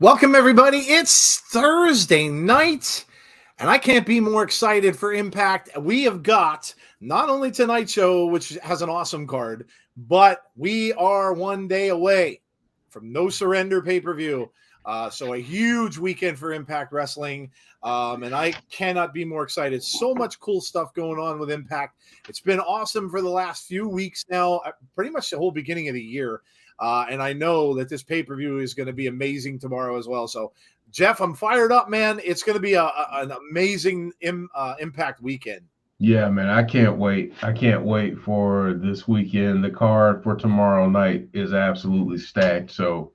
Welcome, everybody. It's Thursday night, and I can't be more excited for Impact. We have got not only tonight's show, which has an awesome card, but we are one day away from No Surrender pay-per-view. So a huge weekend for Impact Wrestling, and I cannot be more excited. So much cool stuff going on with Impact. It's been awesome for the last few weeks now, pretty much the whole beginning of the year. And I know that this pay-per-view is going to be amazing tomorrow as well. So, Jeff, I'm fired up, man. It's going to be an amazing Impact weekend. Yeah, man, I can't wait. I can't wait for this weekend. The card for tomorrow night is absolutely stacked. So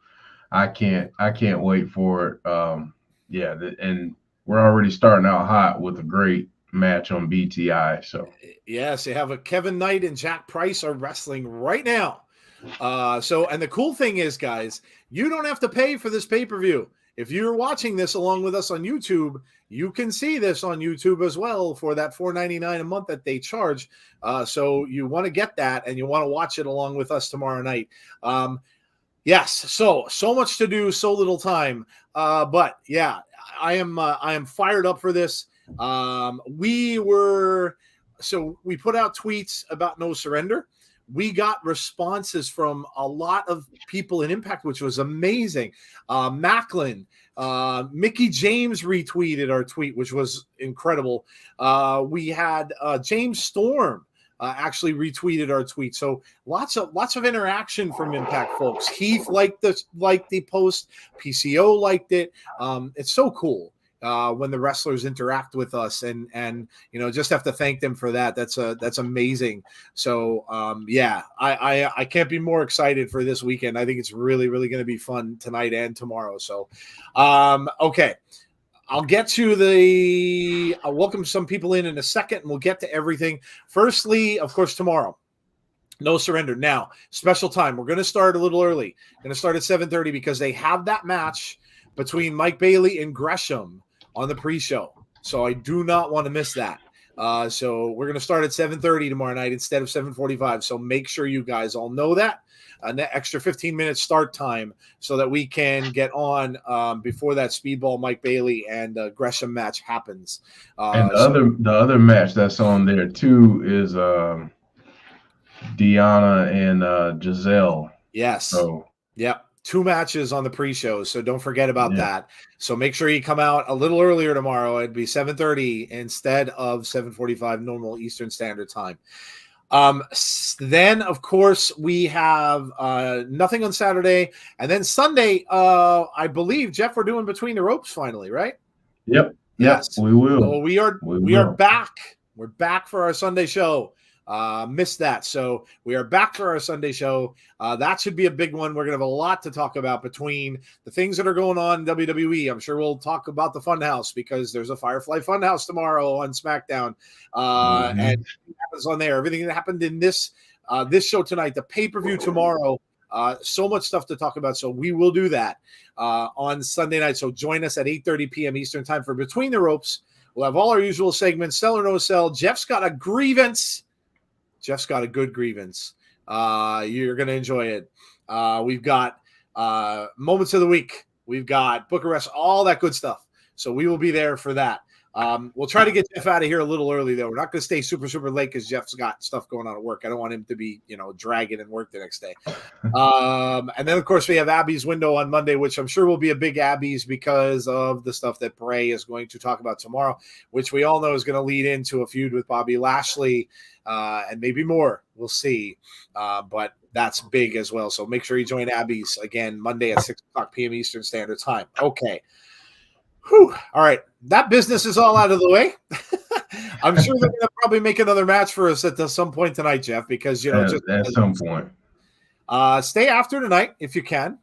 I can't wait for it. And we're already starting out hot with a great match on BTI. So yes, they have a Kevin Knight and Jack Price are wrestling right now. And the cool thing is, guys, you don't have to pay for this pay-per-view. If you're watching this along with us on YouTube, you can see this on YouTube as well for that $4.99 a month that they charge. So you want to get that and you want to watch it along with us tomorrow night. Yes. So much to do, so little time. But yeah, I am fired up for this. We put out tweets about No Surrender. We got responses from a lot of people in Impact, which was amazing. Macklin, Mickey James retweeted our tweet, which was incredible. We had James Storm actually retweeted our tweet. So lots of interaction from Impact folks. Heath liked the post. PCO liked it. It's so cool. When the wrestlers interact with us and just have to thank them for that. That's amazing. So I can't be more excited for this weekend. I think it's really, really going to be fun tonight and tomorrow. So, okay. I'll welcome some people in a second, and we'll get to everything. Firstly, of course, tomorrow, No Surrender. Now, special time. We're going to start a little early. Going to start at 7:30 because they have that match between Mike Bailey and Gresham on the pre-show. So I do not want to miss that. So we're going to start at 7:30 tomorrow night instead of 7:45. So make sure you guys all know that. An extra 15-minute start time so that we can get on before that Speedball Mike Bailey and Gresham match happens. And the other match that's on there too is Deanna and Giselle. Yes. So yep. 2 matches on the pre-show, so don't forget about that. So make sure you come out a little earlier tomorrow. It'd be 7:30 instead of 7:45 normal Eastern Standard Time. Then, of course, we have nothing on Saturday. And then Sunday, I believe, Jeff, we're doing Between the Ropes finally, right? Yep. Yes. We will. So we are back. We're back for our Sunday show. Missed that. So we are back for our Sunday show. That should be a big one. We're going to have a lot to talk about between the things that are going on in WWE. I'm sure we'll talk about the Funhouse because there's a Firefly Funhouse tomorrow on SmackDown. And everything happens on there. Everything that happened in this show tonight, the pay-per-view tomorrow. So much stuff to talk about. So we will do that on Sunday night. So join us at 8:30 p.m. Eastern Time for Between the Ropes. We'll have all our usual segments, Sell or No Sell. Jeff's got a grievance. Jeff's got a good grievance. You're going to enjoy it. We've got moments of the week. We've got Book Arrest, all that good stuff. So we will be there for that. We'll try to get Jeff out of here a little early, though. We're not going to stay super, super late because Jeff's got stuff going on at work. I don't want him to be, dragging and work the next day. And then, of course, we have Abby's window on Monday, which I'm sure will be a big Abby's because of the stuff that Bray is going to talk about tomorrow, which we all know is going to lead into a feud with Bobby Lashley and maybe more. We'll see. But that's big as well. So make sure you join Abby's again Monday at 6:00 p.m. Eastern Standard Time. Okay. Whew. All right. That business is all out of the way. I'm sure they're going to probably make another match for us at some point tonight, Jeff, because, just at some point. Stay after tonight if you can,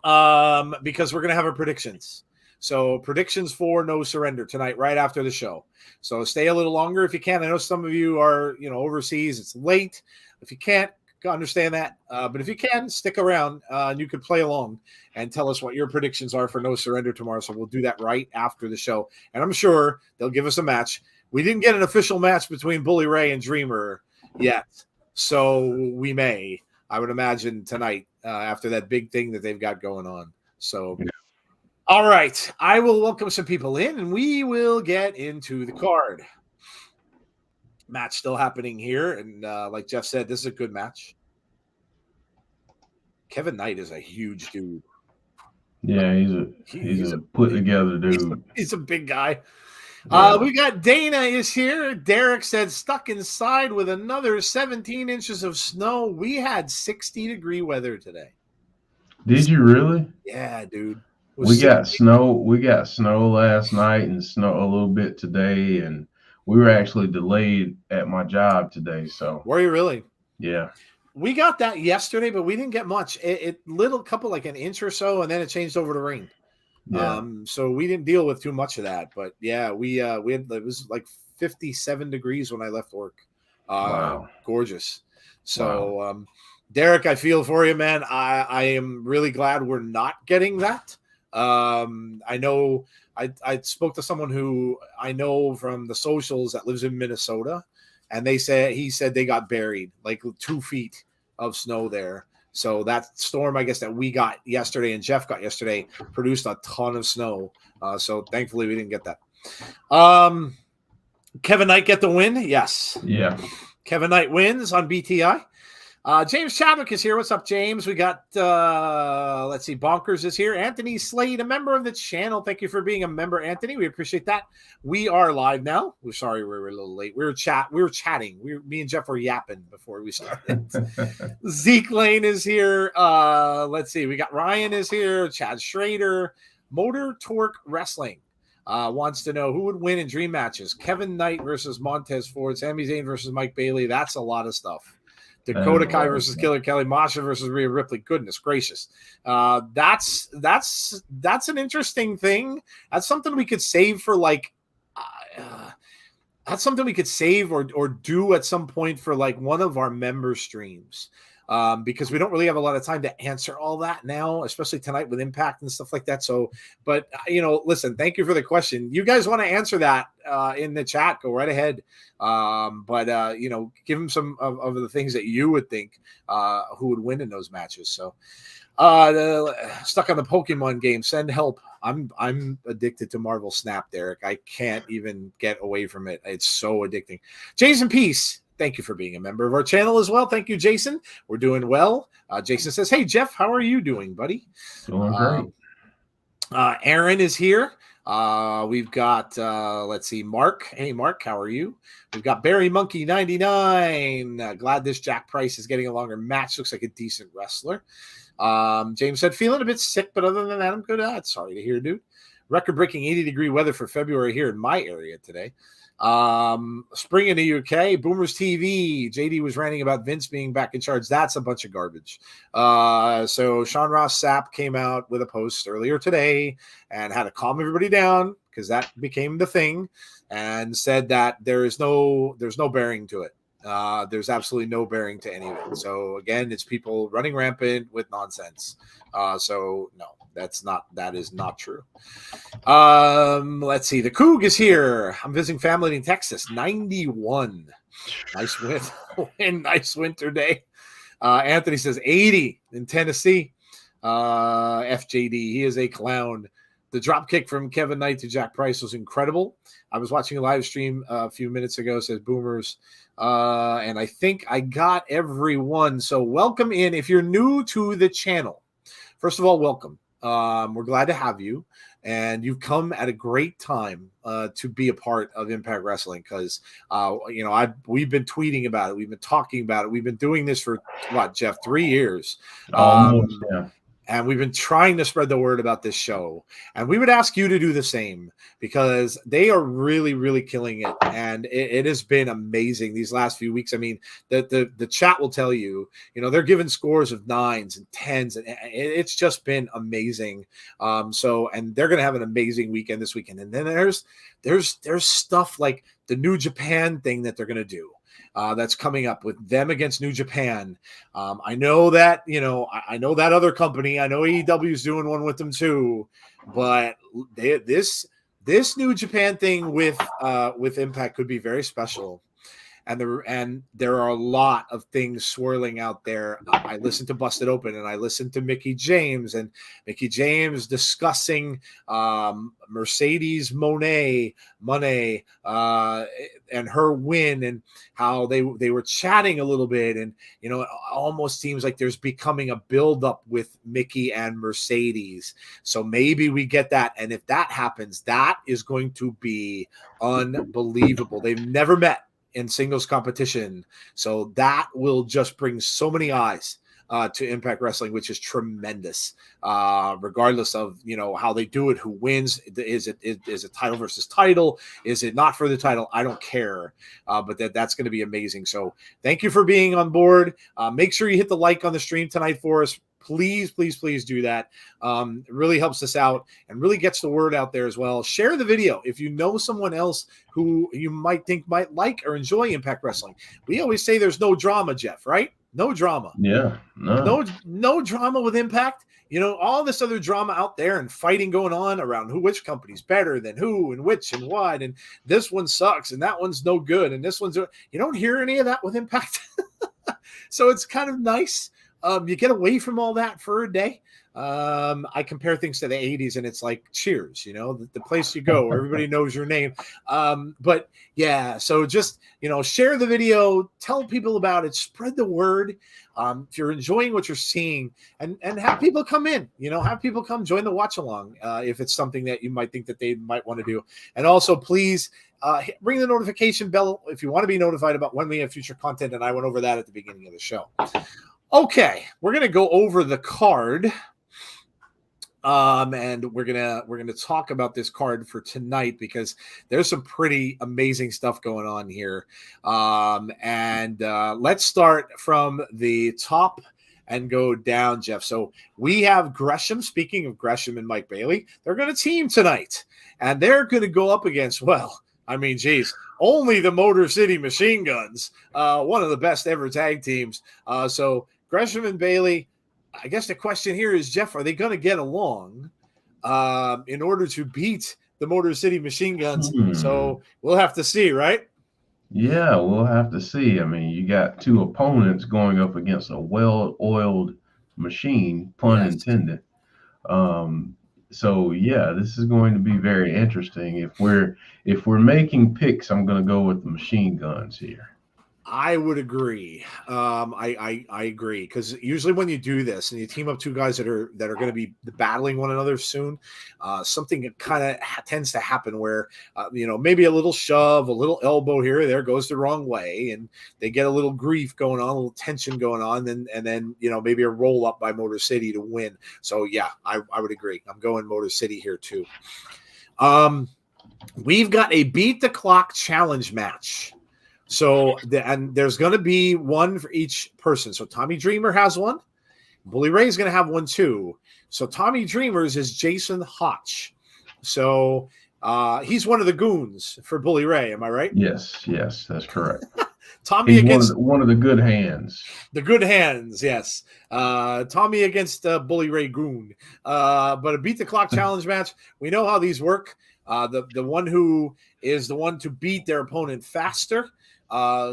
because we're going to have our predictions. So predictions for No Surrender tonight, right after the show. So stay a little longer if you can. I know some of you are, overseas. It's late. If you can't, understand that. But if you can, stick around and you could play along and tell us what your predictions are for No Surrender tomorrow. So we'll do that right after the show. And I'm sure they'll give us a match. We didn't get an official match between Bully Ray and Dreamer yet. So we may, I would imagine, tonight after that big thing that they've got going on. So, all right. I will welcome some people in and we will get into the card. Match still happening here. And like Jeff said, this is a good match. Kevin Knight is a huge dude. Yeah, he's a put together dude. He's a big guy. Yeah. We got Dana is here. Derek said stuck inside with another 17 inches of snow. We had 60-degree weather today. Did you really? Yeah, dude. We got snow. We got snow last night and snow a little bit today, and we were actually delayed at my job today. So were you really? Yeah. We got that yesterday, but we didn't get much. It little couple like an inch or so, and then it changed over to rain. Yeah. So we didn't deal with too much of that. But yeah, we had, it was like 57 degrees when I left work. Wow. Gorgeous. So Derek, I feel for you, man. I am really glad we're not getting that. I know I spoke to someone who I know from the socials that lives in Minnesota. And he said they got buried like 2 feet of snow there. So that storm, I guess, that we got yesterday and Jeff got yesterday produced a ton of snow. So thankfully we didn't get that. Kevin Knight get the win? Yes. Yeah. Kevin Knight wins on BTI. James Chadwick is here. What's up, James? We got, let's see, Bonkers is here. Anthony Slade, a member of the channel. Thank you for being a member, Anthony. We appreciate that. We are live now. We're sorry we were a little late. We were chatting. Me and Jeff were yapping before we started. Zeke Lane is here. Let's see. We got Ryan is here. Chad Schrader. Motor Torque Wrestling wants to know who would win in dream matches. Kevin Knight versus Montez Ford. Sami Zayn versus Mike Bailey. That's a lot of stuff. Dakota Kai versus Killer Kelly, Masha versus Rhea Ripley. Goodness gracious. That's an interesting thing. That's something we could save for that's something we could save or do at some point for like one of our member streams. Because we don't really have a lot of time to answer all that now, especially tonight with Impact and stuff like that. So, but listen, thank you for the question. You guys want to answer that in the chat, go right ahead. But give them some of the things that you would think who would win in those matches. So, stuck on the Pokemon game, send help. I'm addicted to Marvel Snap, Derek. I can't even get away from it. It's so addicting. Jason Peace, thank you for being a member of our channel as well. Thank you, Jason. We're doing well. Jason says, hey, Jeff, how are you doing, buddy? Doing great. Aaron is here. We've got, let's see, Mark. Hey, Mark, how are you? We've got Barry Monkey 99. Glad this Jack Price is getting a longer match. Looks like a decent wrestler. James said, feeling a bit sick, but other than that, I'm good. Sorry to hear, dude. Record-breaking 80-degree weather for February here in my area today. Spring in the UK, Boomers TV. JD was ranting about Vince being back in charge. That's a bunch of garbage. So Sean Ross Sapp came out with a post earlier today and had to calm everybody down because that became the thing, and said that there's no bearing to it. There's absolutely no bearing to any of it. So again, it's people running rampant with nonsense. So no, that is not true. Let's see. The Coug is here. I'm visiting family in Texas. 91. Nice win. Nice winter day. Anthony says 80 in Tennessee. FJD. He is a clown. The drop kick from Kevin Knight to Jack Price was incredible. I was watching a live stream a few minutes ago, says Boomers. And I think I got everyone. So welcome in. If you're new to the channel, first of all, welcome. We're glad to have you. And you've come at a great time to be a part of Impact Wrestling because, we've been tweeting about it. We've been talking about it. We've been doing this for, what, Jeff, 3 years. Almost, yeah. And we've been trying to spread the word about this show. And we would ask you to do the same because they are really, really killing it. And it has been amazing these last few weeks. I mean, the chat will tell you, they're giving scores of 9s and 10s. And it's just been amazing. And they're going to have an amazing weekend this weekend. And then there's stuff like the New Japan thing that they're going to do. That's coming up with them against New Japan. I know that, I know that other company. I know AEW is doing one with them too, but this New Japan thing with Impact could be very special. And there are a lot of things swirling out there. I listened to Busted Open and I listened to Mickie James discussing Mercedes Moné and her win and how they were chatting a little bit. And, it almost seems like there's becoming a buildup with Mickie and Mercedes. So maybe we get that. And if that happens, that is going to be unbelievable. They've never met in singles competition. So that will just bring so many eyes to Impact Wrestling, which is tremendous, regardless of, how they do it, who wins. Is it title versus title? Is it not for the title? I don't care. But that's going to be amazing. So thank you for being on board. Make sure you hit the like on the stream tonight for us. Please, please, please do that. It really helps us out and really gets the word out there as well. Share the video if you know someone else who you might think might like or enjoy Impact Wrestling. We always say there's no drama, Jeff, right? No drama. Yeah. No drama with Impact. All this other drama out there and fighting going on around which company's better than who and which and what. And this one sucks and that one's no good. And this one's, you don't hear any of that with Impact. So it's kind of nice. You get away from all that for a day. I compare things to the 80s and it's like Cheers, the place you go where everybody knows your name. But yeah, so just, share the video, tell people about it, spread the word. If you're enjoying what you're seeing and have people come in, have people come join the watch along if it's something that you might think that they might want to do. And also please ring the notification bell if you want to be notified about when we have future content. And I went over that at the beginning of the show. Okay, we're going to go over the card. And we're gonna talk about this card for tonight because there's some pretty amazing stuff going on here. And let's start from the top and go down, Jeff. So we have Gresham. Speaking of Gresham and Mike Bailey, they're going to team tonight, and they're going to go up against, well, I mean, geez, only the Motor City Machine Guns, one of the best ever tag teams. So Gresham and Bailey. I guess the question here is, Jeff, are they going to get along in order to beat the Motor City Machine Guns? So we'll have to see, right? Yeah, we'll have to see. I mean, you got two opponents going up against a well-oiled machine, pun intended. So yeah, this is going to be very interesting. If we're making picks, I'm going to go with the Machine Guns here. I would agree. I agree, because usually when you do this and you team up two guys that are going to be battling one another soon, something kind of tends to happen where maybe a little shove, a little elbow here or there goes the wrong way, and they get a little grief going on, a little tension going on, and then maybe a roll up by Motor City to win. So yeah, I would agree. I'm going Motor City here too. We've got a beat the clock challenge match. So, and there's going to be one for each person. So Tommy Dreamer has one. Bully Ray is going to have one too. So Tommy Dreamer's is Jason Hotch. So he's one of the goons for Bully Ray. Am I right? Yes, that's correct. Tommy he's against one of the good hands. The good hands, yes. Tommy against Bully Ray Goon. But a beat the clock challenge match. We know how these work. The one who is the one to beat their opponent faster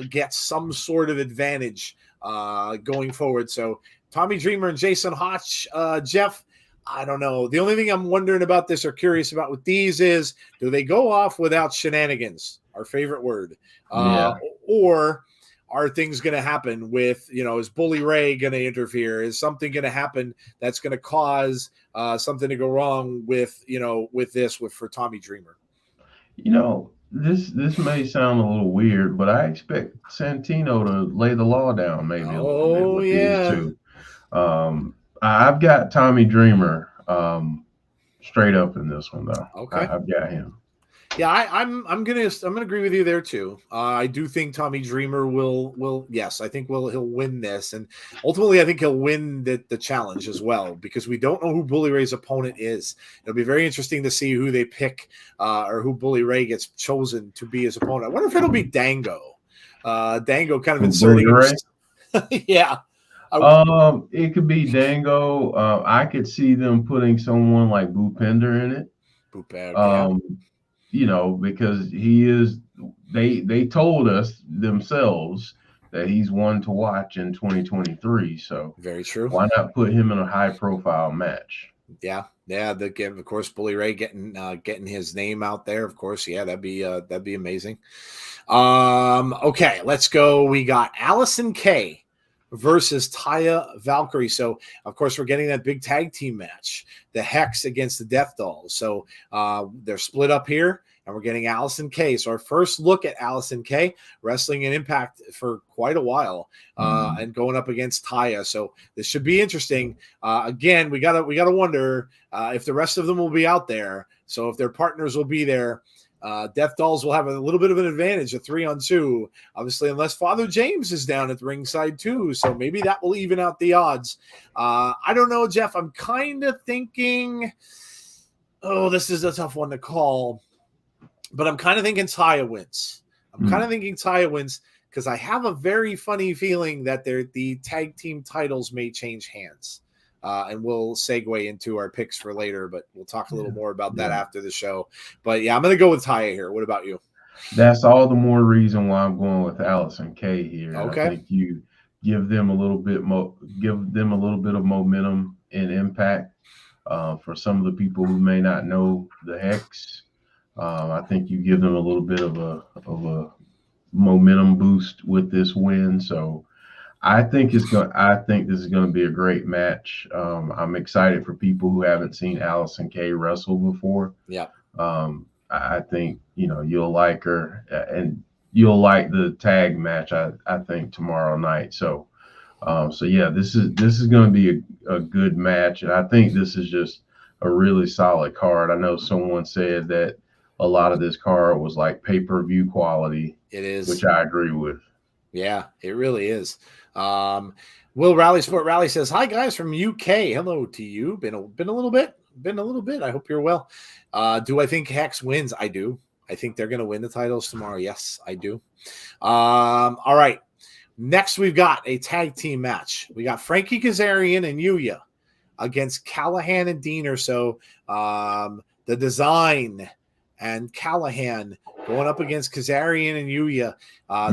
gets some sort of advantage going forward. So Tommy Dreamer and Jason Hotch, Jeff, I don't know. The only thing I'm wondering about this or curious about with these is, do they go off without shenanigans? Our favorite word. Or are things going to happen with, is Bully Ray going to interfere? Is something going to happen that's going to cause something to go wrong with for Tommy Dreamer? This may sound a little weird, but I expect Santino to lay the law down maybe a little bit with these two. I've got Tommy Dreamer straight up in this one though. Okay, I've got him. Yeah, I'm gonna agree with you there too. I do think Tommy Dreamer will yes, I think he'll win this, and ultimately I think he'll win the challenge as well, because we don't know who Bully Ray's opponent is. It'll be very interesting to see who they pick or who Bully Ray gets chosen to be his opponent. I wonder if it'll be Dango. Dango kind of inserting yeah. It could be Dango. I could see them putting someone like Bhupender in it. Because he is, they told us themselves that he's one to watch in 2023. So very true. Why not put him in a high profile match? Yeah. Of course, Bully Ray getting his name out there. Of course, yeah, that'd be amazing. Okay, let's go. We got Allison K versus Taya Valkyrie. So, of course, we're getting that big tag team match, the Hex against the Death Dolls. So they're split up here, and we're getting Allison K. So our first look at Allison K, wrestling in Impact for quite a while, and going up against Taya. So this should be interesting. Again, we gotta wonder if the rest of them will be out there. So if their partners will be there. Death Dolls will have a little bit of an advantage, a 3-on-2, obviously, unless Father James is down at the ringside too. So maybe that will even out the odds. I don't know, Jeff. I'm kind of thinking, this is a tough one to call, but I'm kind of thinking Taya wins. Because I have a very funny feeling that the tag team titles may change hands. And we'll segue into our picks for later, but we'll talk a little more about that after the show. But yeah, I'm going to go with Taya here. What about you? That's all the more reason why I'm going with Allison K here. Okay. I think you give them a little bit of momentum and Impact. For some of the people who may not know the Hex, I think you give them a little bit of a momentum boost with this win. So I think this is going to be a great match. I'm excited for people who haven't seen Allison K wrestle before. Yeah. I think you'll like her, and you'll like the tag match. I think tomorrow night. So yeah, this is going to be a good match, and I think this is just a really solid card. I know someone said that a lot of this card was like pay-per-view quality. It is, which I agree with. Yeah, it really is. Will Rally Sport Rally says, "Hi guys from UK. Hello to you. Been a little bit. I hope you're well. Do I think Hex wins? I do. I think they're going to win the titles tomorrow. Yes, I do. All right. Next, we've got a tag team match. We got Frankie Kazarian and Yuya against Callihan and Diener. So the Design and Callihan going up against Kazarian and Yuya.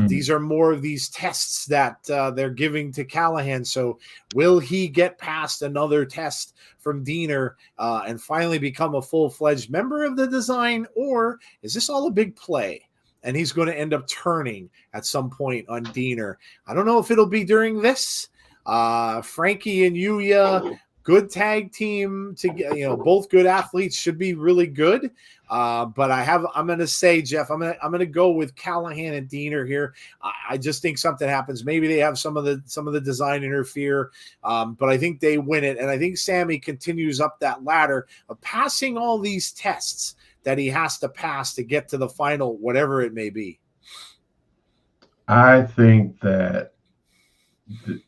These are more of these tests that they're giving to Callihan. So will he get past another test from Diener and finally become a full-fledged member of the Design? Or is this all a big play? And he's going to end up turning at some point on Diener. I don't know if it'll be during this. Frankie and Yuya, good tag team to get, both good athletes, should be really good. But I'm going to say, Jeff, I'm going to go with Callihan and Diener here. I just think something happens. Maybe they have some of the Design interfere, but I think they win it. And I think Sammy continues up that ladder of passing all these tests that he has to pass to get to the final, whatever it may be. I think that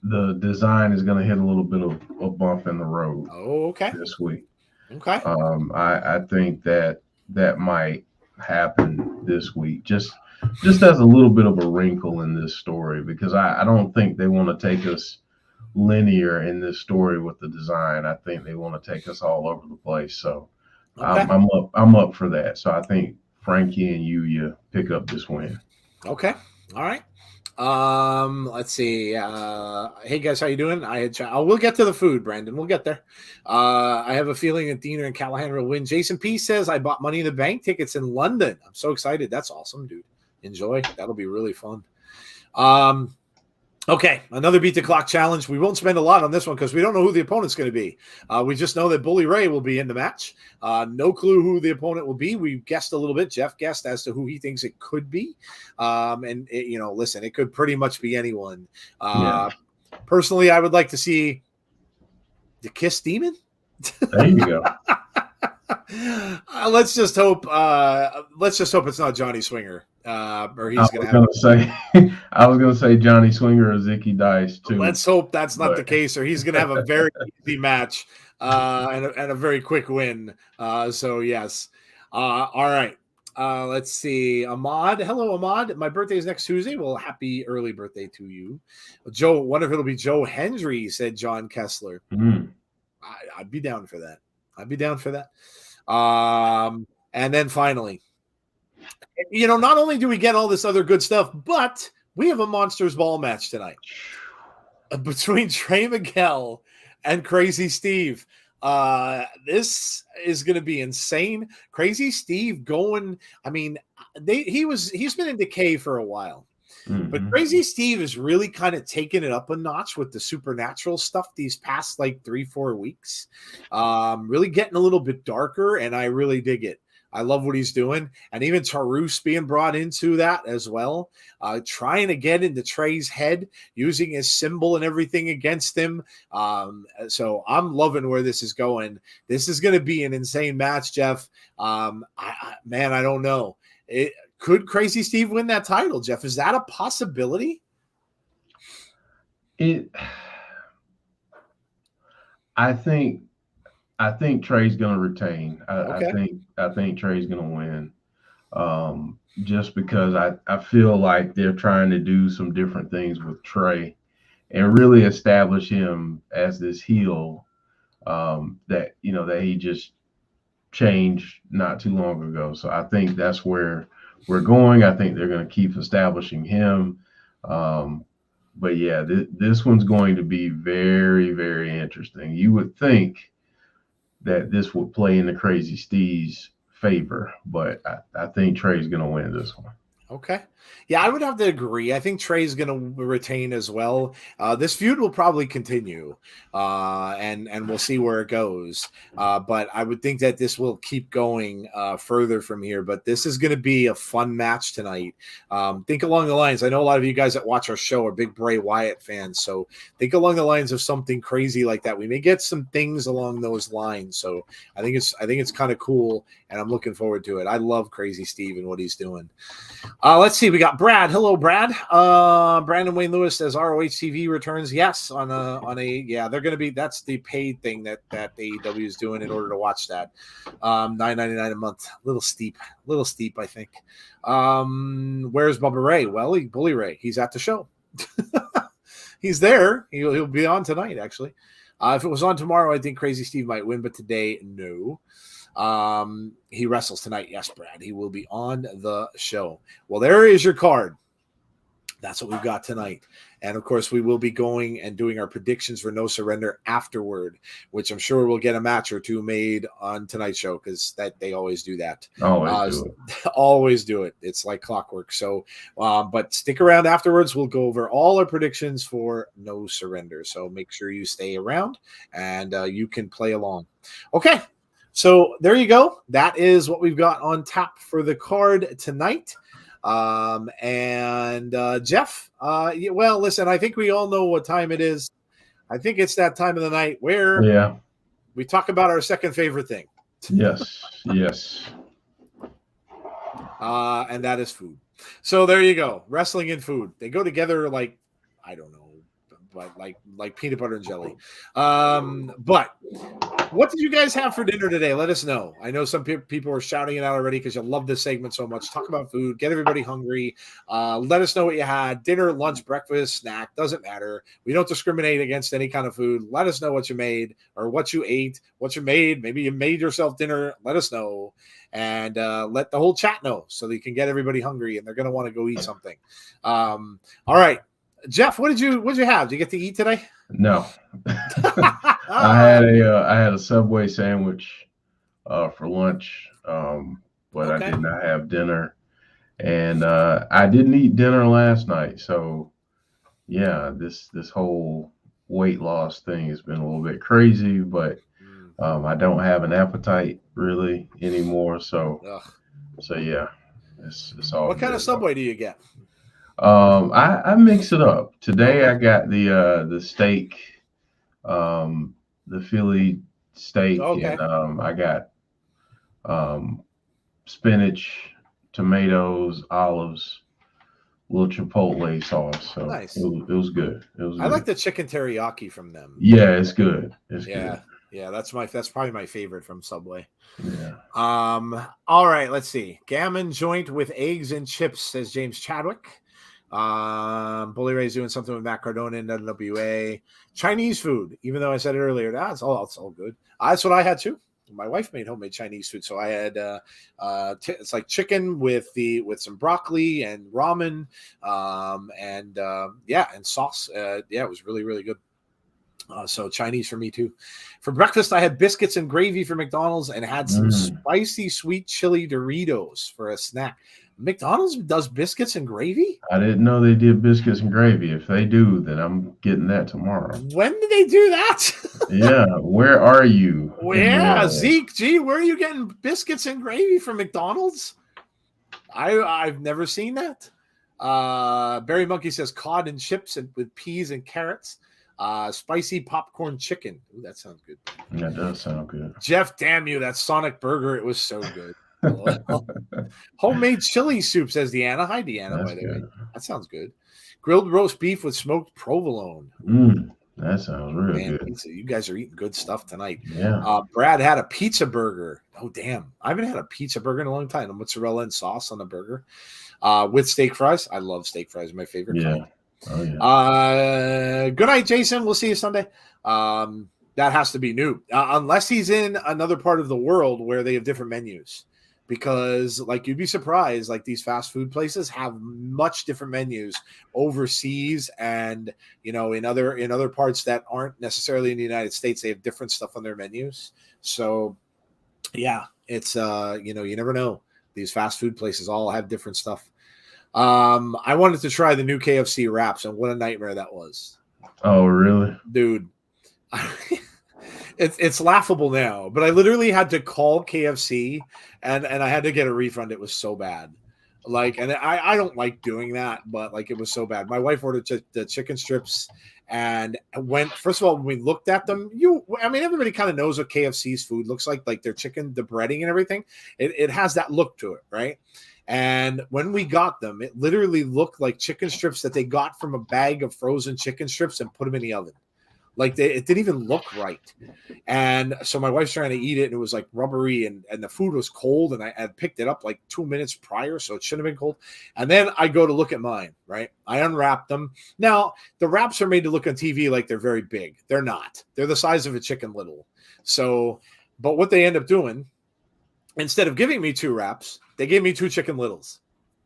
the Design is going to hit a little bit of a bump in the road. Oh, okay. This week. Okay. I think that might happen this week, just as a little bit of a wrinkle in this story, because I don't think they want to take us linear in this story with the Design. I think they want to take us all over the place. So okay. I'm up for that. So I think Frankie and Yuya pick up this win. Okay. All right. Let's see. Hey guys, how you doing? We'll get to the food, Brandon. We'll get there. I have a feeling that Diener and Callihan will win. Jason P says, I bought Money in the Bank tickets in London. I'm so excited. That's awesome, dude. Enjoy. That'll be really fun. Okay, another Beat the Clock challenge. We won't spend a lot on this one because we don't know who the opponent's going to be. We just know that Bully Ray will be in the match. No clue who the opponent will be. We guessed a little bit. Jeff guessed as to who he thinks it could be. Listen, it could pretty much be anyone. Personally, I would like to see the Kiss Demon. There you go. Let's just hope it's not Johnny Swinger. Or he's going to have. I was going to say Johnny Swinger or Zicky Dice too. Let's hope that's not the case, or he's going to have a very easy match and a very quick win. So yes. All right. Let's see. Ahmad. Hello, Ahmad. My birthday is next Tuesday. Well, happy early birthday to you. Joe, wonder if it'll be Joe Hendry, said John Kessler. I'd be down for that. And then finally, not only do we get all this other good stuff, but we have a Monsters Ball match tonight between Trey Miguel and Crazy Steve. This is going to be insane. Crazy Steve going. I mean, he's been in decay for a while. But Crazy Steve is really kind of taking it up a notch with the supernatural stuff these past 3-4 weeks. Really getting a little bit darker, and I really dig it. I love what he's doing. And even Taurus being brought into that as well. Trying to get into Trey's head, using his symbol and everything against him. So I'm loving where this is going. This is going to be an insane match, Jeff. I don't know. Could Crazy Steve win that title, Jeff? Is that a possibility? I think Trey's going to retain. I think Trey's going to win. Just because I feel like they're trying to do some different things with Trey and really establish him as this heel that he just changed not too long ago. So I think that's where we're going. I think they're going to keep establishing him. But yeah, this one's going to be very, very interesting. You would think that this would play in the Crazy Steve's favor, but I think Trey's going to win this one. Okay. Yeah, I would have to agree. I think Trey's going to retain as well. This feud will probably continue, and we'll see where it goes. But I would think that this will keep going further from here. But this is going to be a fun match tonight. Think along the lines. I know a lot of you guys that watch our show are big Bray Wyatt fans, so think along the lines of something crazy like that. We may get some things along those lines. So I think it's kind of cool, and I'm looking forward to it. I love Crazy Steve and what he's doing. Let's see. We got Brad. Hello, Brad. Brandon Wayne Lewis says ROH TV returns. Yes, on a yeah. They're going to be. That's the paid thing that AEW is doing in order to watch that. $9.99 a month. Little steep. I think. Where's Bubba Ray? Well, Bully Ray. He's at the show. He's there. He'll be on tonight. Actually, if it was on tomorrow, I think Crazy Steve might win. But today, no. He wrestles tonight. Yes, Brad. He will be on the show. Well, there is your card. That's what we've got tonight. And of course, we will be going and doing our predictions for No Surrender afterward, which I'm sure we'll get a match or two made on tonight's show because that they always do that. Always do it. Always do it. It's like clockwork. So, but stick around afterwards. We'll go over all our predictions for No Surrender. So make sure you stay around and you can play along. Okay. So there you go. That is what we've got on tap for the card tonight. Jeff, well, listen, I think we all know what time it is. I think it's that time of the night where we talk about our second favorite thing. Yes. And that is food. So there you go. Wrestling and food. They go together like, I don't know, but like peanut butter and jelly. But what did you guys have for dinner today? Let us know. I know some people are shouting it out already because you love this segment so much. Talk about food, get everybody hungry. Let us know what you had. Dinner, lunch, breakfast, snack, doesn't matter. We don't discriminate against any kind of food. Let us know what you made or what you ate, what you made. Maybe you made yourself dinner. Let us know. And let the whole chat know so that you can get everybody hungry and they're going to want to go eat something. All right. Jeff, what did you have? Did you get to eat today? No. I had a Subway sandwich for lunch, but I did not have dinner, and I didn't eat dinner last night. So yeah, this whole weight loss thing has been a little bit crazy, but I don't have an appetite really anymore. So yeah, it's all. What kind of Subway do you get? I mix it up. Today I got the steak, the Philly steak, and I got spinach, tomatoes, olives, little chipotle sauce. So nice. It was good. I like the chicken teriyaki from them. Yeah, it's good. Good. Yeah, that's probably my favorite from Subway. Yeah. All right, let's see. Gammon joint with eggs and chips, says James Chadwick. Bully Ray's doing something with Matt Cardona in NWA. Chinese food, even though I said it earlier, it's all good. That's what I had too. My wife made homemade Chinese food, so I had it's like chicken with some broccoli and ramen, and sauce. It was really, really good. So Chinese for me too. For breakfast, I had biscuits and gravy for McDonald's and had some spicy sweet chili Doritos for a snack. McDonald's does biscuits and gravy? I didn't know they did biscuits and gravy. If they do, then I'm getting that tomorrow. When did they do that? Yeah, where are you? Yeah, Zeke, where are you getting biscuits and gravy from McDonald's? I've never seen that. Barry Monkey says cod and chips with peas and carrots. Spicy popcorn chicken. Ooh, that sounds good. That does sound good. Jeff, damn you, that Sonic burger, it was so good. Homemade chili soup, says Deanna. Hi, Deanna, by the way. That sounds good. Grilled roast beef with smoked provolone. That sounds really good. Pizza. You guys are eating good stuff tonight. Yeah. Brad had a pizza burger. Oh, damn. I haven't had a pizza burger in a long time. A mozzarella and sauce on the burger with steak fries. I love steak fries. My favorite kind. Oh, yeah. Good night, Jason. We'll see you Sunday. That has to be new. Unless he's in another part of the world where they have different menus. Because, like, you'd be surprised, like, these fast food places have much different menus overseas and, in other parts that aren't necessarily in the United States, they have different stuff on their menus. So, yeah, it's, you never know. These fast food places all have different stuff. I wanted to try the new KFC wraps, and what a nightmare that was. Oh, really? Dude. It's laughable now, but I literally had to call KFC and I had to get a refund. It was so bad. Like, and I don't like doing that, but like it was so bad. My wife ordered the chicken strips, and first of all, when we looked at them, everybody kind of knows what KFC's food looks like their chicken, the breading and everything. It has that look to it, right? And when we got them, it literally looked like chicken strips that they got from a bag of frozen chicken strips and put them in the oven. Like it didn't even look right. And so my wife's trying to eat it, and it was like rubbery, and the food was cold, and I had picked it up like 2 minutes prior, so it shouldn't have been cold. And then I go to look at mine, right? I unwrap them. Now, the wraps are made to look on TV like they're very big. They're not. They're the size of a Chicken Little. So, but what they end up doing, instead of giving me 2 wraps, they gave me 2 Chicken Littles.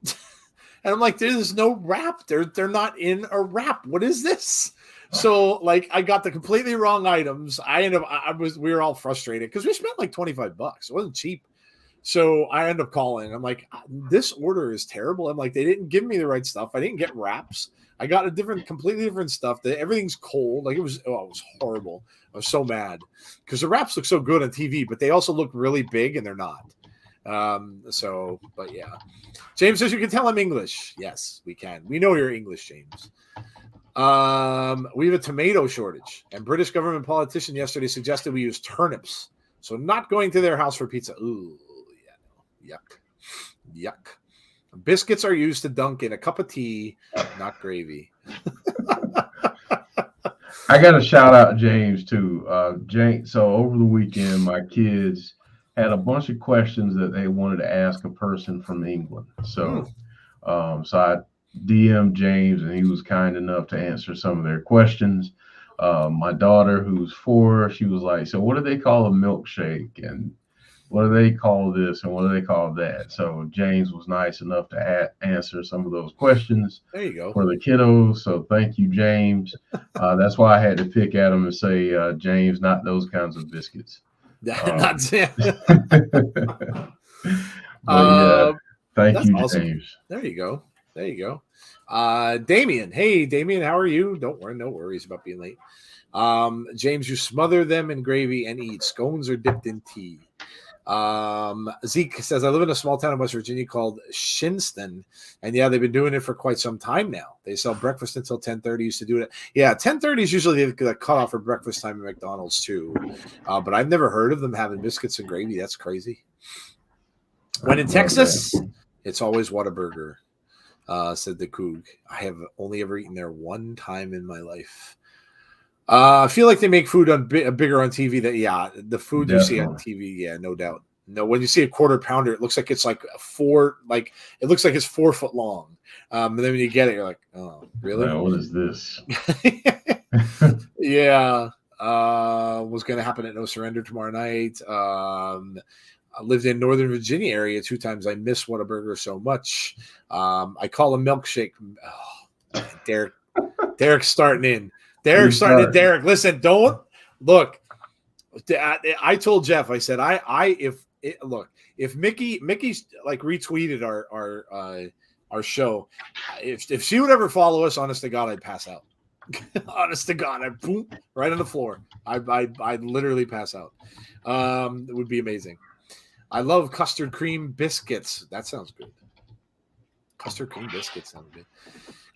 And I'm like, there's no wrap. They're not in a wrap. What is this? So like I got the completely wrong items. We were all frustrated because we spent like $25. It wasn't cheap. So I end up calling. I'm like, this order is terrible. I'm like, they didn't give me the right stuff. I didn't get wraps. I got completely different stuff. Everything's cold. Like it was horrible. I was so mad because the wraps look so good on TV, but they also look really big and they're not. But yeah. James says you can tell I'm English. Yes, we can. We know you're English, James. We have a tomato shortage, and British government politician yesterday suggested we use turnips. So not going to their house for pizza. Ooh, yeah, no. Yuck. Biscuits are used to dunk in a cup of tea, not gravy. I got to shout out James too. James. So over the weekend, my kids had a bunch of questions that they wanted to ask a person from England. So, so I DM'd James, and he was kind enough to answer some of their questions. My daughter, who's 4, she was like, so what do they call a milkshake? And what do they call this? And what do they call that? So James was nice enough to answer some of those questions. There you go. For the kiddos. So thank you, James. That's why I had to pick at him and say, James, not those kinds of biscuits. Not thank you, awesome. James. There you go. Damien. Hey, Damien, how are you? Don't worry, no worries about being late. James, you smother them in gravy and eat. Scones are dipped in tea. Zeke says, I live in a small town in West Virginia called Shinston, and yeah, they've been doing it for quite some time now. They sell breakfast until 10:30. Used to do it. Yeah, 10:30 is usually the cutoff for breakfast time at McDonald's too. But I've never heard of them having biscuits and gravy. That's crazy. When in Texas, it's always Whataburger, said the Coog. I have only ever eaten there one time in my life. I feel like they make food bigger on TV. The food Definitely. You see on TV, yeah, no doubt. No, when you see a quarter pounder, it looks like it's like it looks like it's 4 foot long. And then when you get it, you're like, oh, really? What is this? Yeah. What's going to happen at No Surrender tomorrow night? I lived in Northern Virginia area 2 times. I miss Whataburger so much. I call a milkshake. Oh, Derek's starting in. Derek, listen, don't look. I told Jeff, I said, if Mickey's like retweeted our show, if she would ever follow us, honest to God, I'd pass out. Honest to God, I'd boom right on the floor. I'd literally pass out. It would be amazing. I love custard cream biscuits. That sounds good. Custard cream biscuits sound good.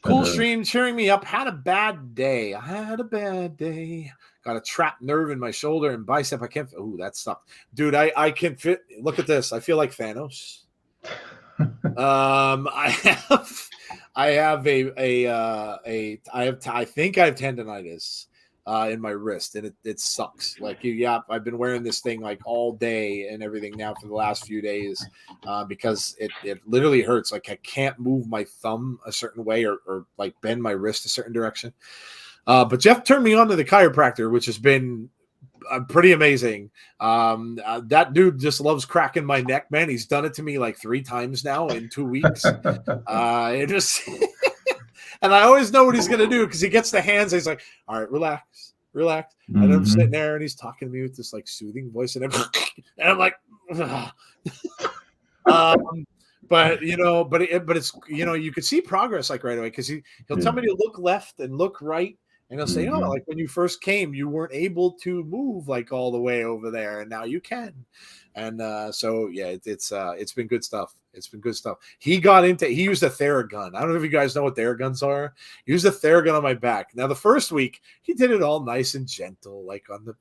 Cool stream cheering me up. Had a bad day. I had a bad day. Got a trapped nerve in my shoulder and bicep. I can't. Oh, that sucked, dude. I can fit. Look at this. I feel like Thanos. I think I have tendonitis in my wrist, and it sucks. Like I've been wearing this thing like all day and everything now for the last few days because it literally hurts. Like I can't move my thumb a certain way or like bend my wrist a certain direction. But Jeff turned me on to the chiropractor, which has been pretty amazing. That dude just loves cracking my neck, man. He's done it to me like 3 times now in 2 weeks. It just and I always know what he's going to do because he gets the hands. And he's like, all right, relax. Mm-hmm. And I'm sitting there and he's talking to me with this like soothing voice and I'm like, but it's you could see progress like right away because he'll tell me to look left and look right, and he'll say, oh, like when you first came, you weren't able to move like all the way over there, and now you can. And so yeah, it's been good stuff. It's been good stuff. He used a Theragun. I don't know if you guys know what Theraguns are. He used a Theragun on my back. Now the first week he did it all nice and gentle, like on the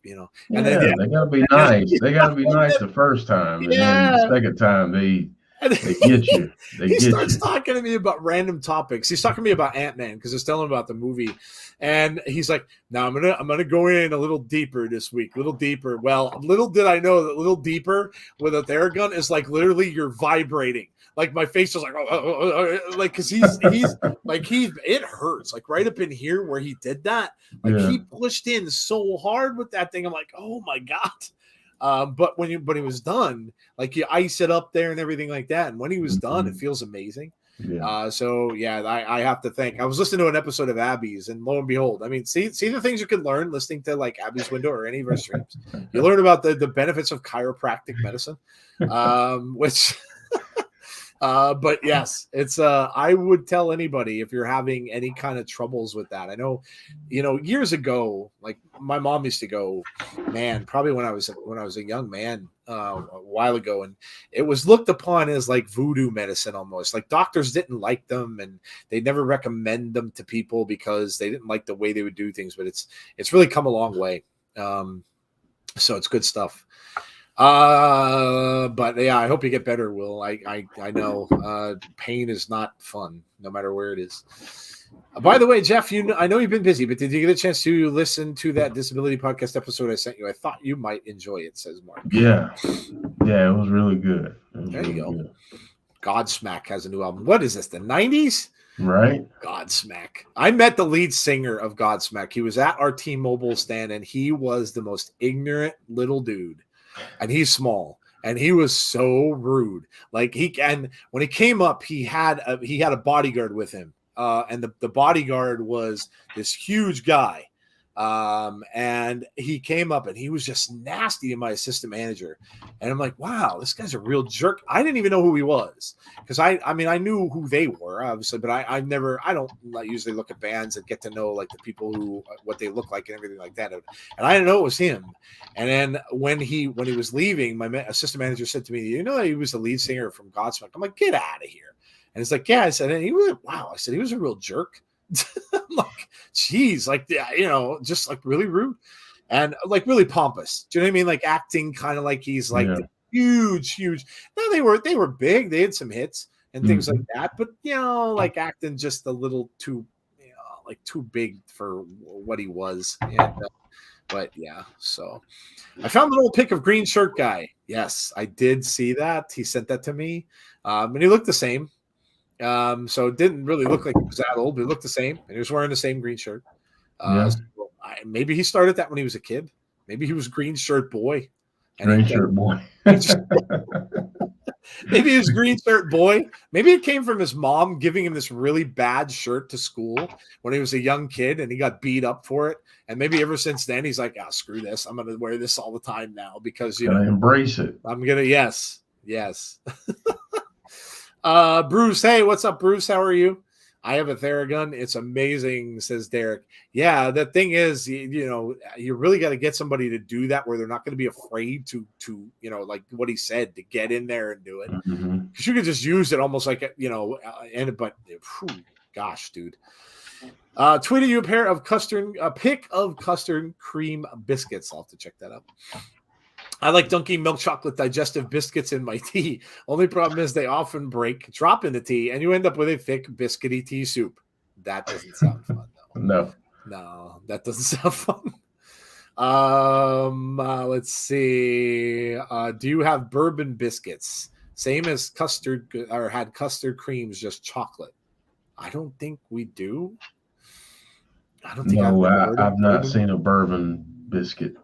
and then they gotta be nice. They gotta be nice the first time, and then the second time they get you. He starts talking to me about random topics. He's talking to me about AntMan because I was telling him about the movie, and he's like, "Now I'm gonna go in a little deeper this week, a little deeper." Well, little did I know that little deeper with a Theragun is like literally you're vibrating. Like my face was like, like because he's like it hurts like right up in here where he did that. Like he pushed in so hard with that thing. I'm like, oh my god. But when he was done, like you ice it up there and everything like that. And when he was done, it feels amazing. Yeah. So yeah, I have to thank. I was listening to an episode of Abby's, and lo and behold, I mean, see the things you can learn listening to like Abby's Window or any of our streams. You learn about the benefits of chiropractic medicine, which. But yes, it's I would tell anybody if you're having any kind of troubles with that. I know, years ago, like my mom used to go, man, probably when I was a young man, a while ago, and it was looked upon as like voodoo medicine almost. Like doctors didn't like them and they never recommend them to people because they didn't like the way they would do things, but it's really come a long way. So it's good stuff. But yeah, I hope you get better, Will. I know pain is not fun, no matter where it is. By the way, Jeff, I know you've been busy, but did you get a chance to listen to that disability podcast episode I sent you? I thought you might enjoy it, says Mark. Yeah, it was really good. There you go. Good. Godsmack has a new album. What is this? The 90s? Right. Godsmack. I met the lead singer of Godsmack. He was at our T-Mobile stand, and he was the most ignorant little dude. And he's small, and he was so rude. Like when he came up, he had a bodyguard with him, and the bodyguard was this huge guy. And he came up and he was just nasty to my assistant manager. And I'm like, wow, this guy's a real jerk. I didn't even know who he was because I knew who they were, obviously, but I don't usually look at bands and get to know like the people who, what they look like and everything like that. And I didn't know it was him. And then when he was leaving, my assistant manager said to me, you know that he was the lead singer from Godsmack? I'm like, get out of here. And it's like, yeah, I said, and he was, wow. I said, he was a real jerk. I'm like, geez, like, just like really rude and like really pompous. Do you know what I mean? Like acting kind of like he's like huge. No, they were big. They had some hits and things like that, but like acting just a little too, like too big for what he was. And, but yeah, so I found an old pic of green shirt guy. Yes, I did see that. He sent that to me, and he looked the same. So it didn't really look like he was that old, but it looked the same, and he was wearing the same green shirt. So maybe he started that when he was a kid. Maybe he was green shirt boy. Green shirt boy. Maybe he was green shirt boy. Maybe it came from his mom giving him this really bad shirt to school when he was a young kid, and he got beat up for it. And maybe ever since then, he's like, screw this. I'm going to wear this all the time now because, embrace it. I'm going to, yes. Bruce, hey, what's up, Bruce? How are you? I have a Theragun. It's amazing, says Derek. Yeah, the thing is, you really got to get somebody to do that where they're not going to be afraid to like what he said, to get in there and do it. Because you could just use it almost like, gosh, dude. Tweeted you a pic of custard cream biscuits. I'll have to check that out. I like dunking milk chocolate digestive biscuits in my tea. Only problem is they often drop in the tea, and you end up with a thick biscuity tea soup. That doesn't sound fun, though. No, that doesn't sound fun. Let's see. Do you have bourbon biscuits? Same as custard, or had custard creams, just chocolate? I don't think we do. I don't think I've not seen a bourbon biscuit.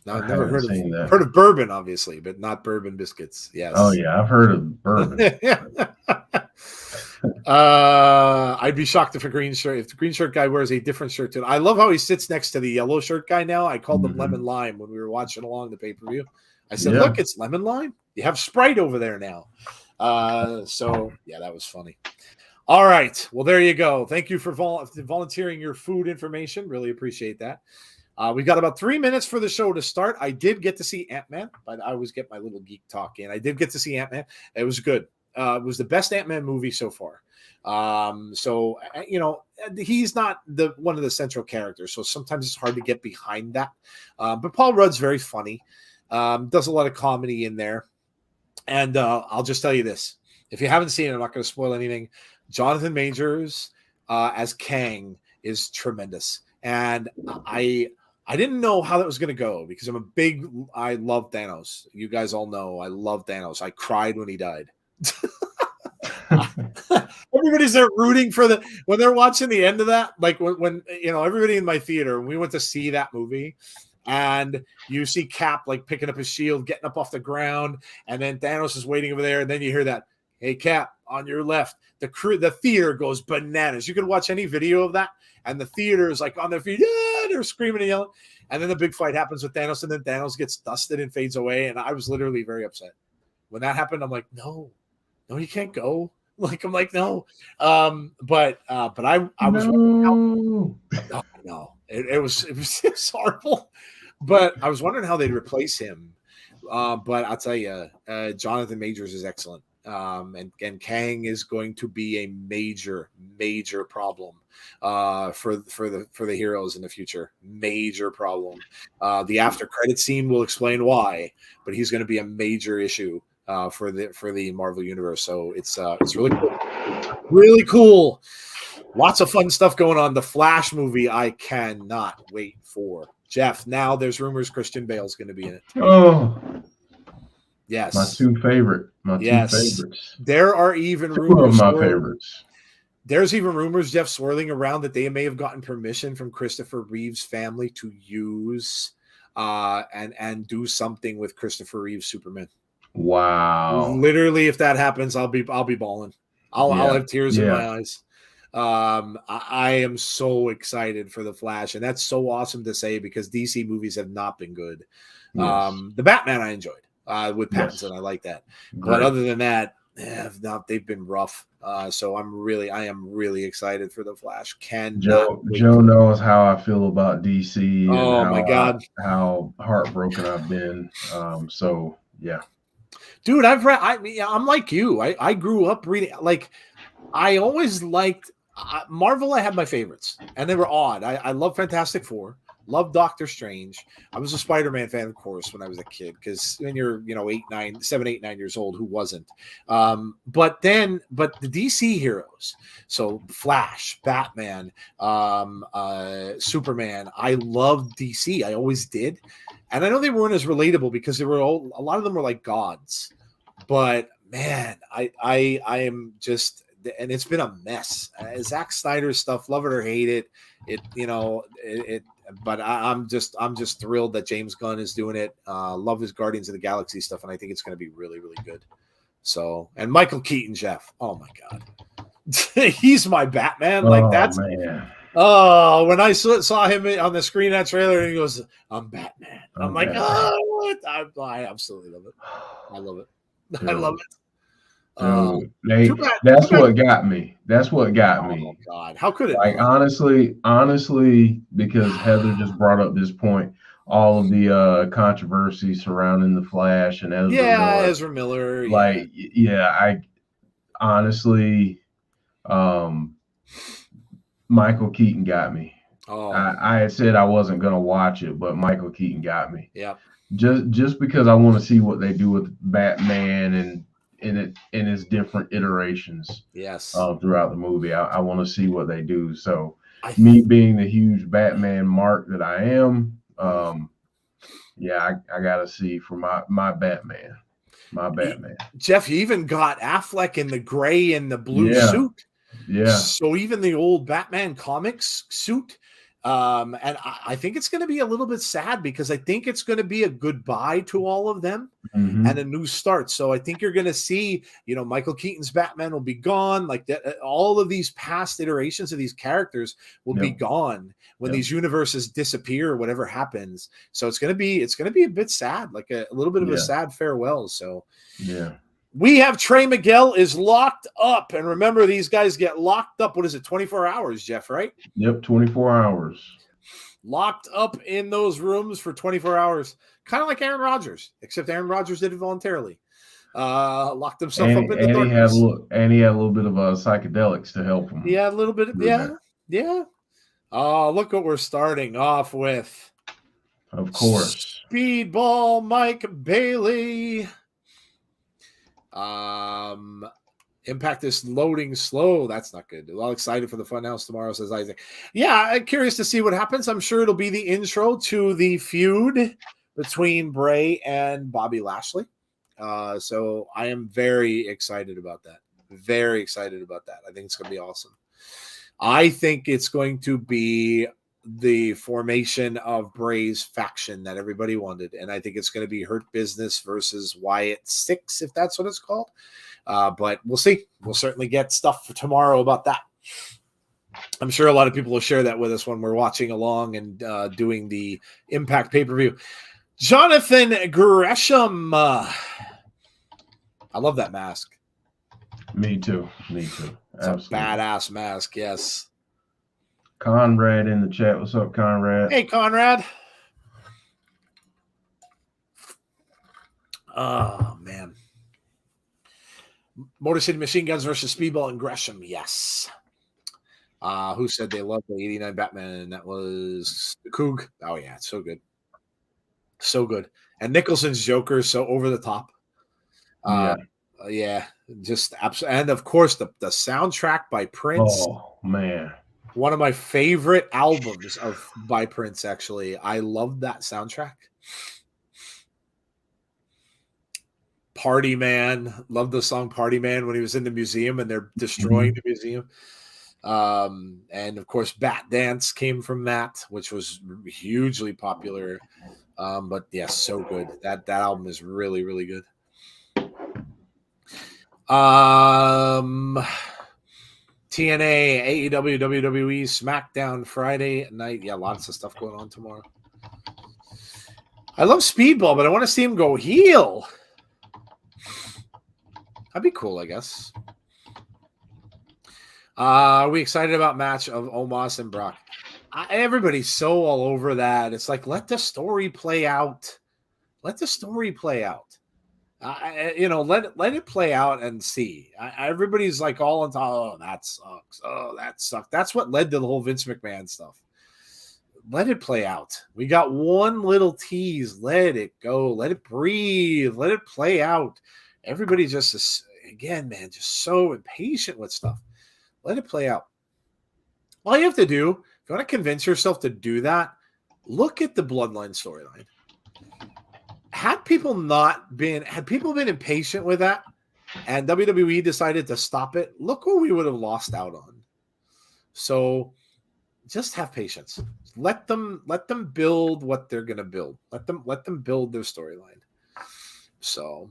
No, I've never heard of bourbon, obviously, but not bourbon biscuits. Yes. Oh yeah, I've heard of bourbon. I'd be shocked if the green shirt guy wears a different shirt too. I love how he sits next to the yellow shirt guy now. I called him Lemon Lime when we were watching along the pay-per-view. I said, look, it's Lemon Lime. You have Sprite over there now. So yeah, that was funny. All right. Well, there you go. Thank you for volunteering your food information. Really appreciate that. We've got about 3 minutes for the show to start. I did get to see Ant-Man, but I always get my little geek talk in. I did get to see Ant-Man. It was good. It was the best Ant-Man movie so far. So he's not one of the central characters, so sometimes it's hard to get behind that. But Paul Rudd's very funny. Does a lot of comedy in there. And I'll just tell you this. If you haven't seen it, I'm not going to spoil anything. Jonathan Majors as Kang is tremendous. And I didn't know how that was going to go because I love Thanos. You guys all know I love Thanos. I cried when he died. Everybody's there rooting for when they're watching the end of that, like when everybody in my theater, we went to see that movie, and you see Cap like picking up his shield, getting up off the ground, and then Thanos is waiting over there, and then you hear that, "Hey Cap, on your left." The theater goes bananas. You can watch any video of that, and the theater is like on their feet, yeah, they're screaming and yelling, and then the big fight happens with Thanos, and then Thanos gets dusted and fades away, and I was literally very upset when that happened. I'm like, no, you can't go. Like, I'm like, no. But I was no. No. It was horrible. But I was wondering how they'd replace him. But I'll tell you, Jonathan Majors is excellent. And Kang is going to be a major problem for the heroes in the future. Major problem. The after credit scene will explain why, but he's going to be a major issue for the Marvel universe. So it's really cool. Really cool. Lots of fun stuff going on. The Flash movie I cannot wait for. Jeff, now there's rumors Christian Bale's going to be in it. Oh. Yes. My two favorites. There are even two rumors. Of my favorites. There's even rumors, Jeff, swirling around that they may have gotten permission from Christopher Reeve's family to use and do something with Christopher Reeve's Superman. Wow. Literally, if that happens, I'll be bawling. I'll have tears in my eyes. I am so excited for the Flash, and that's so awesome to say because DC movies have not been good. Yes. The Batman I enjoyed with Pattinson. Yes. I like that. Great. But other than that, they've been rough. So I am really excited for the Flash. Joe knows how I feel about DC. Oh my God, how heartbroken I've been. So yeah. Dude, I'm like you. I grew up reading, like, I always liked Marvel. I had my favorites, and they were odd. I love Fantastic Four, love Doctor Strange. I was a Spider-Man fan, of course, when I was a kid, because when you're 7, 8, 9 years old, who wasn't? But the DC heroes, so Flash, Batman, Superman. I loved DC. I always did. And I know they weren't as relatable because a lot of them were like gods, but man, I am just, and it's been a mess. Zack Snyder's stuff, love it or hate it, but I'm just thrilled that James Gunn is doing it. Love his Guardians of the Galaxy stuff, and I think it's going to be really, really good. So, and Michael Keaton, Jeff, oh my God, he's my Batman. Like that's. Man. Oh, when I saw him on the screen that trailer, and he goes, "I'm Batman." I'm like, Batman. Oh, I absolutely love it. I love it. Dude. I love it. That's what got me. That's what got me. Oh God, how could it? Like honestly, because Heather just brought up this point, all of the controversy surrounding the Flash and Ezra Miller. Like, I honestly, Michael Keaton got me. Oh. I had said I wasn't going to watch it, but Michael Keaton got me. Yeah. Just because I want to see what they do with Batman and in its different iterations. Yes. Throughout the movie, I want to see what they do. So, me being the huge Batman mark that I am, I got to see for my Batman. My Batman. Jeff, you even got Affleck in the gray and the blue suit. Yeah. So even the old Batman comics suit, and I think it's going to be a little bit sad because I think it's going to be a goodbye to all of them and a new start. So I think you're going to see, Michael Keaton's Batman will be gone. Like all of these past iterations of these characters will be gone when these universes disappear or whatever happens. So it's going to be a bit sad, like a little bit of a sad farewell. So We have Trey Miguel is locked up. And remember, these guys get locked up. What is it? 24 hours, Jeff, right? Yep, 24 hours. Locked up in those rooms for 24 hours. Kind of like Aaron Rodgers, except Aaron Rodgers did it voluntarily. Locked himself up in the darkness. He had a little bit of psychedelics to help him. Yeah, a little bit. Yeah. Oh, look what we're starting off with. Of course. Speedball Mike Bailey. Impact is loading slow. That's not good. Well, excited for the Funhouse tomorrow, says Isaac. Yeah, I'm curious to see what happens. I'm sure it'll be the intro to the feud between Bray and Bobby Lashley. So I am very excited about that. Very excited about that. I think it's going to be awesome. I think it's going to be the formation of Bray's faction that everybody wanted. And I think it's going to be Hurt Business versus Wyatt 6, if that's what it's called. But we'll see. We'll certainly get stuff for tomorrow about that. I'm sure a lot of people will share that with us when we're watching along and doing the Impact pay-per-view. Jonathan Gresham. I love that mask. Me too. It's Absolutely. A badass mask, yes. Conrad in the chat. What's up, Conrad? Hey, Conrad. Oh, man. Motor City Machine Guns versus Speedball and Gresham, yes. Who said they loved the 89 Batman? That was the Coog. Oh, yeah, it's so good. So good. And Nicholson's Joker is so over the top. Yeah, just absolutely. And of course, the soundtrack by Prince. Oh man, one of my favorite albums by Prince. Actually, I love that soundtrack. Party Man, love the song Party Man when he was in the museum and they're destroying the museum. And of course, Bat Dance came from that, which was hugely popular. But yes, so good. That album is really, really good. TNA, AEW, WWE, SmackDown Friday night. Yeah, lots of stuff going on tomorrow. I love Speedball, but I want to see him go heel. That'd be cool, I guess. Are we excited about match of Omos and Brock? Everybody's so all over that. It's like, let the story play out. Let the story play out. Let it play out and see. Everybody's like all on top. Oh, that sucks. Oh, that sucks. That's what led to the whole Vince McMahon stuff. Let it play out. We got one little tease. Let it go. Let it breathe. Let it play out. Everybody just, again, man, just so impatient with stuff. Let it play out. All you have to do, if you want to convince yourself to do that, look at the Bloodline storyline. Had people been impatient with that and WWE decided to stop it, look what we would have lost out on. So just have patience. Let them build what they're going to build. Let them build their storyline. So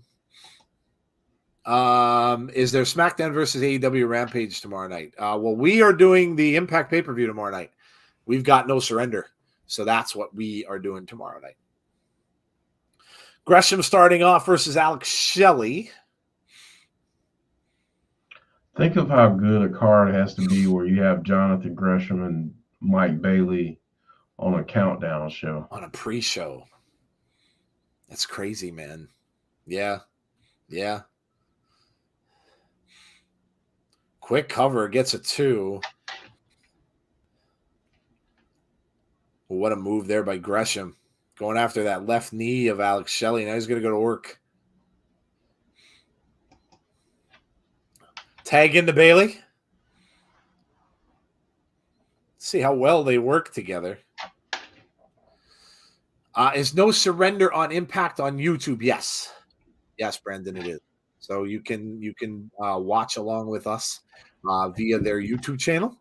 is there SmackDown versus AEW Rampage tomorrow night? Well, we are doing the Impact pay-per-view tomorrow night. We've got No Surrender. So that's what we are doing tomorrow night. Gresham starting off versus Shelley. Think of how good a card has to be where you have Jonathan Gresham and Mike Bailey on a countdown show. On a pre-show. That's crazy, man. Yeah. Quick cover, gets a 2. What a move there by Gresham. Going after that left knee of Shelley. Now he's going to go to work. Tag into Bailey. See how well they work together. Is No Surrender on Impact on YouTube? Yes. Yes, Brandon, it is. So you can watch along with us via their YouTube channel.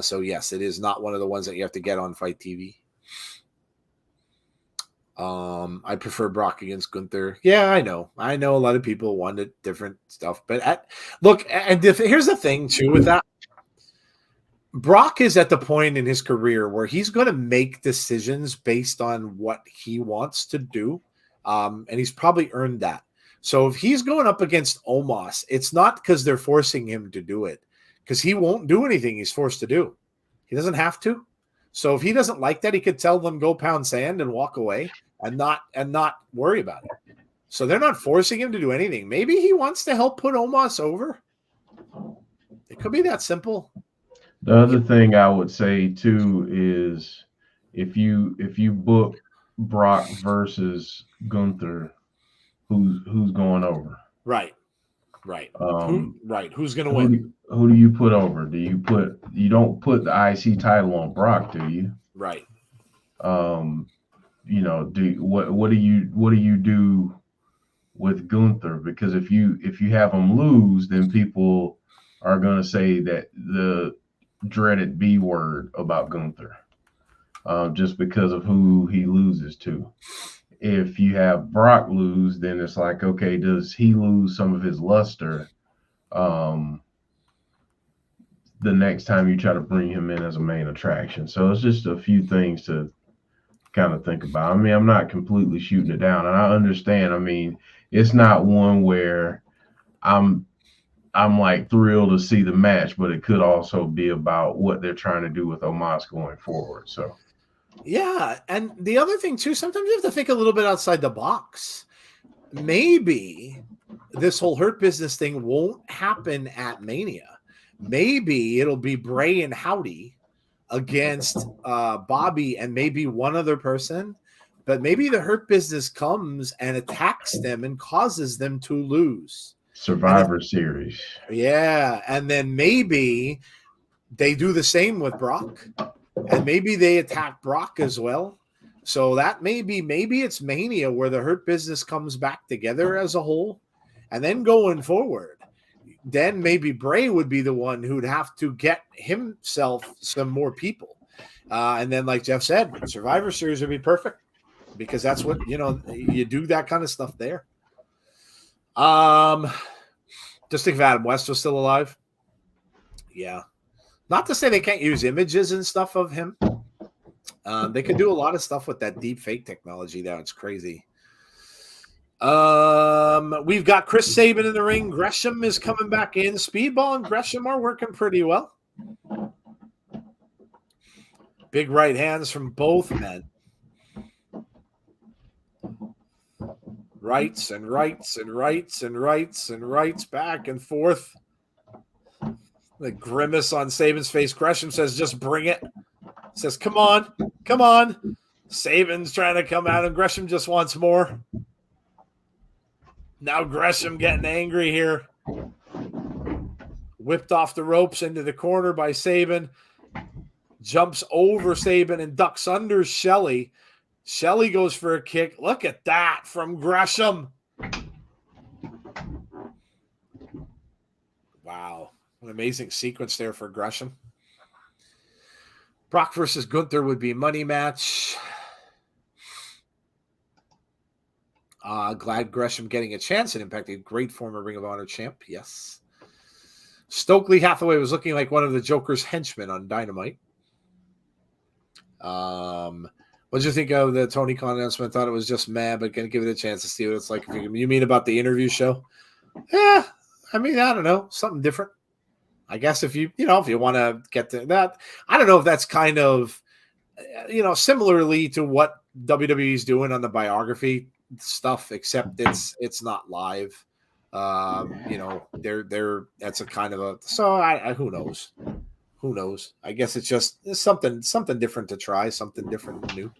So yes, it is not one of the ones that you have to get on Fight TV. I prefer Brock against Gunther. Yeah, I know. A lot of people wanted different stuff, but here's the thing too with that. Brock is at the point in his career where he's going to make decisions based on what he wants to do, and he's probably earned that. So if he's going up against Omos, it's not because they're forcing him to do it, because he won't do anything he's forced to do. He doesn't have to. So if he doesn't like that, he could tell them go pound sand and walk away and not worry about it. So they're not forcing him to do anything. Maybe he wants to help put Omos over. It could be that simple. The other thing I would say too is if you book Brock versus Gunther, who's going over? Right. Who's going to win? Who do you put over? You don't put the IC title on Brock, do you? Right. You know, what do you do with Gunther? Because if you have him lose, then people are going to say that the dreaded B word about Gunther, just because of who he loses to. If you have Brock lose, then it's like, okay, does he lose some of his luster the next time you try to bring him in as a main attraction? So it's just a few things to kind of think about. I mean, I'm not completely shooting it down, and I understand. I mean, it's not one where I'm like thrilled to see the match, but it could also be about what they're trying to do with Omos going forward. So yeah, and the other thing too, sometimes you have to think a little bit outside the box. Maybe this whole Hurt Business thing won't happen at Mania. Maybe it'll be Bray and Howdy against Bobby and maybe one other person, but maybe the Hurt Business comes and attacks them and causes them to lose. Survivor Series. Yeah, and then maybe they do the same with Brock, and maybe they attack Brock as well. So that maybe it's Mania where the Hurt Business comes back together as a whole, and then going forward, then maybe Bray would be the one who'd have to get himself some more people, and then like Jeff said, Survivor Series would be perfect because that's what you do that kind of stuff there. Just think if Adam West was still alive. Yeah. Not to say they can't use images and stuff of him. They could do a lot of stuff with that deep fake technology now. It's crazy. We've got Chris Sabin in the ring. Gresham is coming back in. Speedball and Gresham are working pretty well. Big right hands from both men. Rights and rights and rights and rights and rights back and forth. The grimace on Sabin's face. Gresham says, just bring it. Says, come on, come on. Sabin's trying to come out, and Gresham just wants more. Now Gresham getting angry here. Whipped off the ropes into the corner by Sabin. Jumps over Sabin and ducks under Shelley. Shelley goes for a kick. Look at that from Gresham. Wow. An amazing sequence there for Gresham. Brock versus Gunther would be a money match. Glad Gresham getting a chance at Impact. A great former Ring of Honor champ. Yes. Stokely Hathaway was looking like one of the Joker's henchmen on Dynamite. What did you think of the Tony Khan announcement? Thought it was just mad, but gonna give it a chance to see what it's like. You mean about the interview show? Yeah, I mean, I don't know, something different. I guess if you want to get to that, I don't know if that's kind of, similarly to what WWE's doing on the biography stuff, except it's not live. They're that's a kind of a, so I who knows? I guess it's something different to try, something different and new.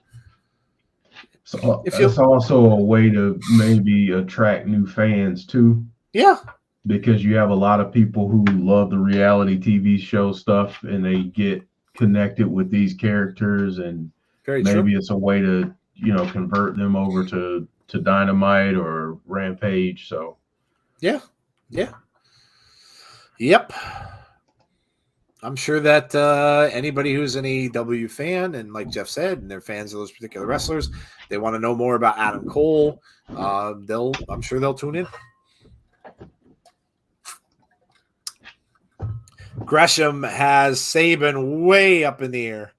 So it's also a way to maybe attract new fans too. Yeah. Because you have a lot of people who love the reality TV show stuff and they get connected with these characters, and maybe it's a way to, convert them over to Dynamite or Rampage. So yeah. Yep. I'm sure that anybody who's an AEW fan, and like Jeff said, and they're fans of those particular wrestlers, they want to know more about Adam Cole. I'm sure they'll tune in. Gresham has Sabin way up in the air.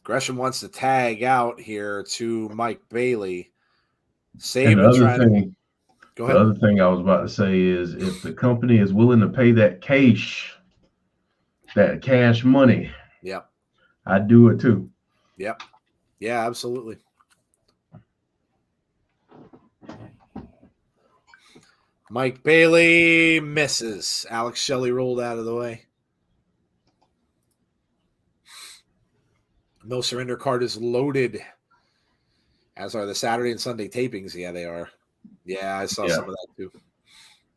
Gresham wants to tag out here to Mike Bailey. And Saban trying to go the ahead. other thing I was about to say is if the company is willing to pay that cash money, Yep. I'd do it too. Yep. Yeah, absolutely. Mike Bailey misses. Alex Shelley rolled out of the way. No surrender card is loaded, as are the Saturday and Sunday tapings. Yeah, they are. Yeah, I saw some of that too.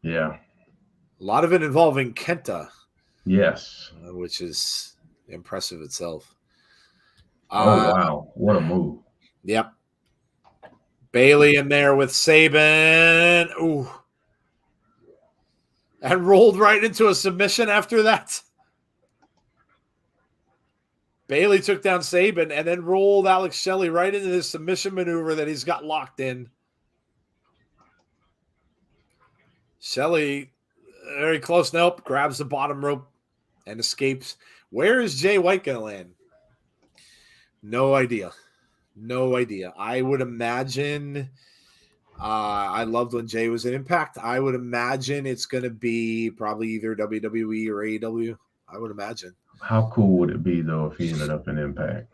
Yeah. A lot of it involving Kenta. Yes. Which is impressive itself. Oh, wow. What a move. Yep. Bailey in there with Saban. Ooh. And rolled right into a submission after that. Bailey took down Saban and then rolled Alex Shelley right into this submission maneuver that he's got locked in. Shelley, very close. Nope. Grabs the bottom rope and escapes. Where is Jay White going to land? No idea. No idea. I would imagine I loved when Jay was in Impact. I would imagine it's going to be probably either WWE or AEW. I would imagine. How cool would it be, though, if he ended up in Impact?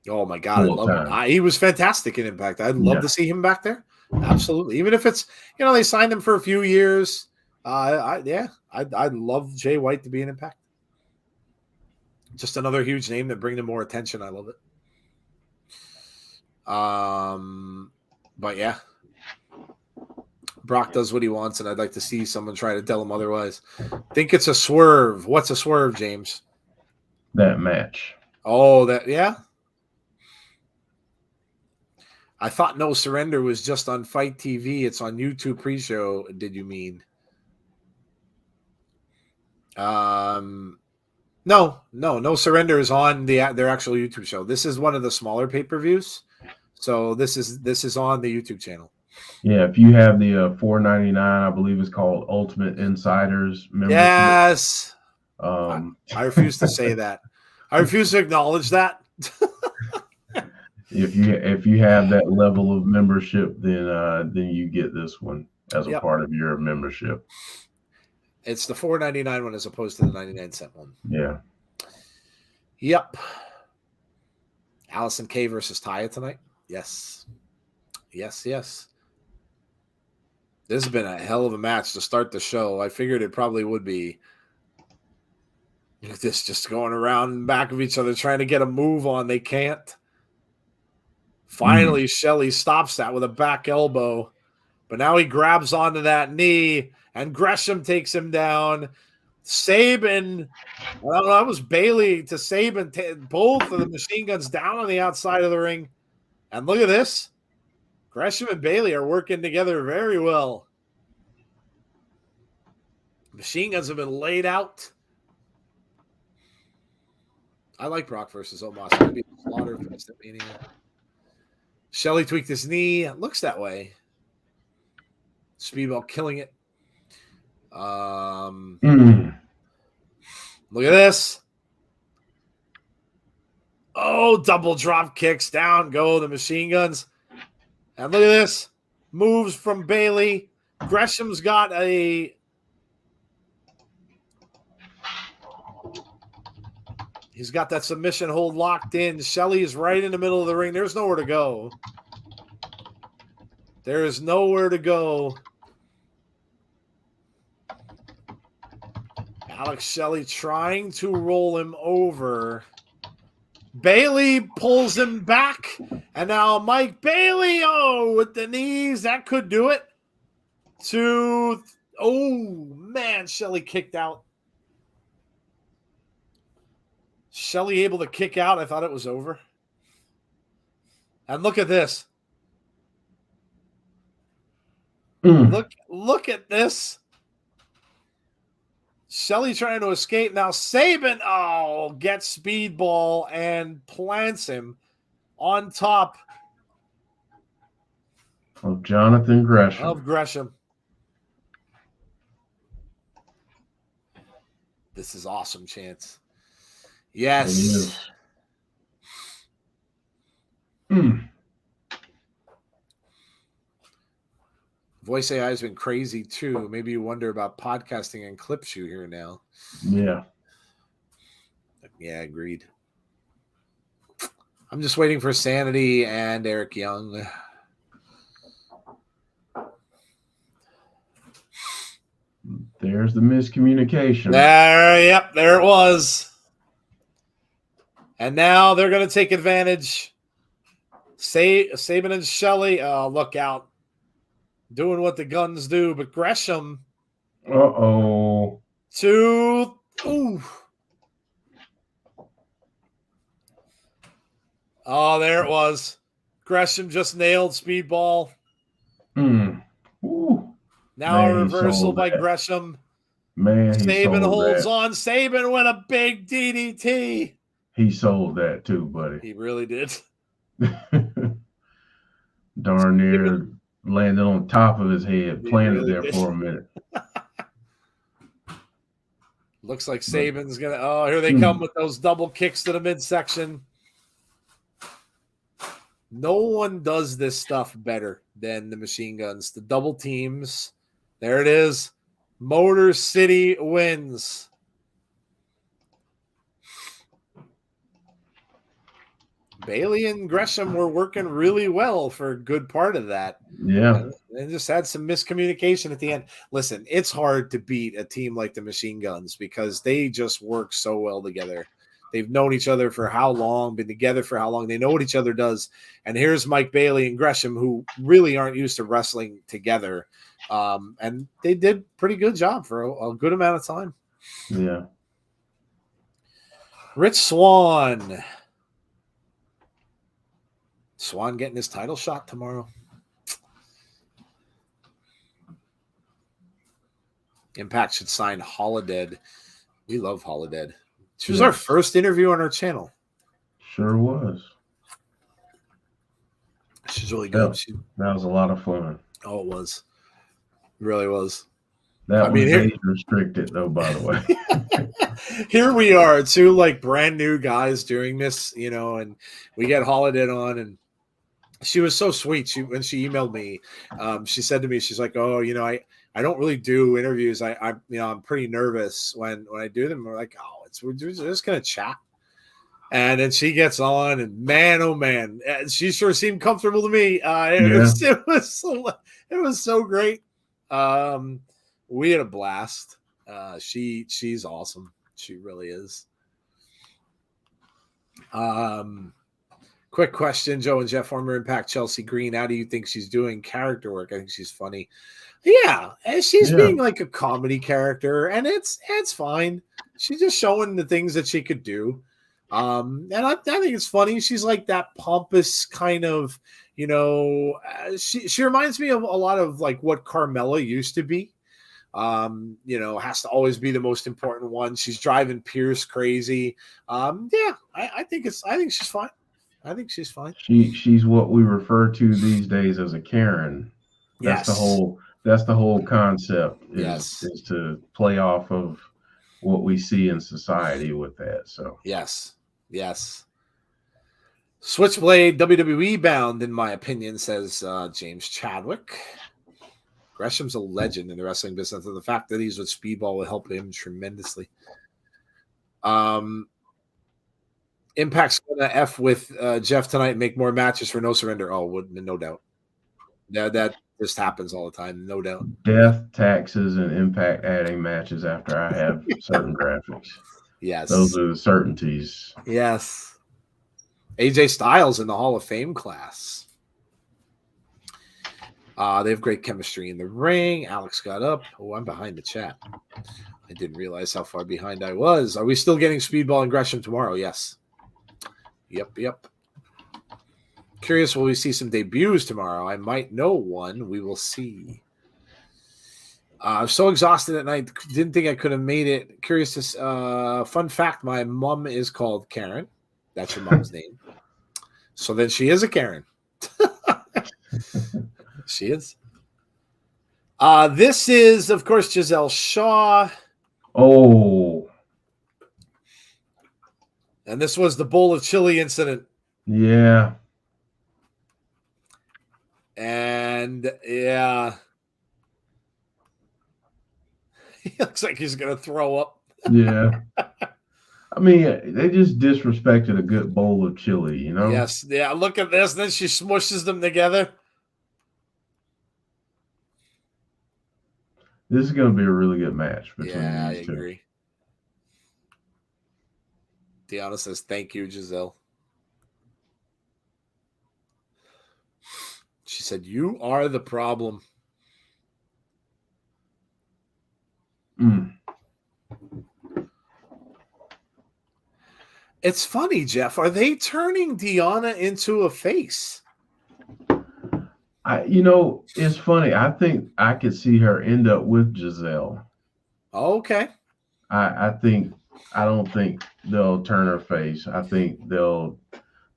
Oh, my God. I love it. He was fantastic in Impact. I'd love to see him back there. Absolutely. Even if it's, they signed him for a few years. I'd love Jay White to be in Impact. Just another huge name that brings him more attention. I love it. But yeah, Brock does what he wants, and I'd like to see someone try to tell him otherwise. Think it's a swerve. What's a swerve, James? That match. Oh, yeah. I thought No Surrender was just on Fight TV. It's on YouTube pre-show. Did you mean? No Surrender is on their actual YouTube show. This is one of the smaller pay-per-views. So this is on the YouTube channel. Yeah, if you have the $4.99, I believe it's called Ultimate Insiders membership. Yes. I refuse to say that. I refuse to acknowledge that. If you have that level of membership, then you get this one as a part of your membership. It's the $4.99 one as opposed to the 99-cent one. Yeah. Yep. Allison K versus Taya tonight. Yes. Yes. This has been a hell of a match to start the show. I figured it probably would be. This just going around and back of each other trying to get a move on. They can't. Finally, Shelley stops that with a back elbow. But now he grabs onto that knee, and Gresham takes him down. Saban, well, that was Bailey to Saban, both of the machine guns down on the outside of the ring. And look at this. Gresham and Bailey are working together very well. Machine guns have been laid out. I like Brock versus Omos. It's going to be a slaughter fest at Mania. Shelley tweaked his knee. It looks that way. Speedball killing it. Look at this. Oh, double drop kicks. Down go the machine guns. And look at this. Moves from Bailey. Gresham's got a... He's got that submission hold locked in. Shelley is right in the middle of the ring. There's nowhere to go. There is nowhere to go. Alex Shelley trying to roll him over. Bailey pulls him back. And now Mike Bailey, with the knees. That could do it. Man, Shelley kicked out. Shelley able to kick out. I thought it was over. And look at this. Look at this. Shelley trying to escape. Now Saban, gets speedball and plants him on top of Jonathan Gresham. This is awesome, Chance. Yes. Voice AI has been crazy too. Maybe you wonder about podcasting and clips you hear now. Yeah. Yeah, agreed. I'm just waiting for Sanity and Eric Young. There's the miscommunication. There it was. And now they're going to take advantage. Sabin and Shelley, look out. Doing what the guns do, but Gresham. Uh-oh. Oh, there it was. Gresham just nailed Speedball. Now a reversal by Gresham. Man, Sabin holds on. Sabin with a big DDT. He sold that too, buddy. He really did. Darn near landed on top of his head, planted there for a minute. Looks like Sabin's going to... Oh, here they come with those double kicks to the midsection. No one does this stuff better than the Machine Guns. The double teams. There it is. Motor City wins. Bailey and Gresham were working really well for a good part of that. Yeah. And just had some miscommunication at the end. Listen, it's hard to beat a team like the Machine Guns because they just work so well together. They've known each other for how long, been together for how long. They know what each other does. And here's Mike Bailey and Gresham, who really aren't used to wrestling together. And they did pretty good job for a good amount of time. Yeah. Rich Swann. Swann getting his title shot tomorrow. Impact should sign Holodead. We love Holodead. She was our first interview on our channel. Sure was. She's really good. That was a lot of fun. Oh, it was. It really was. That was age restricted, though, by the way. Here we are, two like brand new guys doing this, and we get Holodead on, and she was so sweet. When she emailed me, she said to me, she's like, "Oh, I don't really do interviews. I'm pretty nervous when I do them." We're like, "Oh, we're just gonna chat." And then she gets on, and man, oh man, she sure seemed comfortable to me. It was so great. We had a blast. She's awesome. She really is. Quick question, Joe and Jeff, former Impact Chelsea Green. How do you think she's doing character work? I think she's funny. Yeah, she's being like a comedy character, and it's fine. She's just showing the things that she could do. And I think it's funny. She's like that pompous kind of, she reminds me of a lot of like what Carmella used to be. Has to always be the most important one. She's driving Pierce crazy. I think she's fine. I think she's fine. She's what we refer to these days as a Karen. That's the whole concept is to play off of what we see in society with that. So yes. Switchblade WWE bound, in my opinion, says James Chadwick. Gresham's a legend in the wrestling business, and the fact that he's with Speedball will help him tremendously. Impact's gonna F with Jeff tonight and make more matches for No Surrender. Oh, no doubt. Yeah, that just happens all the time, no doubt. Death, taxes, and Impact adding matches after I have certain graphics. Yes. Those are the certainties. Yes. AJ Styles in the Hall of Fame class. They have great chemistry in the ring. Alex got up. Oh, I'm behind the chat. I didn't realize how far behind I was. Are we still getting Speedball and Gresham tomorrow? Yes. Yep. Curious, will we see some debuts tomorrow? I might know one. We will see. I'm so exhausted at night. Didn't think I could have made it. Curious to fun fact, my mom is called Karen. That's your mom's name. So then she is a Karen. She is. This is, of course, Giselle Shaw. Oh. And this was the bowl of chili incident. Yeah. And yeah, He looks like he's gonna throw up. Yeah. I mean, they just disrespected a good bowl of chili, you know? Yes. Yeah. Look at this. Then she smushes them together. This is going to be a really good match between Yeah, I these two. agree. Deanna says, "Thank you, Giselle." She said, "You are the problem." Mm. It's funny, Jeff. Are they turning Deanna into a face? It's funny. I think I could see her end up with Giselle. Okay. I don't think they'll turn her face. I think they'll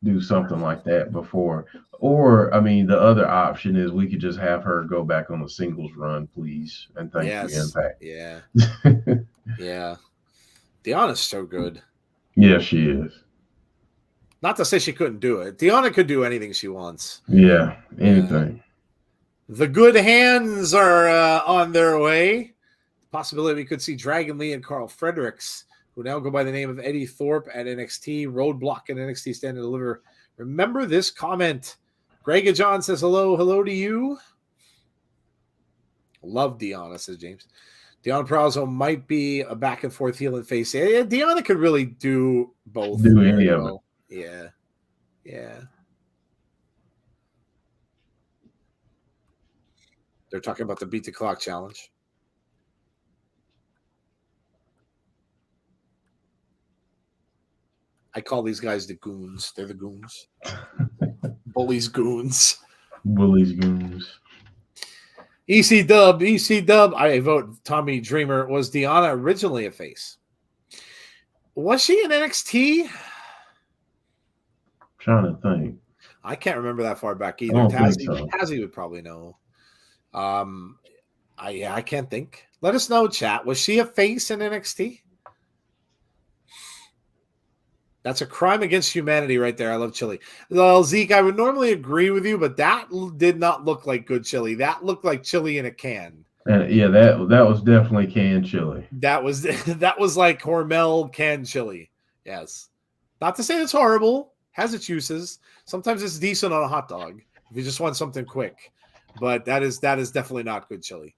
do something like that before. Or, I mean, the other option is we could just have her go back on a singles run, please. And thank you, Impact. Yeah. Yeah. Deanna's so good. Yeah, she is. Not to say she couldn't do it. Deanna could do anything she wants. Yeah, anything. The good hands are on their way. Possibility we could see Dragon Lee and Carl Fredericks, who now go by the name of Eddie Thorpe at NXT, Roadblock and NXT Stand and Deliver. Remember this comment. Greg John says, hello to you. Love Deanna, says James. Deanna Prazo might be a back and forth heel and face. Yeah, Deanna could really do both. Do any of it. Yeah. Yeah. They're talking about the Beat the Clock challenge. I call these guys the goons. They're the goons. Bullies goons. Bullies goons. EC Dub. I vote Tommy Dreamer. Was Deanna originally a face? Was she in NXT? Trying to think. I can't remember that far back either. I don't think so. Tazzy would probably know. I can't think. Let us know, chat. Was she a face in NXT? That's a crime against humanity right there. I love chili. Well, Zeke, I would normally agree with you, but that did not look like good chili. That looked like chili in a can. Yeah, that was definitely canned chili. That was like Hormel canned chili. Yes. Not to say it's horrible. Has its uses. Sometimes it's decent on a hot dog if you just want something quick. But that is definitely not good chili.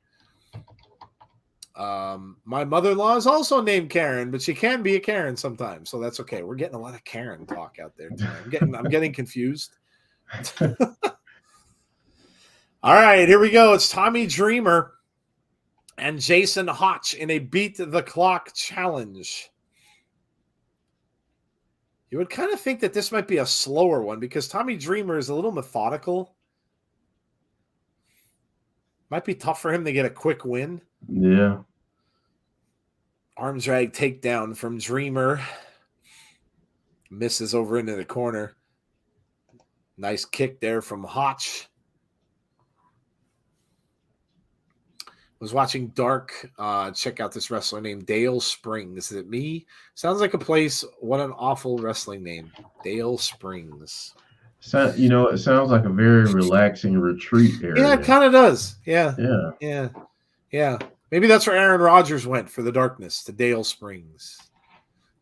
My mother-in-law is also named Karen, but she can be a Karen sometimes, so that's okay. We're getting a lot of Karen talk out there tonight. I'm getting confused. All right, here we go. It's Tommy Dreamer and Jason Hotch in a Beat the Clock challenge. You would kind of think that this might be a slower one because Tommy Dreamer is a little methodical. Might be tough for him to get a quick win. Yeah. Arm drag takedown from Dreamer. Misses over into the corner. Nice kick there from Hotch. Was watching Dark. Check out this wrestler named Dale Springs. Is it me? Sounds like a place. What an awful wrestling name. Dale Springs. So, it sounds like a very relaxing retreat area. Yeah, it kind of does. Yeah. Maybe that's where Aaron Rodgers went for the darkness, to Dale Springs.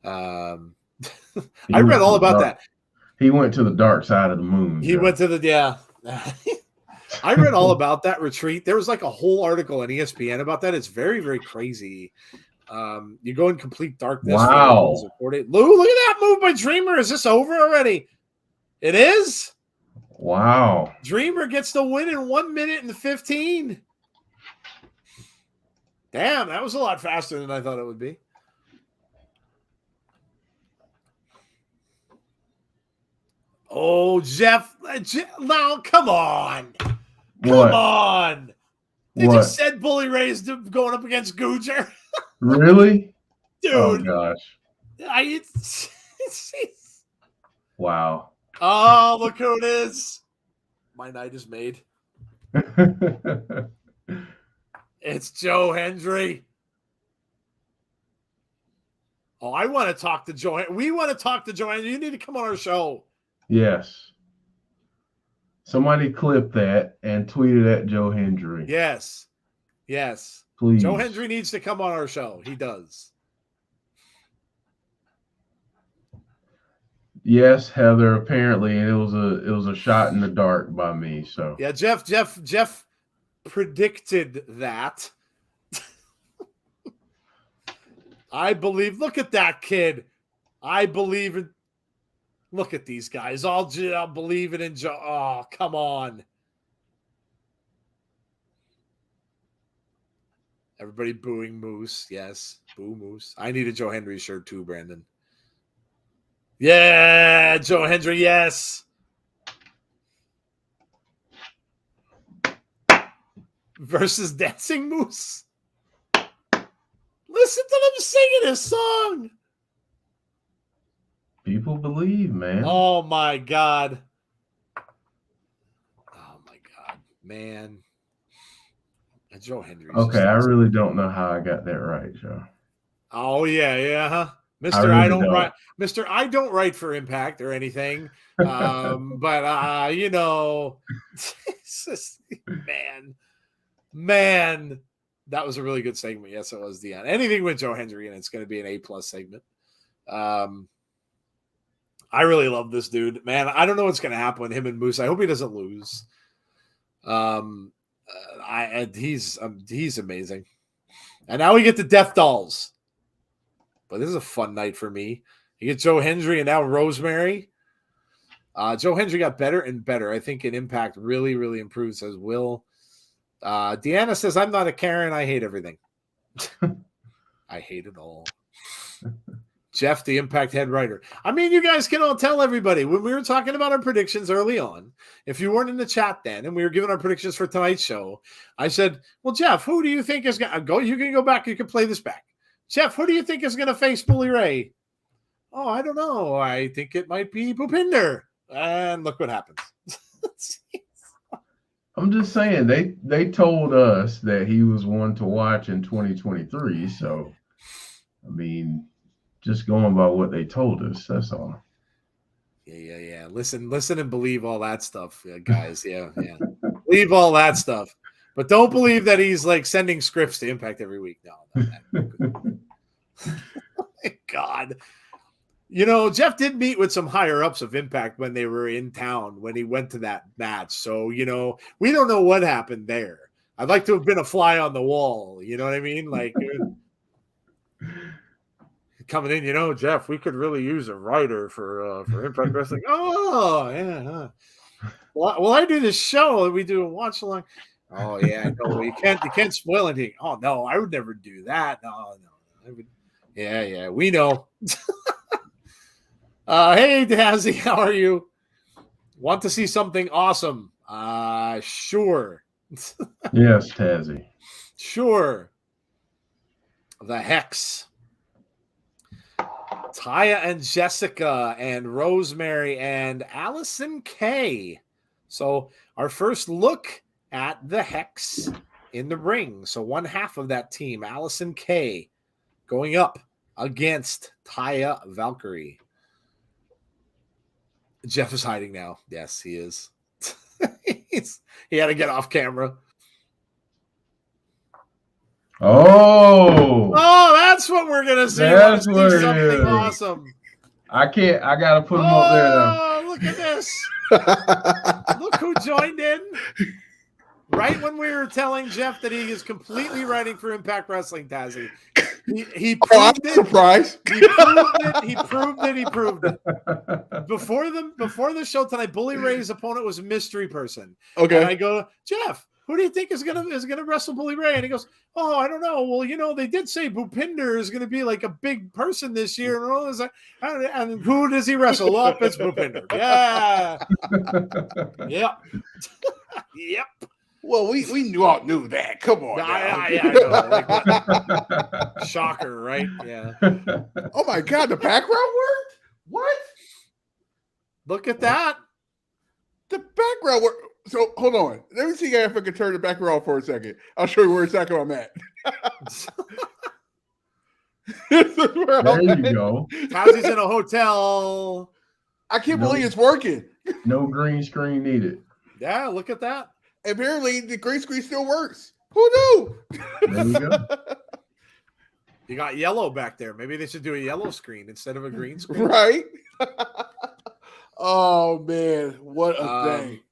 I read all about that. He went to the dark side of the moon. He went to the I read all about that retreat. There was like a whole article on ESPN about that. It's very, very crazy. You go in complete darkness. Wow. Lou, look at that move by Dreamer. Is this over already? It is? Wow. Dreamer gets the win in 1 minute and 15. Damn, that was a lot faster than I thought it would be. Oh, Jeff, now come on. Come on. They just said Bully Ray's going up against Gujar. Really? Dude. Oh, gosh. Wow. Oh, look who it is. My night is made. It's Joe Hendry. Oh, I want to talk to Joe. We want to talk to Joe Hendry. You need to come on our show. Yes. Somebody clip that and tweet it at Joe Hendry. Yes. Please. Joe Hendry needs to come on our show. He does. Yes, Heather. Apparently, it was a shot in the dark by me. So yeah, Jeff predicted that. I believe. Look at that kid. I believe in. Look at these guys. I'll believe it in Joe. Oh, come on. Everybody booing Moose. Yes, boo Moose. I need a Joe Hendry shirt too, Brandon. Yeah, Joe Hendry, yes. Versus Dancing Moose. Listen to them singing his song. people believe, man. Oh, my God. Oh, my God. Man. Joe Hendry. Okay, I really don't know how I got that right, Joe. Oh, yeah, huh? Mr. I don't write. Mr. I don't write for Impact or anything. But you know, just, man, that was a really good segment. Yes, it was, Dion. Anything with Joe Hendry, and it's going to be an A+ segment. I really love this dude, man. I don't know what's going to happen with him and Moose. I hope he doesn't lose. He's amazing. And now we get the Death Dolls. But this is a fun night for me. You get Joe Hendry and now Rosemary. Joe Hendry got better and better. I think an Impact really, really improves as Will. Deanna says, I'm not a Karen. I hate everything. I hate it all. Jeff, the Impact head writer. I mean, you guys can all tell everybody. When we were talking about our predictions early on, if you weren't in the chat then, and we were giving our predictions for tonight's show, I said, well, Jeff, who do you think is going to go? You can go back. You can play this back. Jeff, who do you think is going to face Bully Ray? Oh, I don't know. I think it might be Bhupinder. And look what happens. I'm just saying, they told us that he was one to watch in 2023. So, I mean, just going by what they told us, that's all. Yeah. Listen and believe all that stuff, guys. Yeah. Believe all that stuff. But don't believe that he's like sending scripts to Impact every week. No. God. You know, Jeff did meet with some higher ups of Impact when they were in town when he went to that match. So, you know, we don't know what happened there. I'd like to have been a fly on the wall. You know what I mean? Like coming in, you know, Jeff, we could really use a writer for Impact Wrestling. Oh, yeah. Well, I do this show. We do a watch along. Oh yeah, no, you can't spoil anything. Oh no, I would never do that. No. Yeah, we know. Hey Dazzy, how are you? Want to see something awesome? Sure. Yes, Tazzy. Sure. The Hex. Taya and Jessica and Rosemary and Allison K. So our first look at the Hex in the ring. So one half of that team, Allison K, going up against Taya Valkyrie. Jeff is hiding now. Yes, he is. He had to get off camera. Oh, that's what we're gonna see. That's see what it something is. Awesome. I gotta put him up there now. Oh, look at this. Look who joined in. Right when we were telling Jeff that he is completely writing for Impact Wrestling, Tazzy. He proved it. Surprised. He proved it. Before the show tonight, Bully Ray's opponent was a mystery person. Okay. And I go, Jeff, who do you think is gonna wrestle Bully Ray? And he goes, oh, I don't know. Well, you know, they did say Bhupinder is gonna be like a big person this year. And all this, and who does he wrestle? Oh, it's Bhupinder. Yeah. Yep. Yep. Well, we all knew that. Come on. I know. Like, shocker, right? Yeah. Oh my God, the background worked? What? Look at that. The background worked. So hold on. Let me see if I can turn the background for a second. I'll show you where exactly I'm at. This is where There I'm you at. go. Tazzy's in a hotel. I can't believe it's working. No green screen needed. Yeah, look at that. Apparently, the green screen still works. Who knew? There you go. You got yellow back there. Maybe they should do a yellow screen instead of a green screen. Right? Oh, man. What a day.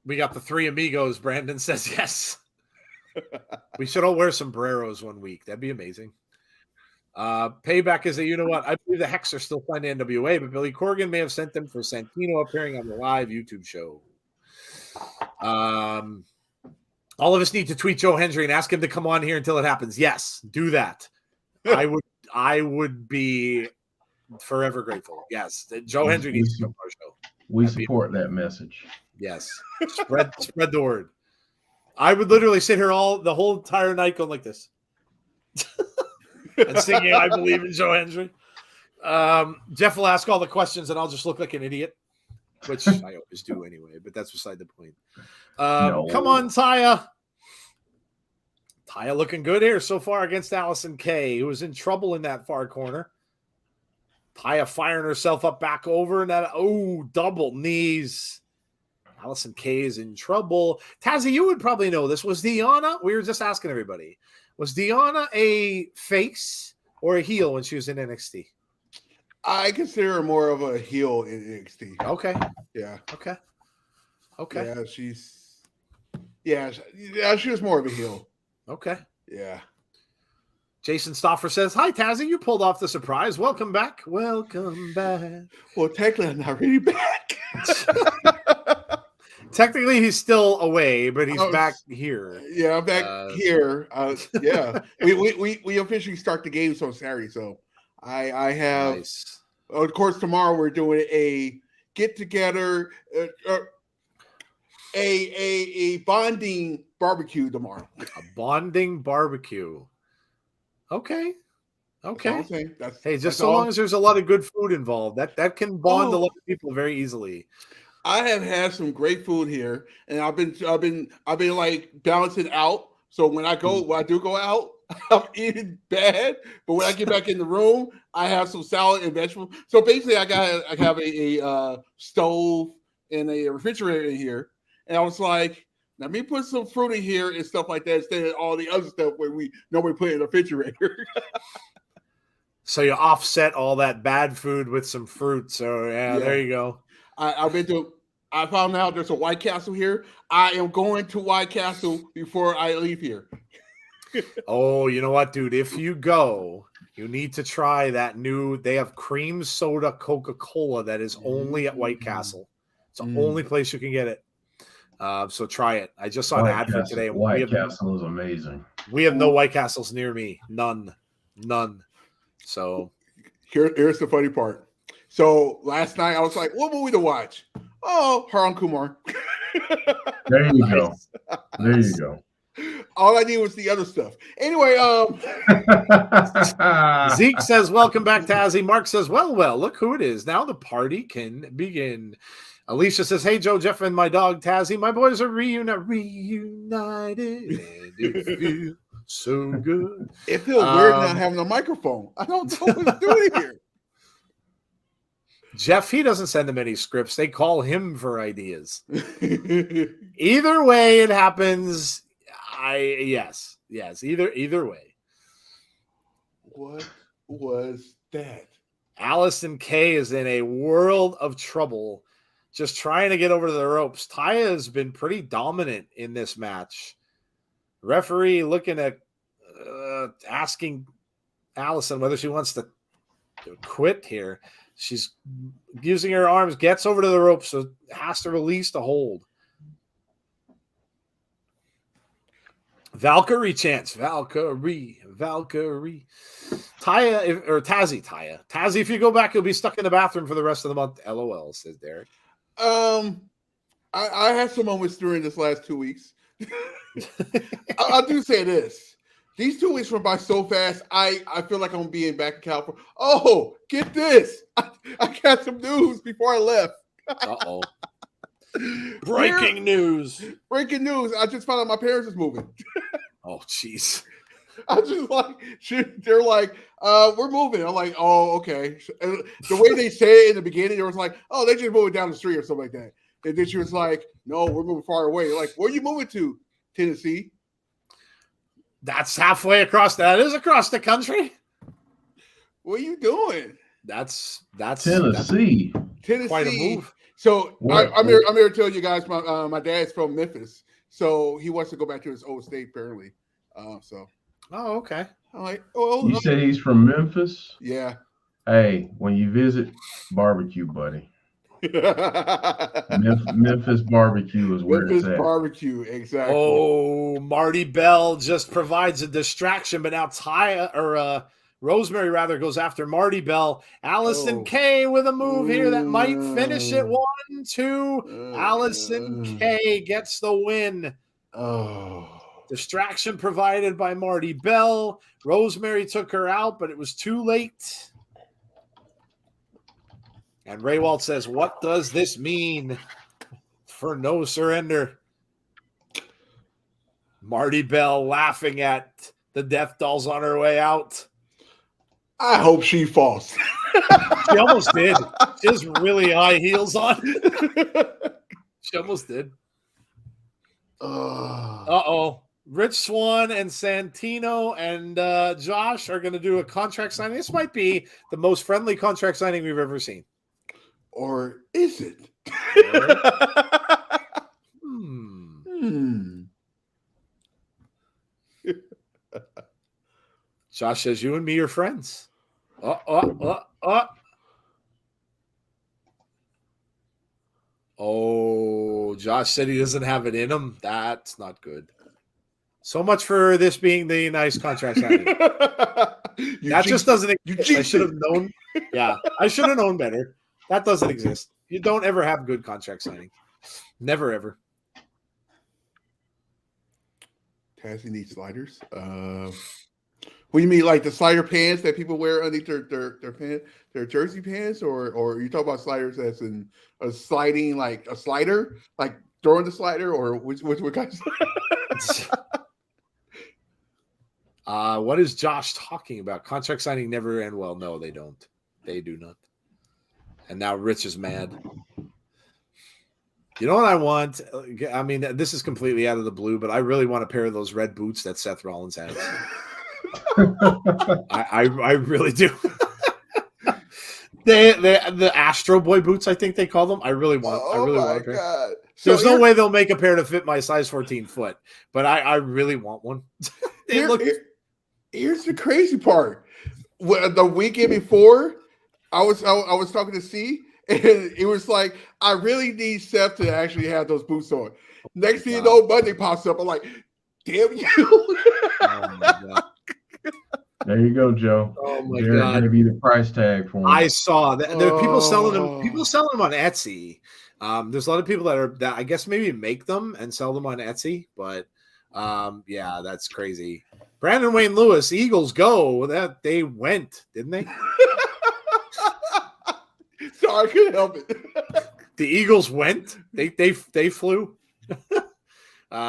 We got the three amigos. Brandon says yes. We should all wear sombreros one week. That'd be amazing. Payback is you know what? I believe the Hex are still playing the NWA, but Billy Corgan may have sent them for Santino appearing on the live YouTube show. All of us need to tweet Joe Hendry and ask him to come on here until it happens. Yes, do that. I would be forever grateful. Yes, Joe Hendry needs to come on our show. We support that message. Yes, spread the word. I would literally sit here the whole entire night going like this. And singing I believe in Joe Hendry. Jeff will ask all the questions and I'll just look like an idiot, which I always do anyway, but that's beside the point. Come on, Taya. Taya looking good here so far against Allysin Kay, who was in trouble in that far corner. Taya firing herself up back over and that double knees. Allysin Kay is in trouble. Tazzy, you would probably know this. Was Deonna, we were just asking everybody, was Deonna a face or a heel when she was in NXT? I consider her more of a heel in NXT. Okay. Yeah. Okay. Yeah, she was more of a heel. Okay. Yeah. Jason Stoffer says, hi, Tazzy. You pulled off the surprise. Welcome back. Welcome back. Well, technically, I'm not really back. Technically, he's still away, but he's back here. Yeah, I'm back here. Yeah. We officially start the games on Saturday, so I have. Nice. Of course, tomorrow we're doing a get-together, a bonding barbecue tomorrow. A bonding barbecue. Okay. Hey, just so long as there's a lot of good food involved, that can bond a lot of people very easily. I have had some great food here, and I've been like balancing out. So when I do go out, I'm eating bad, but when I get back in the room, I have some salad and vegetables. So basically, I have a stove and a refrigerator in here, and I was like, let me put some fruit in here and stuff like that instead of all the other stuff where we normally put in the refrigerator. So you offset all that bad food with some fruit. So yeah. There you go. I found out there's a White Castle here. I am going to White Castle before I leave here. Oh, you know what, dude? If you go, you need to try that they have cream soda Coca-Cola that is only at White Castle. It's the only place you can get it. So try it. I just saw an ad for today. White Castle is amazing. We have no White Castles near me. None. So here's the funny part. So last night I was like, what movie to watch? Oh, Haran Kumar. There you go. There you go. All I need was the other stuff. Anyway, Zeke says, welcome back, Tazzy. Mark says, well, look who it is. Now the party can begin. Alicia says, hey, Joe, Jeff, and my dog, Tazzy. My boys are reunited. And it feels so good. It feels weird not having a microphone. I don't know what's doing here. Jeff, he doesn't send them any scripts. They call him for ideas. Either way it happens. Yes. Either way. What was that? Allysin Kay is in a world of trouble, just trying to get over the ropes. Taya has been pretty dominant in this match. Referee looking at asking Allison whether she wants to quit here. She's using her arms, gets over to the ropes, so has to release the hold. Valkyrie chants. Valkyrie. Taya, or Tazzy. Tazzy, if you go back, you'll be stuck in the bathroom for the rest of the month. LOL, says Derek. I had some moments during this last 2 weeks. I do say this. These 2 weeks went by so fast, I feel like I'm being back in California. Oh, get this. I got some news before I left. Uh-oh. Breaking news. I just found out my parents is moving. Oh, jeez. I just like, they're like, we're moving. I'm like, oh, okay. And the way they say it in the beginning, it was like, oh, they just moving down the street or something like that. And then she was like, no, we're moving far away. Like, where are you moving to? Tennessee. That's halfway across. That is across the country. What are you doing? That's Tennessee. Tennessee. Quite a move. So What? I'm here to tell you guys. My dad's from Memphis, so he wants to go back to his old state apparently. So. Oh, okay. I'm like, oh, You said he's from Memphis? yeah. Hey, when you visit, barbecue, buddy. Memphis barbecue is where Memphis it's at. barbecue, exactly. Oh, Marty Bell just provides a distraction, but now Taya or Rosemary rather goes after Marty Bell. Allison K with a move here that might finish it. 1, 2. Allison K gets the win. Oh. Distraction provided by Marty Bell. Rosemary took her out, but it was too late. And Ray Walt says, what does this mean for no surrender? Marty Bell laughing at the Death Dolls on her way out. I hope she falls. She almost did. She has really high heels on. She almost did. Uh-oh. Rich Swan and Santino and Josh are going to do a contract signing. This might be the most friendly contract signing we've ever seen. Or is it? Josh says, you and me are friends. Oh, Josh said he doesn't have it in him. That's not good. So much for this being the nice contract signing. That just doesn't exist. I should have known. Yeah, I should have known better. That doesn't exist. You don't ever have good contract signing. Never, ever. Cazzy needs sliders. What do you mean, like the slider pants that people wear underneath their pants, their jersey pants, or you talk about sliders that's in a sliding, like a slider, like throwing the slider, or which kind of what is Josh talking about? Contract signing never end well. No, they don't. They do not. And now Rich is mad. You know what I want? I mean, this is completely out of the blue, but I really want a pair of those red boots that Seth Rollins has. I really do. The Astro Boy boots, I think they call them. I really want. I really want a pair. God. There's no way they'll make a pair to fit my size 14 foot, but I really want one. Here's the crazy part. The weekend before, I was talking to C, and it was like, I really need Seth to actually have those boots on. Next thing you know, Monday pops up. I'm like, damn you. Oh my God. There you go, Joe. Oh my There's God. going to be the price tag for them. I saw that there are people selling them. People selling them on Etsy. There's a lot of people that I guess maybe make them and sell them on Etsy, but yeah, that's crazy. Brandon Wayne Lewis, Eagles go. That they went, didn't they? Sorry, I couldn't help it. The Eagles went. They flew. They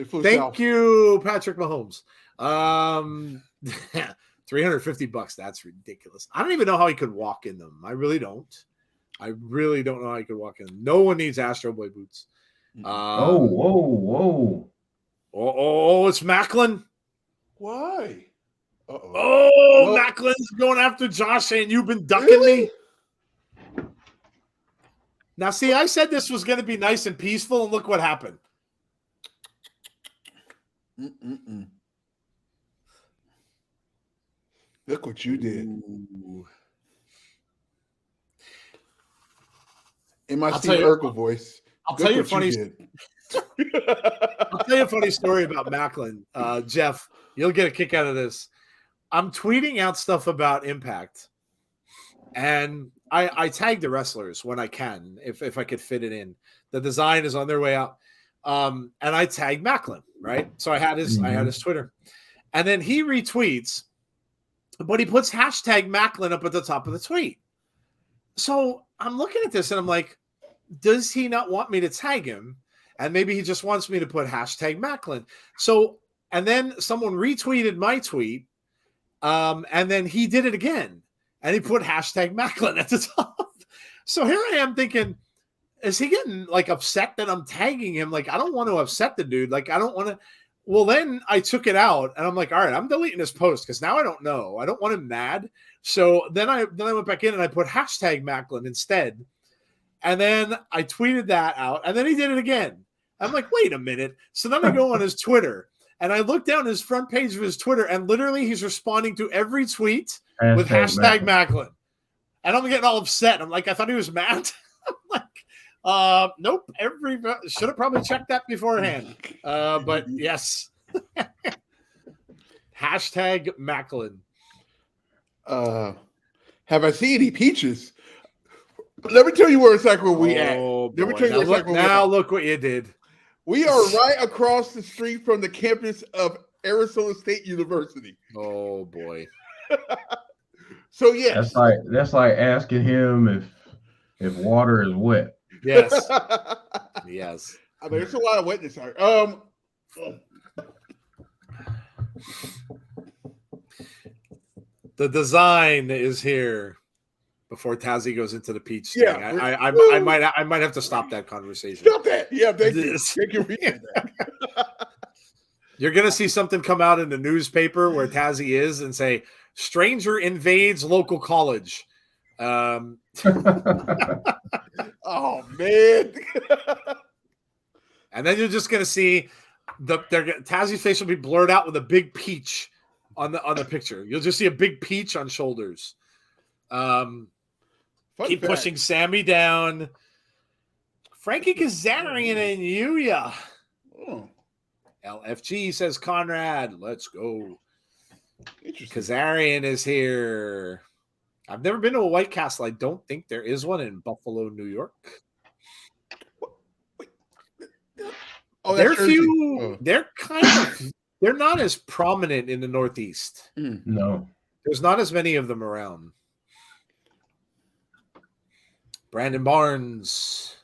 flew Thank south. you, Patrick Mahomes. $350. That's ridiculous. I don't even know how he could walk in them. I really don't. I really don't know how he could walk in them. No one needs Astro Boy boots. Whoa. Oh, it's Macklin. Why? Macklin's going after Josh saying you've been ducking me. Now, see, I said this was going to be nice and peaceful, and look what happened. Look what you did. In my Steve Urkel voice. I'll tell you a funny story about Macklin. Jeff, you'll get a kick out of this. I'm tweeting out stuff about Impact, and I tag the wrestlers when I can, if I could fit it in. The design is on their way out. And I tag Macklin, right? So I had his Twitter. And then he retweets, but he puts hashtag Macklin up at the top of the tweet. So I'm looking at this and I'm like, does he not want me to tag him? And maybe he just wants me to put hashtag Macklin. So, and then someone retweeted my tweet. And then he did it again. And he put hashtag Macklin at the top. So here I am thinking, is he getting like upset that I'm tagging him? Like, I don't want to upset the dude. Like, I don't want to. Well, then I took it out, and I'm like, all right, I'm deleting this post because now I don't know. I don't want him mad. So then I went back in and I put hashtag Macklin instead. And then I tweeted that out, and then he did it again. I'm like, wait a minute. So then I go on his Twitter, and I look down his front page of his Twitter, and literally he's responding to every tweet with hashtag Macklin. And I'm getting all upset. I'm like, I thought he was mad. I'm like, nope. Should have probably checked that beforehand. But yes. Hashtag Macklin. Have I seen any peaches? Let me tell you where exactly where we at. Let me tell you now, exactly now look what you did. We are right across the street from the campus of Arizona State University. Oh boy. So yes. That's like asking him if water is wet. Yes. Yes. I mean, there's a lot of wetness here. The design is here before Tazzy goes into the peach thing. Yeah, I might have to stop that conversation. Stop that. Yeah, thank you. Thank you. You're gonna see something come out in the newspaper where Tazzy is and say, "Stranger invades local college." Oh man. And then you're just gonna see Tazzy's face will be blurred out with a big peach on the picture. You'll just see a big peach on shoulders. Keep pushing Sammy down. Frankie Kazarian and Yuya. Oh. LFG says Conrad. Let's go. Kazarian is here. I've never been to a White Castle. I don't think there is one in Buffalo, New York. Oh, they're few. Oh. They're kind of. They're not as prominent in the Northeast. No, there's not as many of them around. Brandon Barnes.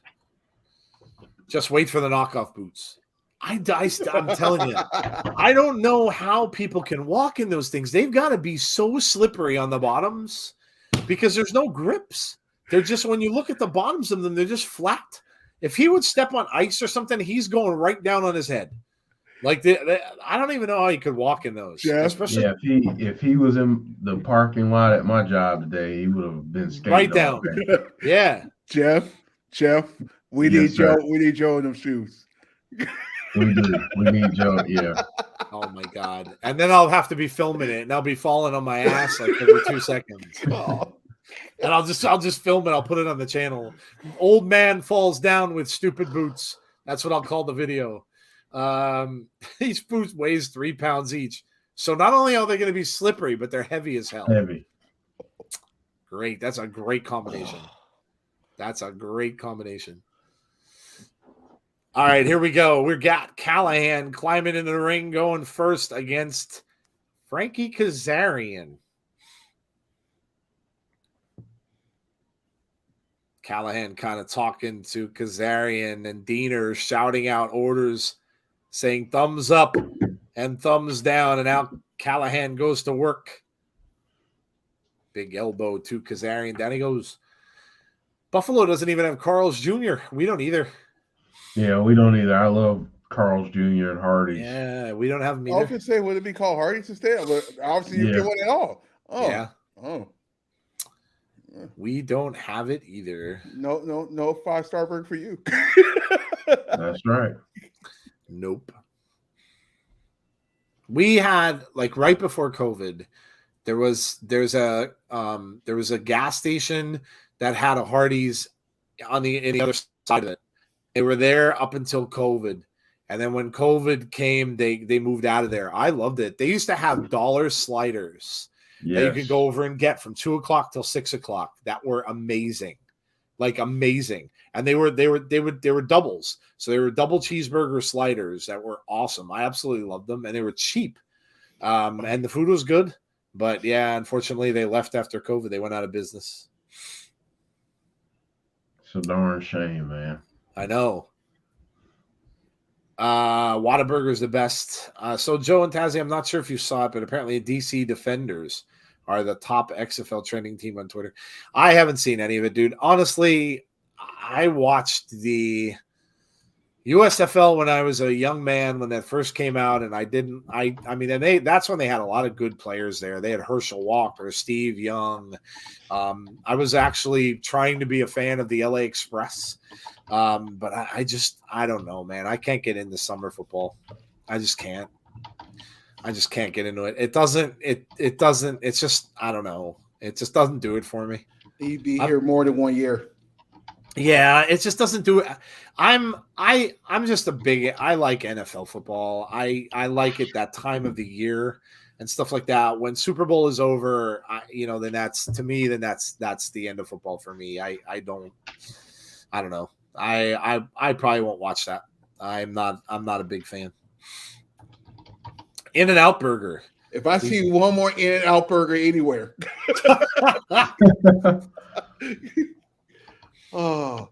Just wait for the knockoff boots. I'm telling you, I don't know how people can walk in those things. They've got to be so slippery on the bottoms because there's no grips. They're just, when you look at the bottoms of them, they're just flat. If he would step on ice or something, he's going right down on his head. Like I don't even know how he could walk in those. Yeah, especially if he was in the parking lot at my job today, he would have been skating right down. Yeah, Jeff, we need Joe. We need Joe in them shoes. We do. We need Joe. Yeah. Oh my God! And then I'll have to be filming it, and I'll be falling on my ass like every 2 seconds. Oh. And I'll just film it. I'll put it on the channel. Old man falls down with stupid boots. That's what I'll call the video. Each boot weighs 3 pounds each. So not only are they going to be slippery, but they're heavy as hell. Heavy. Great. That's a great combination. That's a great combination. All right, here we go. We got Callihan climbing in the ring, going first against Frankie Kazarian. Callihan kind of talking to Kazarian, and Diener shouting out orders, saying thumbs up and thumbs down, and out Callihan goes to work. Big elbow to Kazarian. Down he goes. Buffalo doesn't even have Carl's Jr. We don't either. Yeah, we don't either. I love Carl's Jr. and Hardy's. Yeah, we don't have them either. I was going to say, would it be called Hardy's instead? But obviously, you get one at all. Oh, yeah. Oh. We don't have it either. No 5-star burn for you. That's right. Nope. We had, like, right before COVID, there was a gas station that had a Hardee's in the other side of it. They were there up until COVID. And then when COVID came, they moved out of there. I loved it. They used to have dollar sliders that you could go over and get from 2 o'clock till 6 o'clock. That were amazing. Like amazing. And they were doubles. So they were double cheeseburger sliders that were awesome. I absolutely loved them, and they were cheap. And the food was good. But yeah, unfortunately they left after COVID. They went out of business. It's a darn shame, man. I know. Whataburger's the best. So Joe and Tazzy, I'm not sure if you saw it, but apparently DC Defenders are the top XFL trending team on Twitter. I haven't seen any of it, dude. Honestly, I watched the USFL when I was a young man when that first came out, and I mean, and that's when they had a lot of good players there. They had Herschel Walker, Steve Young. I was actually trying to be a fan of the LA Express, but I don't know, man. I can't get into summer football. I just can't get into it. It doesn't. It's just, I don't know. It just doesn't do it for me. He'd be here more than 1 year. Yeah, it just doesn't do it. I'm just I like NFL football. I like it that time of the year and stuff like that. When Super Bowl is over, then that's the end of football for me. I don't know. I probably won't watch that. I'm not a big fan. In-N-Out Burger. If I see one more In-N-Out Burger anywhere. Oh,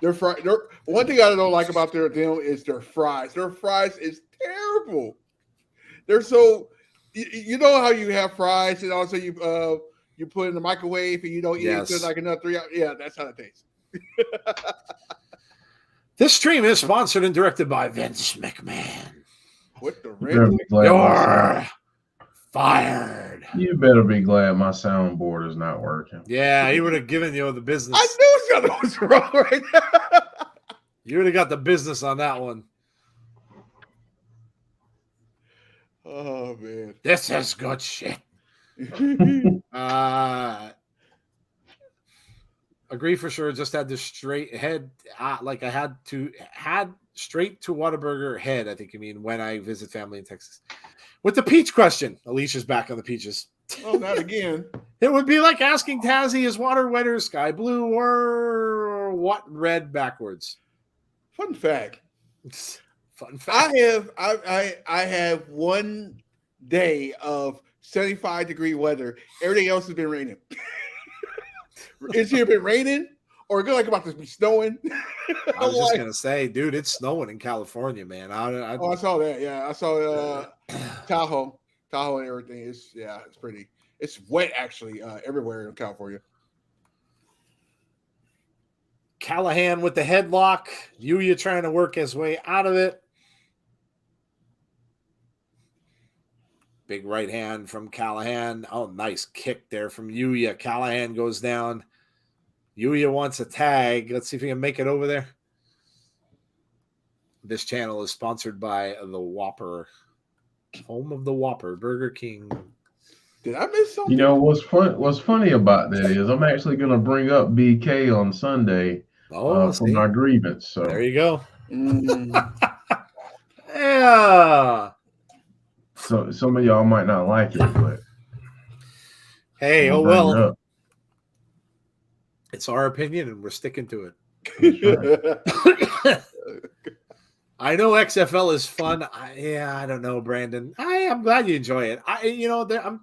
their fries. One thing I don't like about them is their fries. Their fries is terrible. They're so. You know how you have fries and also you put it in the microwave and you don't eat it until like another 3 hours. Yeah, that's how it tastes. This stream is sponsored and directed by Vince McMahon. What the red? You're fired. You better be glad my soundboard is not working. Yeah, he would have given you the business. I knew something was wrong right now. You would have got the business on that one. Oh man, this is good shit. Agree for sure. Just had the straight head, like I had straight to Whataburger head. I think you mean when I visit family in Texas. With the peach question, Alicia's back on the peaches. Oh, not again. It would be like asking Tazzy, is water wetter, sky blue, or what red backwards? Fun fact. Fun fact. I have 1 day of 75-degree weather. Everything else has been raining. It's either been raining or it's like about to be snowing. I was just gonna say, dude, it's snowing in California, man. I saw that. Yeah, I saw Tahoe and everything. It's pretty. It's wet actually everywhere in California. Callihan with the headlock. Yuya trying to work his way out of it. Big right hand from Callihan. Oh, nice kick there from Yuya. Callihan goes down. Yuya wants a tag. Let's see if we can make it over there. This channel is sponsored by the Whopper. Home of the Whopper, Burger King. Did I miss something? You know, what's funny about that is I'm actually going to bring up BK on Sunday for my grievance. So there you go. Yeah. So some of y'all might not like it, but hey, oh well. It's our opinion, and we're sticking to it. I know XFL is fun. I don't know, Brandon. I'm glad you enjoy it.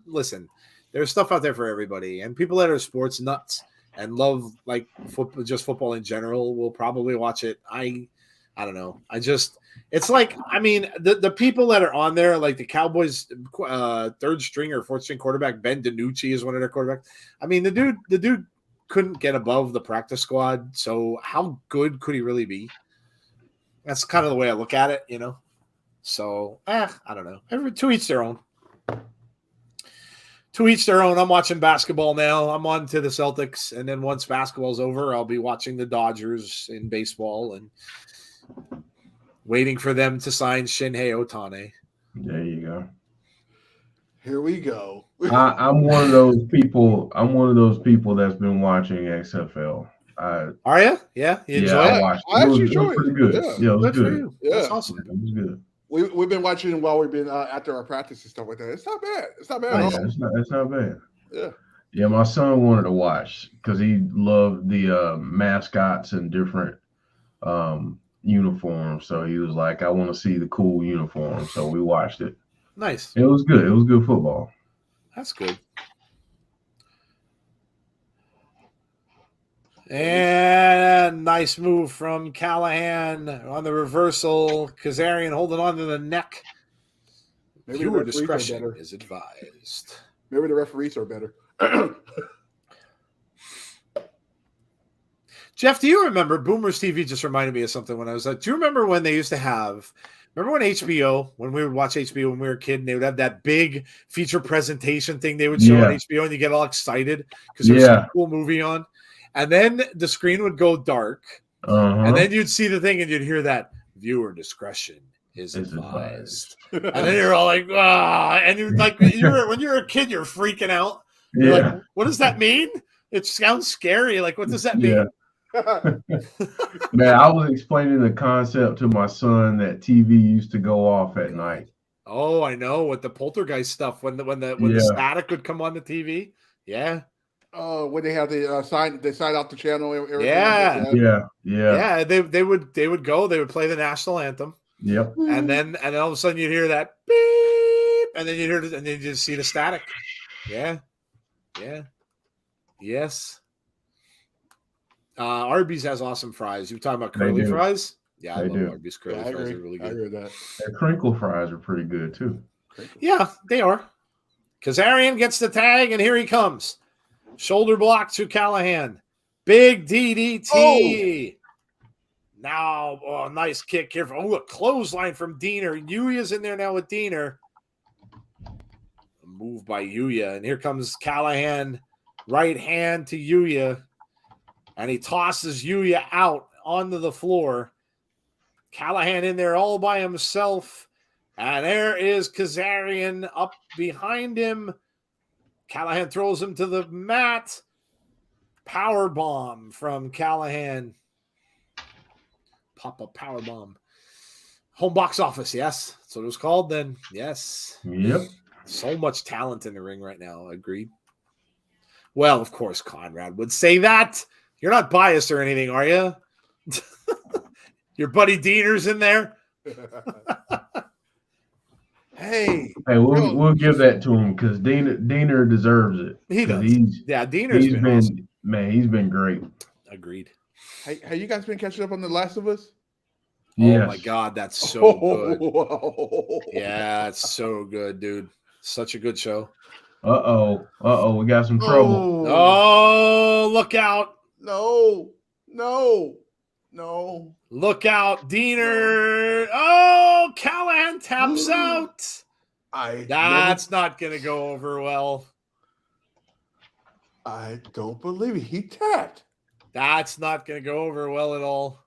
Listen, there's stuff out there for everybody, and people that are sports nuts and love like football, just football in general, will probably watch it. I don't know. It's like, I mean, the people that are on there, like the Cowboys' third string or fourth string quarterback, Ben DiNucci is one of their quarterbacks. I mean, the dude couldn't get above the practice squad. So how good could he really be? That's kind of the way I look at it, you know? So, I don't know. To each their own. To each their own. I'm watching basketball now. I'm on to the Celtics. And then once basketball's over, I'll be watching the Dodgers in baseball and waiting for them to sign Shinhei Ohtani. There you go. Here we go. I'm one of those people. I'm one of those people that's been watching XFL. Are you? Yeah, you enjoy it? I watched it. I actually It was pretty good. Yeah, it was good. Yeah, that's awesome. It was good. We've been watching while we've been after our practice and stuff like that. It's not bad. It's not bad at all. It's not bad. Yeah. Yeah, my son wanted to watch because he loved the mascots and different uniforms. So he was like, I want to see the cool uniform. So we watched it. Nice. It was good. It was good football. That's good. And nice move from Callihan on the reversal. Kazarian holding on to the neck. Maybe Viewer discretion is advised. Maybe the referees are better. Jeff, do you remember Boomers TV? Just reminded me of something when I was like, do you remember when they used to have? Remember when HBO, when we would watch HBO when we were a kid, and they would have that big feature presentation thing they would show on HBO, and you get all excited because there was a cool movie on, and then the screen would go dark, and then you'd see the thing, and you'd hear that viewer discretion is advised, and then you're all like, ah, and you're like, when you're a kid, you're freaking out. You're like, what does that mean? It sounds scary. Like, what does that mean? Man, I was explaining the concept to my son that TV used to go off at night. Oh, I know, with the poltergeist stuff when the static would come on the TV. Yeah. Oh, when they have the sign out the channel. Everything yeah. They would go. They would play the national anthem. Yep. And then all of a sudden you'd hear that beep, and then you'd hear it, and then you just see the static. Yeah. Yes. Arby's has awesome fries. You were talking about curly fries? Yeah, I love Arby's curly fries. They're really good. I heard that. Their crinkle fries are pretty good too. Yeah, they are. Kazarian gets the tag, and here he comes. Shoulder block to Callihan. Big DDT. Now, nice kick here. A clothesline from Diener. Yuya's in there now with Diener. A move by Yuya, and here comes Callihan. Right hand to Yuya. And he tosses Yuya out onto the floor. Callihan in there all by himself. And there is Kazarian up behind him. Callihan throws him to the mat. Power bomb from Callihan. Pop-up power bomb. Home box office, yes. That's what it was called then. Yes. Yep. So much talent in the ring right now. Agreed. Well, of course, Conrad would say that. You're not biased or anything, are you? Your buddy Diener's in there. Hey, we'll give that to him because Diener deserves it. He does. Diener's been awesome. Man, he's been great. Agreed. Hey, have you guys been catching up on The Last of Us? Yes. Oh my God, that's so good. Yeah, it's so good, dude. Such a good show. We got some trouble. Oh, look out. No. Look out, Diener. Oh, Callihan taps out. That's not going to go over well. I don't believe it. He tapped. That's not going to go over well at all.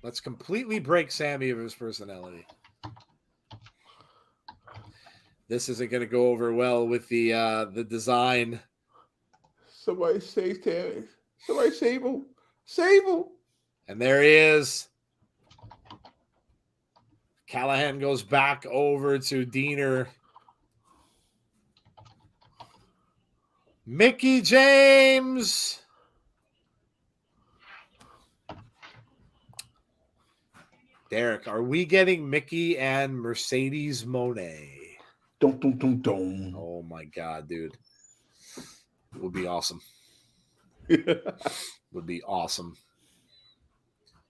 Let's completely break Sammy of his personality. This isn't going to go over well with the design. Somebody save Tammy. Somebody save him. Save him. And there he is. Callihan goes back over to Diener. Mickey James. Derek, are we getting Mickey and Mercedes Moné? Dum. Oh my God, dude. It would be awesome. Would be awesome.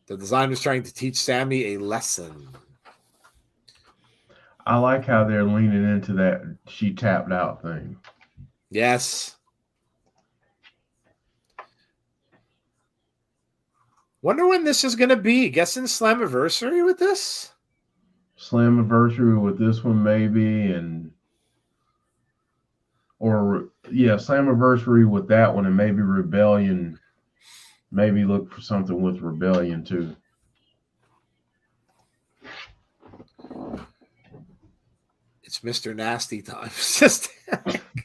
The designer's trying to teach Sammy a lesson. I like how they're leaning into that she tapped out thing. Yes. Wonder when this is going to be. Guessing Slammiversary with this? Slammiversary with this one, maybe, Slammiversary with that one, and maybe Rebellion. Maybe look for something with Rebellion too. It's Mr. Nasty time.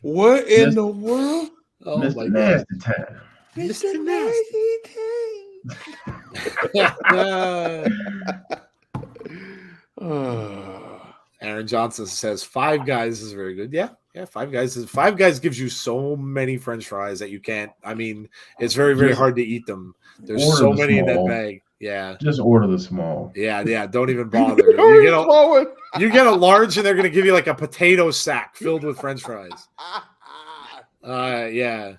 What in the world? Oh Mr. my Nasty God. time. Mr. Nasty time. Aaron Johnson says Five Guys is very good. Yeah, Five Guys gives you so many French fries that you can't. I mean, it's very, very hard to eat them. There's so many in that bag. Yeah, just order the small. Yeah. Don't even bother. You get a large, and they're gonna give you like a potato sack filled with French fries. Yeah.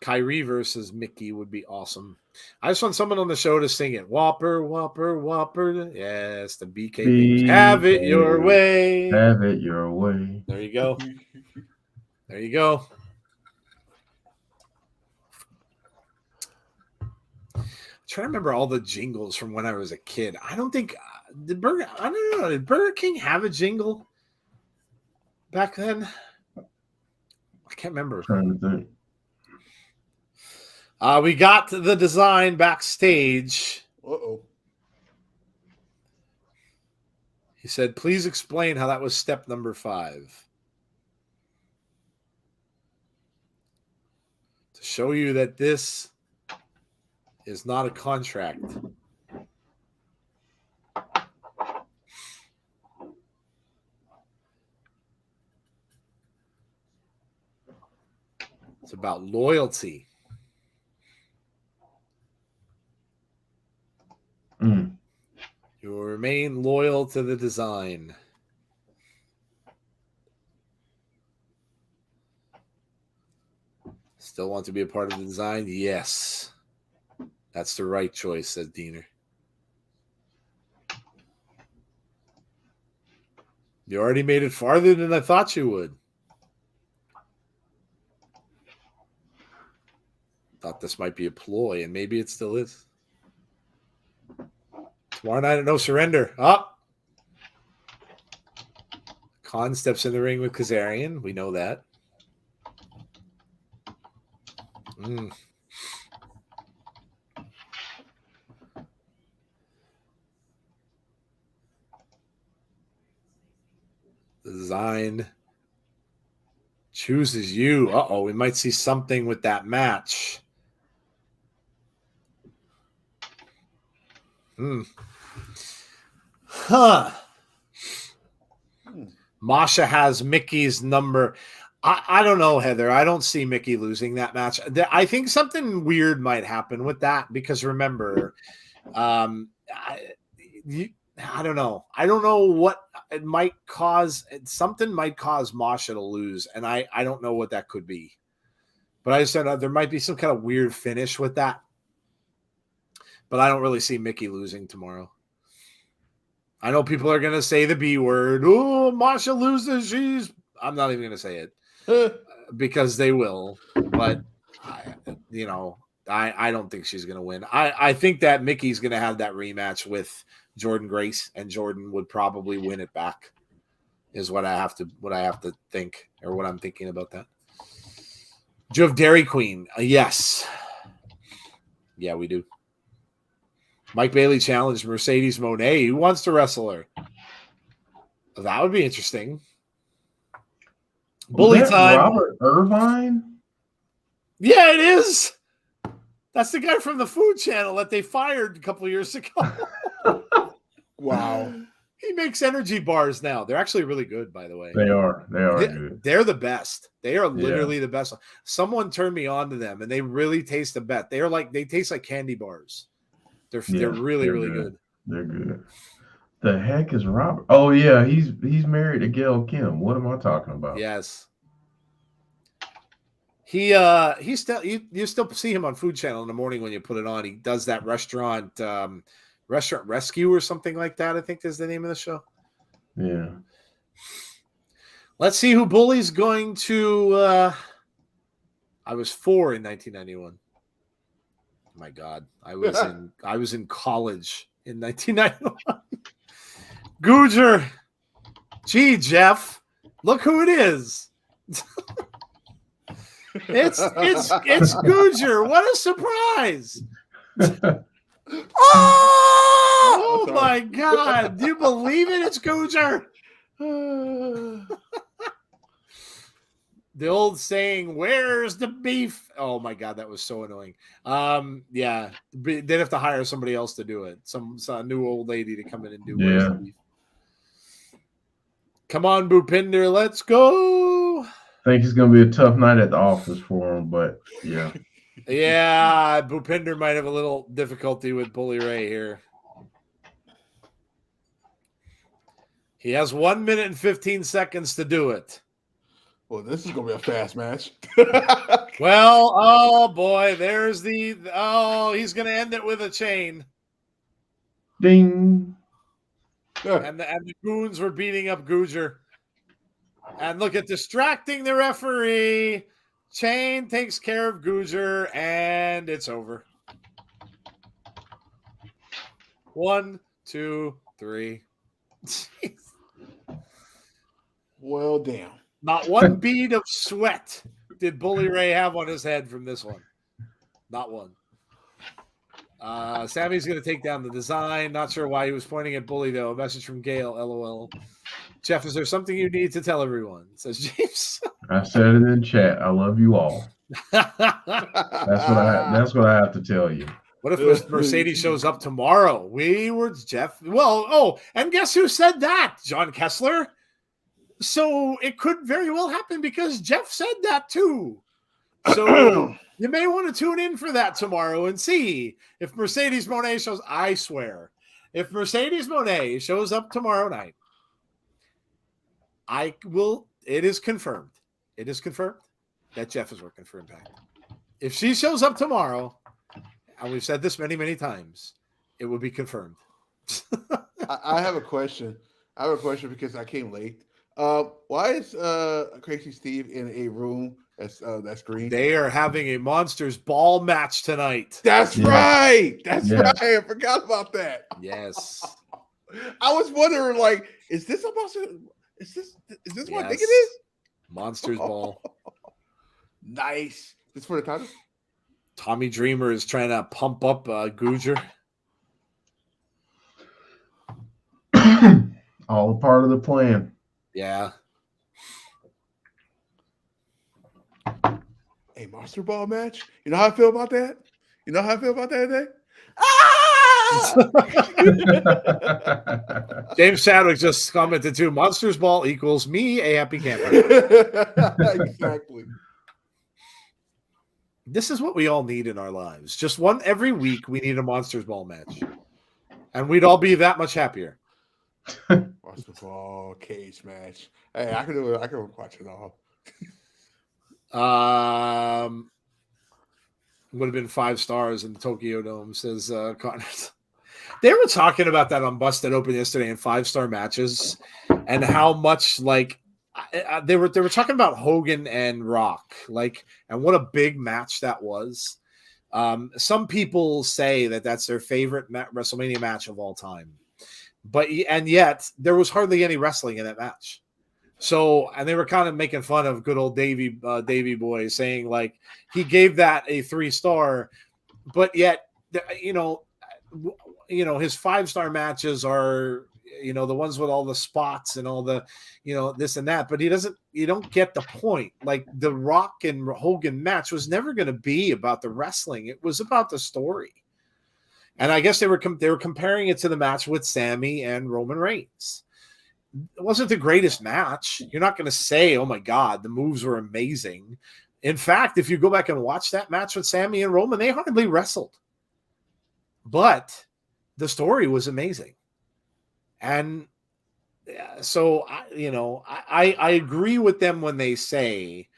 Kyrie versus Mickey would be awesome. I just want someone on the show to sing it. Whopper, Whopper, Whopper. Yes, the BK. Have it your way. Have it your way. There you go. There you go. trying to remember all the jingles from when I was a kid. I don't think did Burger King have a jingle back then? I can't remember. Trying to think. We got the design backstage. Uh-oh. He said, please explain how that was step number 5. To show you that this is not a contract. It's about loyalty. You will remain loyal to the design. Still want to be a part of the design? Yes. That's the right choice, said Diener. You already made it farther than I thought you would. Thought this might be a ploy, and maybe it still is. Tomorrow night at No Surrender. Up. Khan steps in the ring with Kazarian. We know that. The design chooses you. Uh-oh, we might see something with that match. Masha has Mickey's number. I don't know, Heather. I don't see Mickey losing that match. I think something weird might happen with that because remember, I don't know. I don't know what it might cause. Something might cause Masha to lose, and I don't know what that could be. But I just said there might be some kind of weird finish with that. But I don't really see Mickey losing tomorrow. I know people are going to say the B word. Oh, Masha loses. I'm not even going to say it because they will. But, I don't think she's going to win. I think that Mickey's going to have that rematch with Jordan Grace, and Jordan would probably win it back. Is what I have to think, or what I'm thinking about that. Do you have Dairy Queen? Yes. Yeah, we do. Mike Bailey challenged Mercedes Moné. Who wants to wrestle her? That would be interesting. Bully time. Robert Irvine? Yeah, it is. That's the guy from the Food Channel that they fired a couple of years ago. Wow. He makes energy bars now. They're actually really good, by the way. They are good. They're the best. They are literally the best. Someone turned me on to them, and they really taste the best. They taste like candy bars. They're really good. They're good. The heck is Robert? Oh yeah, he's married to Gail Kim. What am I talking about? Yes. You still see him on Food Channel in the morning when you put it on. He does that restaurant rescue or something like that. I think is the name of the show. Yeah. Let's see who Bully's going to. I was 4 in 1991. My God, I was in college in 1991. Googer, gee, Jeff, look who it is. It's Googer. What a surprise! Oh my God, do you believe it? It's Googer. The old saying, "Where's the beef?" Oh my God, that was so annoying. Yeah, they'd have to hire somebody else to do it. Some new old lady to come in and do. Where's the beef? Come on, Bhupinder, let's go. I think it's gonna be a tough night at the office for him, but yeah. Yeah, Bhupinder might have a little difficulty with Bully Ray here. He has 1 minute and 15 seconds to do it. Well, this is going to be a fast match. Well, oh boy, there's he's going to end it with a chain. Ding. And the goons were beating up Googer. And look at distracting the referee. Chain takes care of Googer, and it's over. 1, 2, 3. Jeez. Well, damn. Not one bead of sweat did Bully Ray have on his head from this one. Not one. Sammy's going to take down the design. Not sure why he was pointing at Bully, though. A message from Gail, LOL. Jeff, is there something you need to tell everyone? Says James. I said it in chat. I love you all. That's what I have to tell you. What if Mercedes shows up tomorrow? Jeff. Well, and guess who said that? John Kessler. So it could very well happen because Jeff said that too. So you may want to tune in for that tomorrow and see if Mercedes Moné shows. I swear, if Mercedes Moné shows up tomorrow night, I will. It is confirmed. It is confirmed that Jeff is working for Impact. If she shows up tomorrow, and we've said this many, many times, it will be confirmed. I have a question. I have a question because I came late. Why is Crazy Steve in a room that's green? They are having a Monsters Ball match tonight. That's right. That's right. I forgot about that. Yes. I was wondering, like, is this what I think it is? Monsters Ball. Nice. This for the title? Tommy Dreamer is trying to pump up Gujar. All a part of the plan. Yeah. A Monster Ball match? You know how I feel about that? You know how I feel about that today? Ah! James Chadwick just commented too. Monsters Ball equals me a happy camper. Exactly. This is what we all need in our lives. Just one every week. We need a Monsters Ball match, and we'd all be that much happier. Monster Ball cage match. Hey, I can do it. I can watch it all. Would have been 5 stars in the Tokyo Dome, says Connor. They were talking about that on Busted Open yesterday in 5-star matches, and how much like they were talking about Hogan and Rock, like, and what a big match that was. Some people say that that's their favorite WrestleMania match of all time, and yet there was hardly any wrestling in that match. So, and they were kind of making fun of good old Davey Boy, saying like he gave that a 3-star, but yet you know his 5-star matches are the ones with all the spots and all the this and that, but you don't get the point. Like the Rock and Hogan match was never going to be about the wrestling; it was about the story. And I guess they were comparing it to the match with Sammy and Roman Reigns. It wasn't the greatest match. You're not going to say, oh my God, the moves were amazing. In fact, if you go back and watch that match with Sammy and Roman, they hardly wrestled. But the story was amazing. And so, I agree with them when they say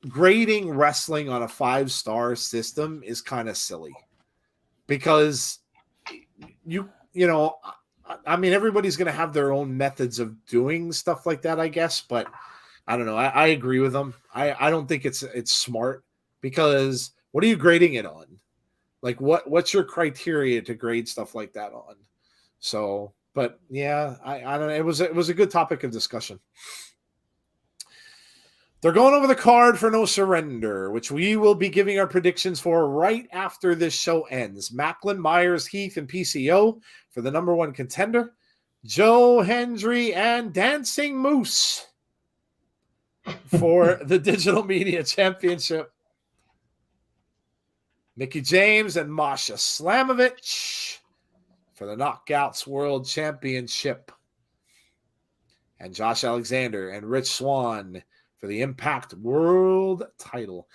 grading wrestling on a 5-star system is kind of silly. Because I mean, everybody's going to have their own methods of doing stuff like that, I guess. But I don't know. I agree with them. I don't think it's smart, because what are you grading it on? Like, what's your criteria to grade stuff like that on? So, but yeah, I don't know. It was a good topic of discussion. They're going over the card for No Surrender, which we will be giving our predictions for right after this show ends. Macklin, Myers, Heath, and PCO for the number 1 contender. Joe Hendry and Dancing Moose for the Digital Media Championship. Mickey James and Masha Slamovich for the Knockouts World Championship. And Josh Alexander and Rich Swann for the Impact World title.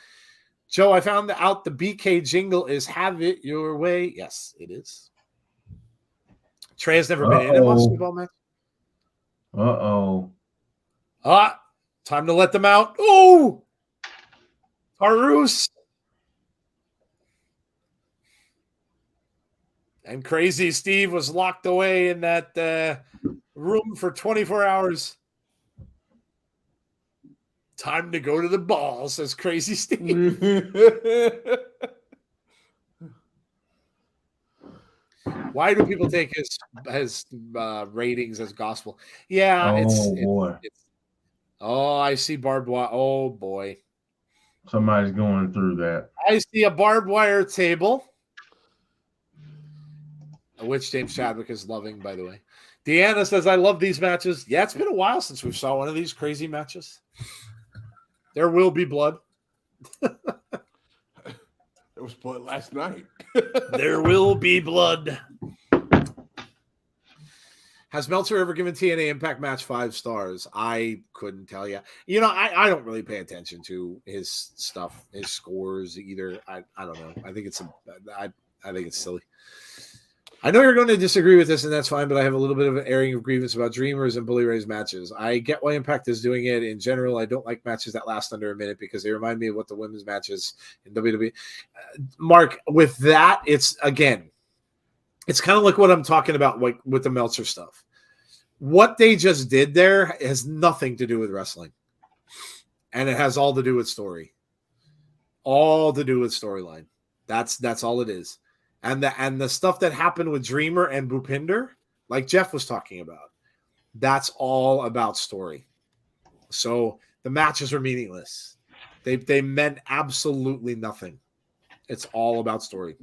Joe, I found out the BK jingle is Have It Your Way. Yes, it is. Trey has never been in a Monster Ball match. Time to let them out. Oh! Harus. And Crazy Steve was locked away in that room for 24 hours. Time to go to the ball, says Crazy Steve. Why do people take his ratings as gospel? Yeah, boy. Oh, I see barbed wire. Oh boy, Somebody's going through that. I see a barbed wire table, which James Chadwick is loving, by the way. Deanna says, "I love these matches." Yeah, it's been a while since we saw one of these crazy matches. There will be blood. There was blood last night. There will be blood. Has Meltzer ever given TNA Impact match 5 stars? I couldn't tell you. You know, I don't really pay attention to his stuff, his scores either. I don't know. I think it's silly. I know you're going to disagree with this, and that's fine, but I have a little bit of an airing of grievance about Dreamers and Bully Ray's matches. I get why Impact is doing it. In general, I don't like matches that last under a minute because they remind me of what the women's matches in WWE. Mark, with that, it's kind of like what I'm talking about like with the Meltzer stuff. What they just did there has nothing to do with wrestling. And it has all to do with story. All to do with storyline. That's all it is. And the stuff that happened with Dreamer and Bhupinder, like Jeff was talking about, that's all about story. So the matches are meaningless. They meant absolutely nothing. It's all about story.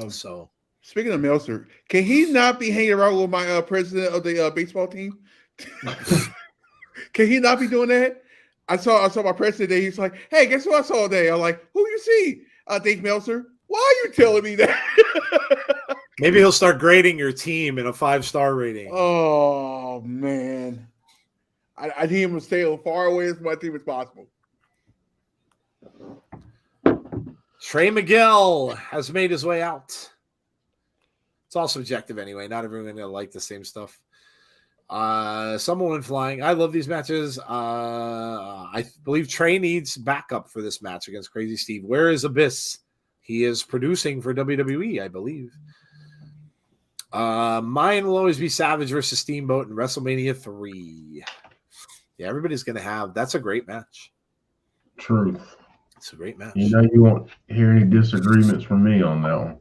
So speaking of Meltzer, can he not be hanging around with my president of the baseball team? Can he not be doing that? I saw my president today. He's like, "Hey, guess who I saw today?" I'm like, "Who you see?" Dave Meltzer. Why are you telling me that? Maybe he'll start grading your team in a 5-star rating. Oh man, I need him to stay as far away from my team as possible. Trey Miguel has made his way out. It's all subjective anyway. Not everyone going to like the same stuff. Someone went flying. I love these matches. I believe Trey needs backup for this match against Crazy Steve. Where is Abyss? He is producing for WWE, I believe. Mine will always be Savage versus Steamboat in WrestleMania 3. Yeah, everybody's going to have. That's a great match. Truth. It's a great match. You know you won't hear any disagreements from me on that one.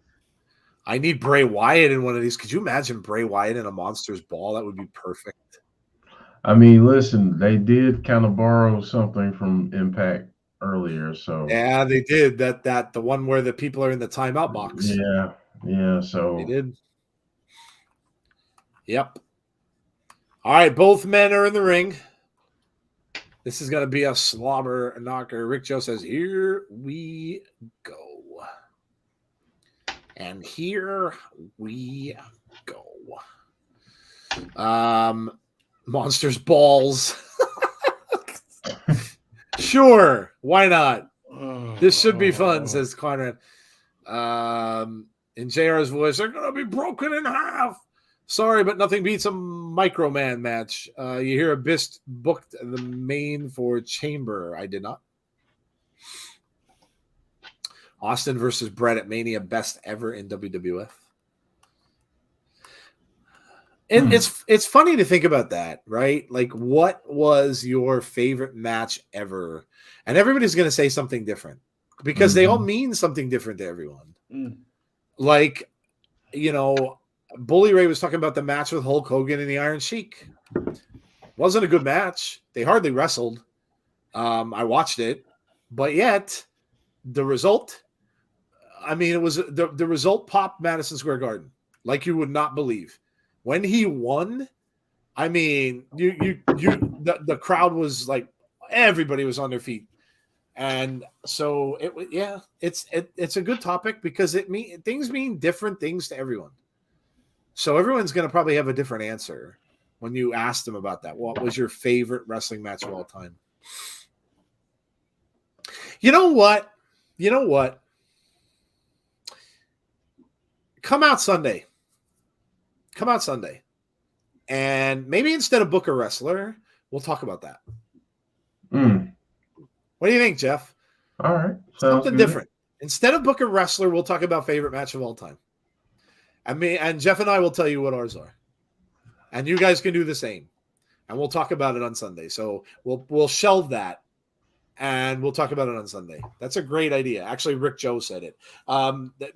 I need Bray Wyatt in one of these. Could you imagine Bray Wyatt in a Monsters Ball? That would be perfect. I mean, listen, they did kind of borrow something from Impact earlier, so yeah, they did that the one where the people are in the timeout box. Yeah. So they did. Yep. All right, both men are in the ring. This is going to be a slobber knocker. Rick Joe says, "Here we go." And here we go. Monsters Balls. Sure, why not? This should be fun, says Conrad. In JR's voice, they're going to be broken in half. Sorry, but nothing beats a Microman match. You hear Abyss booked the main for Chamber. I did not. Austin versus Brett at Mania, best ever in WWF. And it's funny to think about that, right? Like, what was your favorite match ever? And everybody's going to say something different because they all mean something different to everyone. Like, you know, Bully Ray was talking about the match with Hulk Hogan and the Iron Sheik. Wasn't a good match. They hardly wrestled. I watched it, but yet the result, I mean, it was the result popped Madison Square Garden like you would not believe. When he won, I mean, the crowd was like, everybody was on their feet. And so it's a good topic because things mean different things to everyone. So everyone's going to probably have a different answer when you ask them about that. What was your favorite wrestling match of all time? You know what? Come out Sunday. And maybe instead of book a wrestler, we'll talk about that. What do you think, Jeff? All right. Something different. Instead of book a wrestler, we'll talk about favorite match of all time. And Jeff and I will tell you what ours are. And you guys can do the same. And we'll talk about it on Sunday. So we'll shelve that. And we'll talk about it on Sunday. That's a great idea. Actually, Rick Joe said it.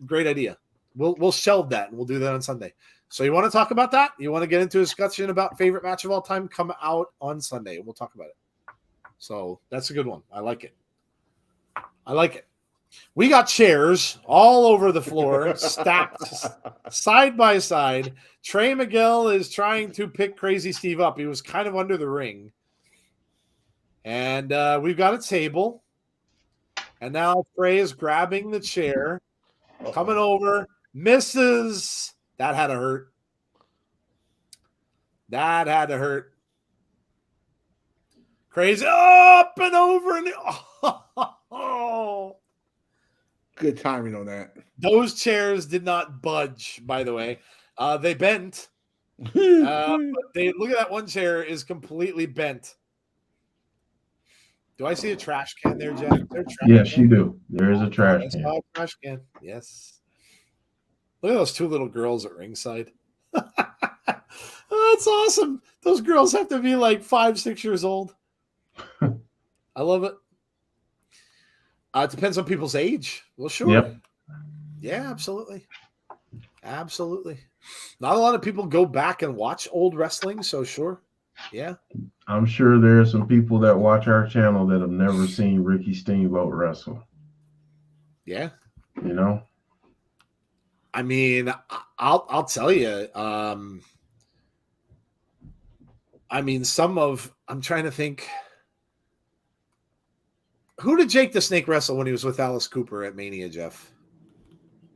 Great idea. we'll shelve that and we'll do that on Sunday. So you want to talk about that? You want to get into a discussion about favorite match of all time? Come out on Sunday and we'll talk about it. So that's a good one. I like it. We got chairs all over the floor, stacked side by side. Trey Miguel is trying to pick Crazy Steve up. He was kind of under the ring. And we've got a table. And now Trey is grabbing the chair, coming over, misses. That had to hurt. Crazy up and over. And oh. Good timing on that. Those chairs did not budge, by the way. They bent. But look at that one chair is completely bent. Do I see a trash can there, Jack? Yes, you do. There is a trash can. A trash can. Yes. Look at those two little girls at ringside. Oh, that's awesome. Those girls have to be like 5-6 years old. I love it. It depends on people's age. Well, sure. Yep. Yeah, absolutely. Absolutely. Not a lot of people go back and watch old wrestling, so sure. Yeah. I'm sure there are some people that watch our channel that have never seen Ricky Steamboat wrestle. Yeah. You know? I mean, I'll tell you. I'm trying to think. Who did Jake the Snake wrestle when he was with Alice Cooper at Mania, Jeff?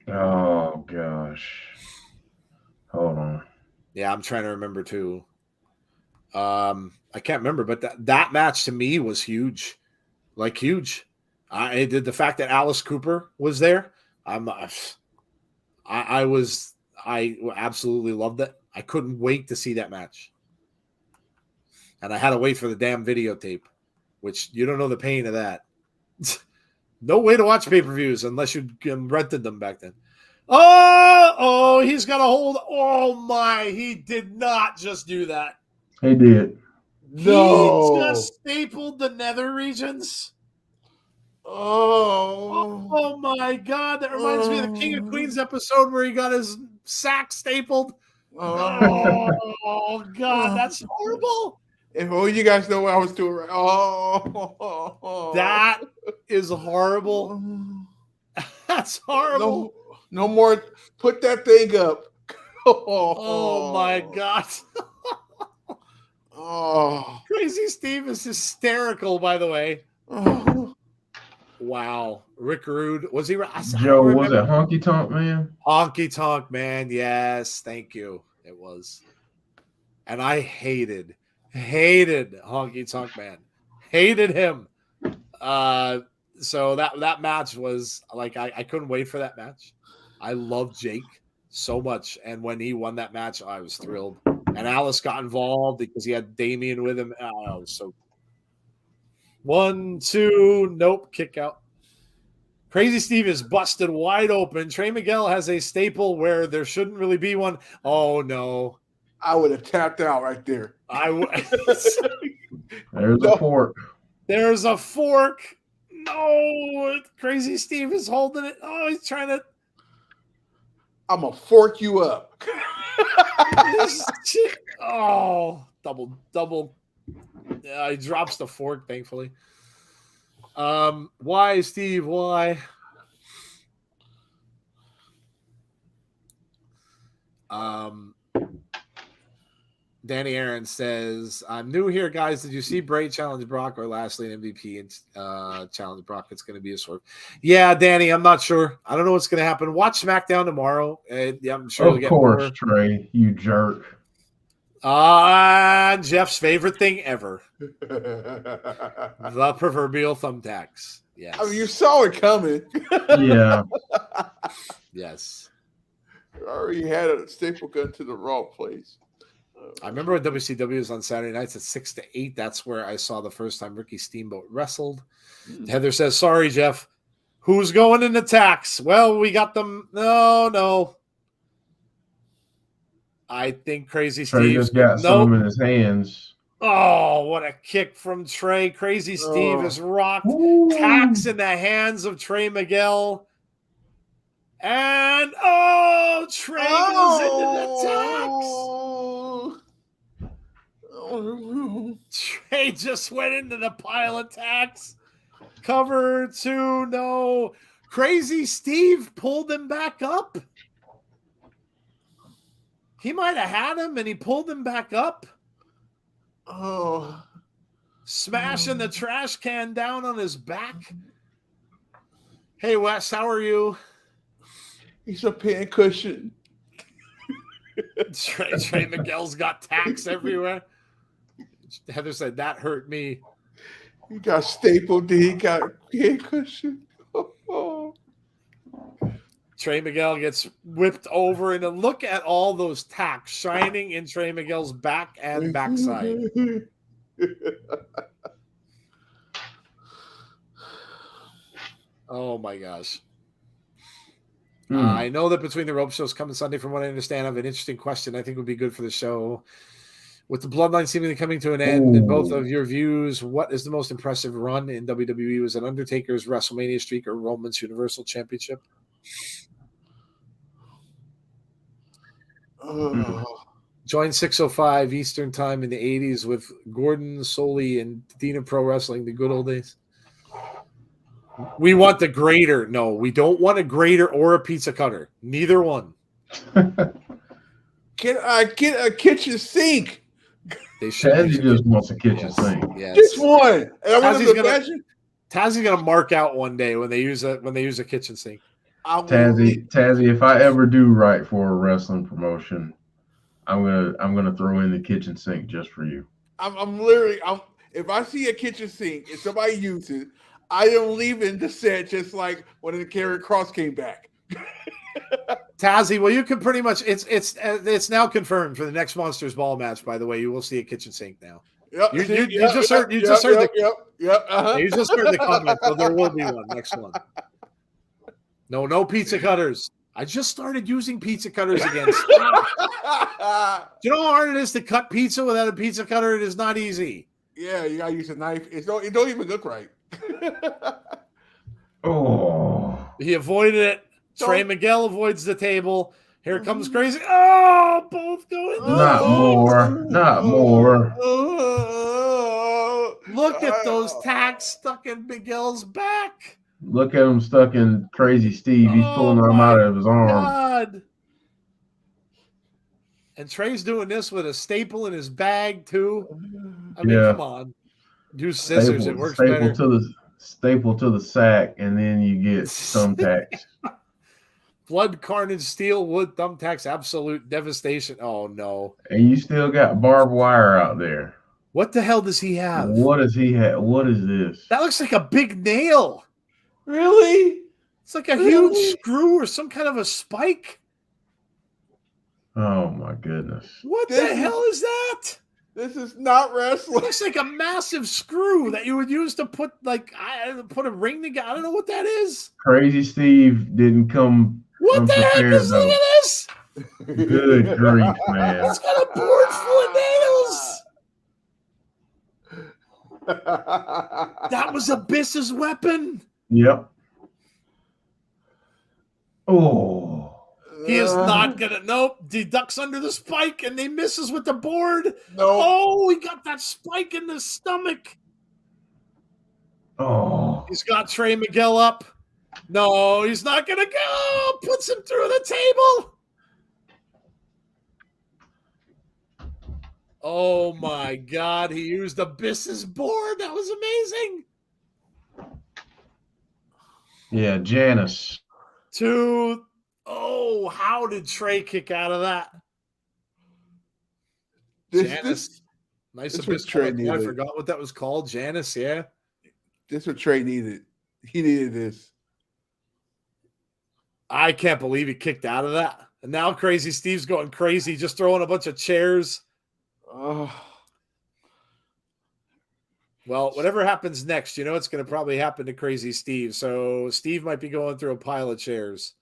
Oh, gosh. Hold on. Yeah, I'm trying to remember too. I can't remember, but that match to me was huge. Like huge. I did the fact that Alice Cooper was there. I absolutely loved it. I couldn't wait to see that match. And I had to wait for the damn videotape, which you don't know the pain of that. No way to watch pay-per-views unless you rented them back then. Oh, he's got a hold. Oh, my. He did not just do that. He did. No. He just stapled the nether regions. Oh, my God. That reminds me of the King of Queens episode where he got his sack stapled. Oh God. That's horrible. If only you guys know what I was doing right. Oh, that is horrible. That's horrible. No more. Put that thing up. Oh my God. Oh, Crazy Steve is hysterical, by the way. oh. Wow. Rick Rude. Was he? Joe, was it Honky Tonk Man? Honky Tonk Man. Yes. Thank you. It was. And I hated Honky Tonk Man. Hated him. So that match was like, I couldn't wait for that match. I loved Jake so much. And when he won that match, I was thrilled. And Alice got involved because he had Damien with him. Oh, it was so 1, 2, nope, kick out. Crazy Steve is busted wide open. Trey Miguel has a staple where there shouldn't really be one. Oh no. I would have tapped out right there. There's a fork. There's a fork. No, Crazy Steve is holding it. Oh, he's trying to. I'm gonna fork you up. Oh, double. Yeah, he drops the fork, thankfully. Why, Steve? Why? Danny Aaron says, I'm new here, guys. Did you see Bray challenge Brock or Lashley and MVP and challenge Brock? It's going to be a swerve. Yeah, Danny, I'm not sure. I don't know what's going to happen. Watch SmackDown tomorrow. Yeah, I'm sure. Of course, Trey, you jerk. Jeff's favorite thing ever. The proverbial thumbtacks. Yes. I mean, you saw it coming. Yeah. Yes. You already had a staple gun to the wrong place. I remember when WCW was on Saturday nights at 6 to 8. That's where I saw the first time Ricky Steamboat wrestled. Heather says, sorry, Jeff. Who's going in the tax? Well, we got them. No. I think Crazy Steve. Trey just got some in his hands. Oh, what a kick from Trey. Crazy Steve is rocked. Ooh. Tax in the hands of Trey Miguel. And Trey goes into the tacks. Trey just went into the pile of tacks. Cover 2, no. Crazy Steve pulled him back up. He might have had him, and he pulled him back up. Oh. Smashing the trash can down on his back. Hey, Wes, how are you? He's a pincushion. Trey Miguel's got tacks everywhere. Heather said, that hurt me. He got stapled. He got pincushion. Oh. Trey Miguel gets whipped over, and look at all those tacks shining in Trey Miguel's back and backside. Oh my gosh. I know that Between the Ropes show's coming Sunday. From what I understand, I have an interesting question I think would be good for the show. With the bloodline seemingly coming to an end, in both of your views, what is the most impressive run in WWE? Was it Undertaker's WrestleMania streak or Roman's Universal Championship? Join 6:05 Eastern Time in the 80s with Gordon, Soley, and Dina Pro Wrestling, the good old days. We want the grater. No, we don't want a grater or a pizza cutter. Neither one. Can I get a kitchen sink? Tazzy just wants a kitchen sink. Yes. Just one. Tazzy's gonna mark out one day when they use a kitchen sink. Tazzy, if I ever do write for a wrestling promotion, I'm gonna throw in the kitchen sink just for you. If I see a kitchen sink and somebody uses it, I don't leave it in the set, just like when the Karrion Kross came back. Tazzy, well, you can pretty much it's now confirmed for the next Monsters Ball match. By the way, you will see a kitchen sink now. Yep. You just heard the comment, so there will be one next one. No pizza cutters. I just started using pizza cutters again. Do you know how hard it is to cut pizza without a pizza cutter? It is not easy. Yeah, you gotta use a knife. It don't even look right. He avoided it. Trey Miguel avoids the table. Here comes Crazy. Oh, both going. Not more. Look at those tacks stuck in Miguel's back. Look at him stuck in Crazy Steve. He's pulling them out of his arm. God. And Trey's doing this with a staple in his bag too. I mean, come on. Use scissors. It works better. Staple to the sack, and then you get thumbtacks. Blood, carnage, steel, wood, thumbtacks, absolute devastation. Oh, no. And you still got barbed wire out there. What the hell does he have? What does he have? What is this? That looks like a big nail. Really? It's like a huge screw or some kind of a spike. Oh, my goodness. What the hell is that? This is not wrestling. It looks like a massive screw that you would use to put a ring together. I don't know what that is. Crazy Steve didn't come. What the heck is though. Look at this? Good grief, man. It's got a board full of nails. That was Abyss's weapon. Yep. Oh. He is not gonna. Nope. He ducks under the spike and he misses with the board. No. Oh, he got that spike in the stomach. Oh. He's got Trey Miguel up. No, he's not gonna go. Puts him through the table. Oh my God! He used Abyss's board. That was amazing. Yeah, Janice. Oh, how did Trey kick out of that? Janice. Nice Abyss. I forgot what that was called. Janice, yeah. This is what Trey needed. He needed this. I can't believe he kicked out of that. And now Crazy Steve's going crazy, just throwing a bunch of chairs. Oh. Well, whatever happens next, it's going to probably happen to Crazy Steve. So Steve might be going through a pile of chairs.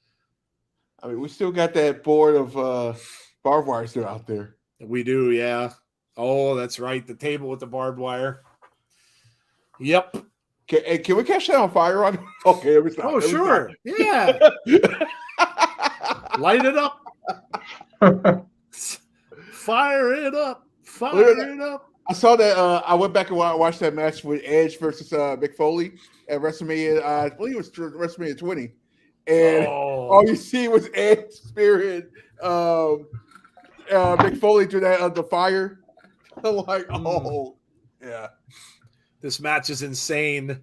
I mean, we still got that board of barbed wire still out there. We do, yeah. Oh, that's right. The table with the barbed wire. Yep. Can we catch that on fire? Okay, let me stop. Oh, sure. Yeah. Light it up. Fire it up. Fire it up. I saw that. I went back and watched that match with Edge versus Mick Foley at WrestleMania. I believe it was WrestleMania 20. And all you see was Edge spearing Mick Foley through that the fire. I'm like, yeah. This match is insane.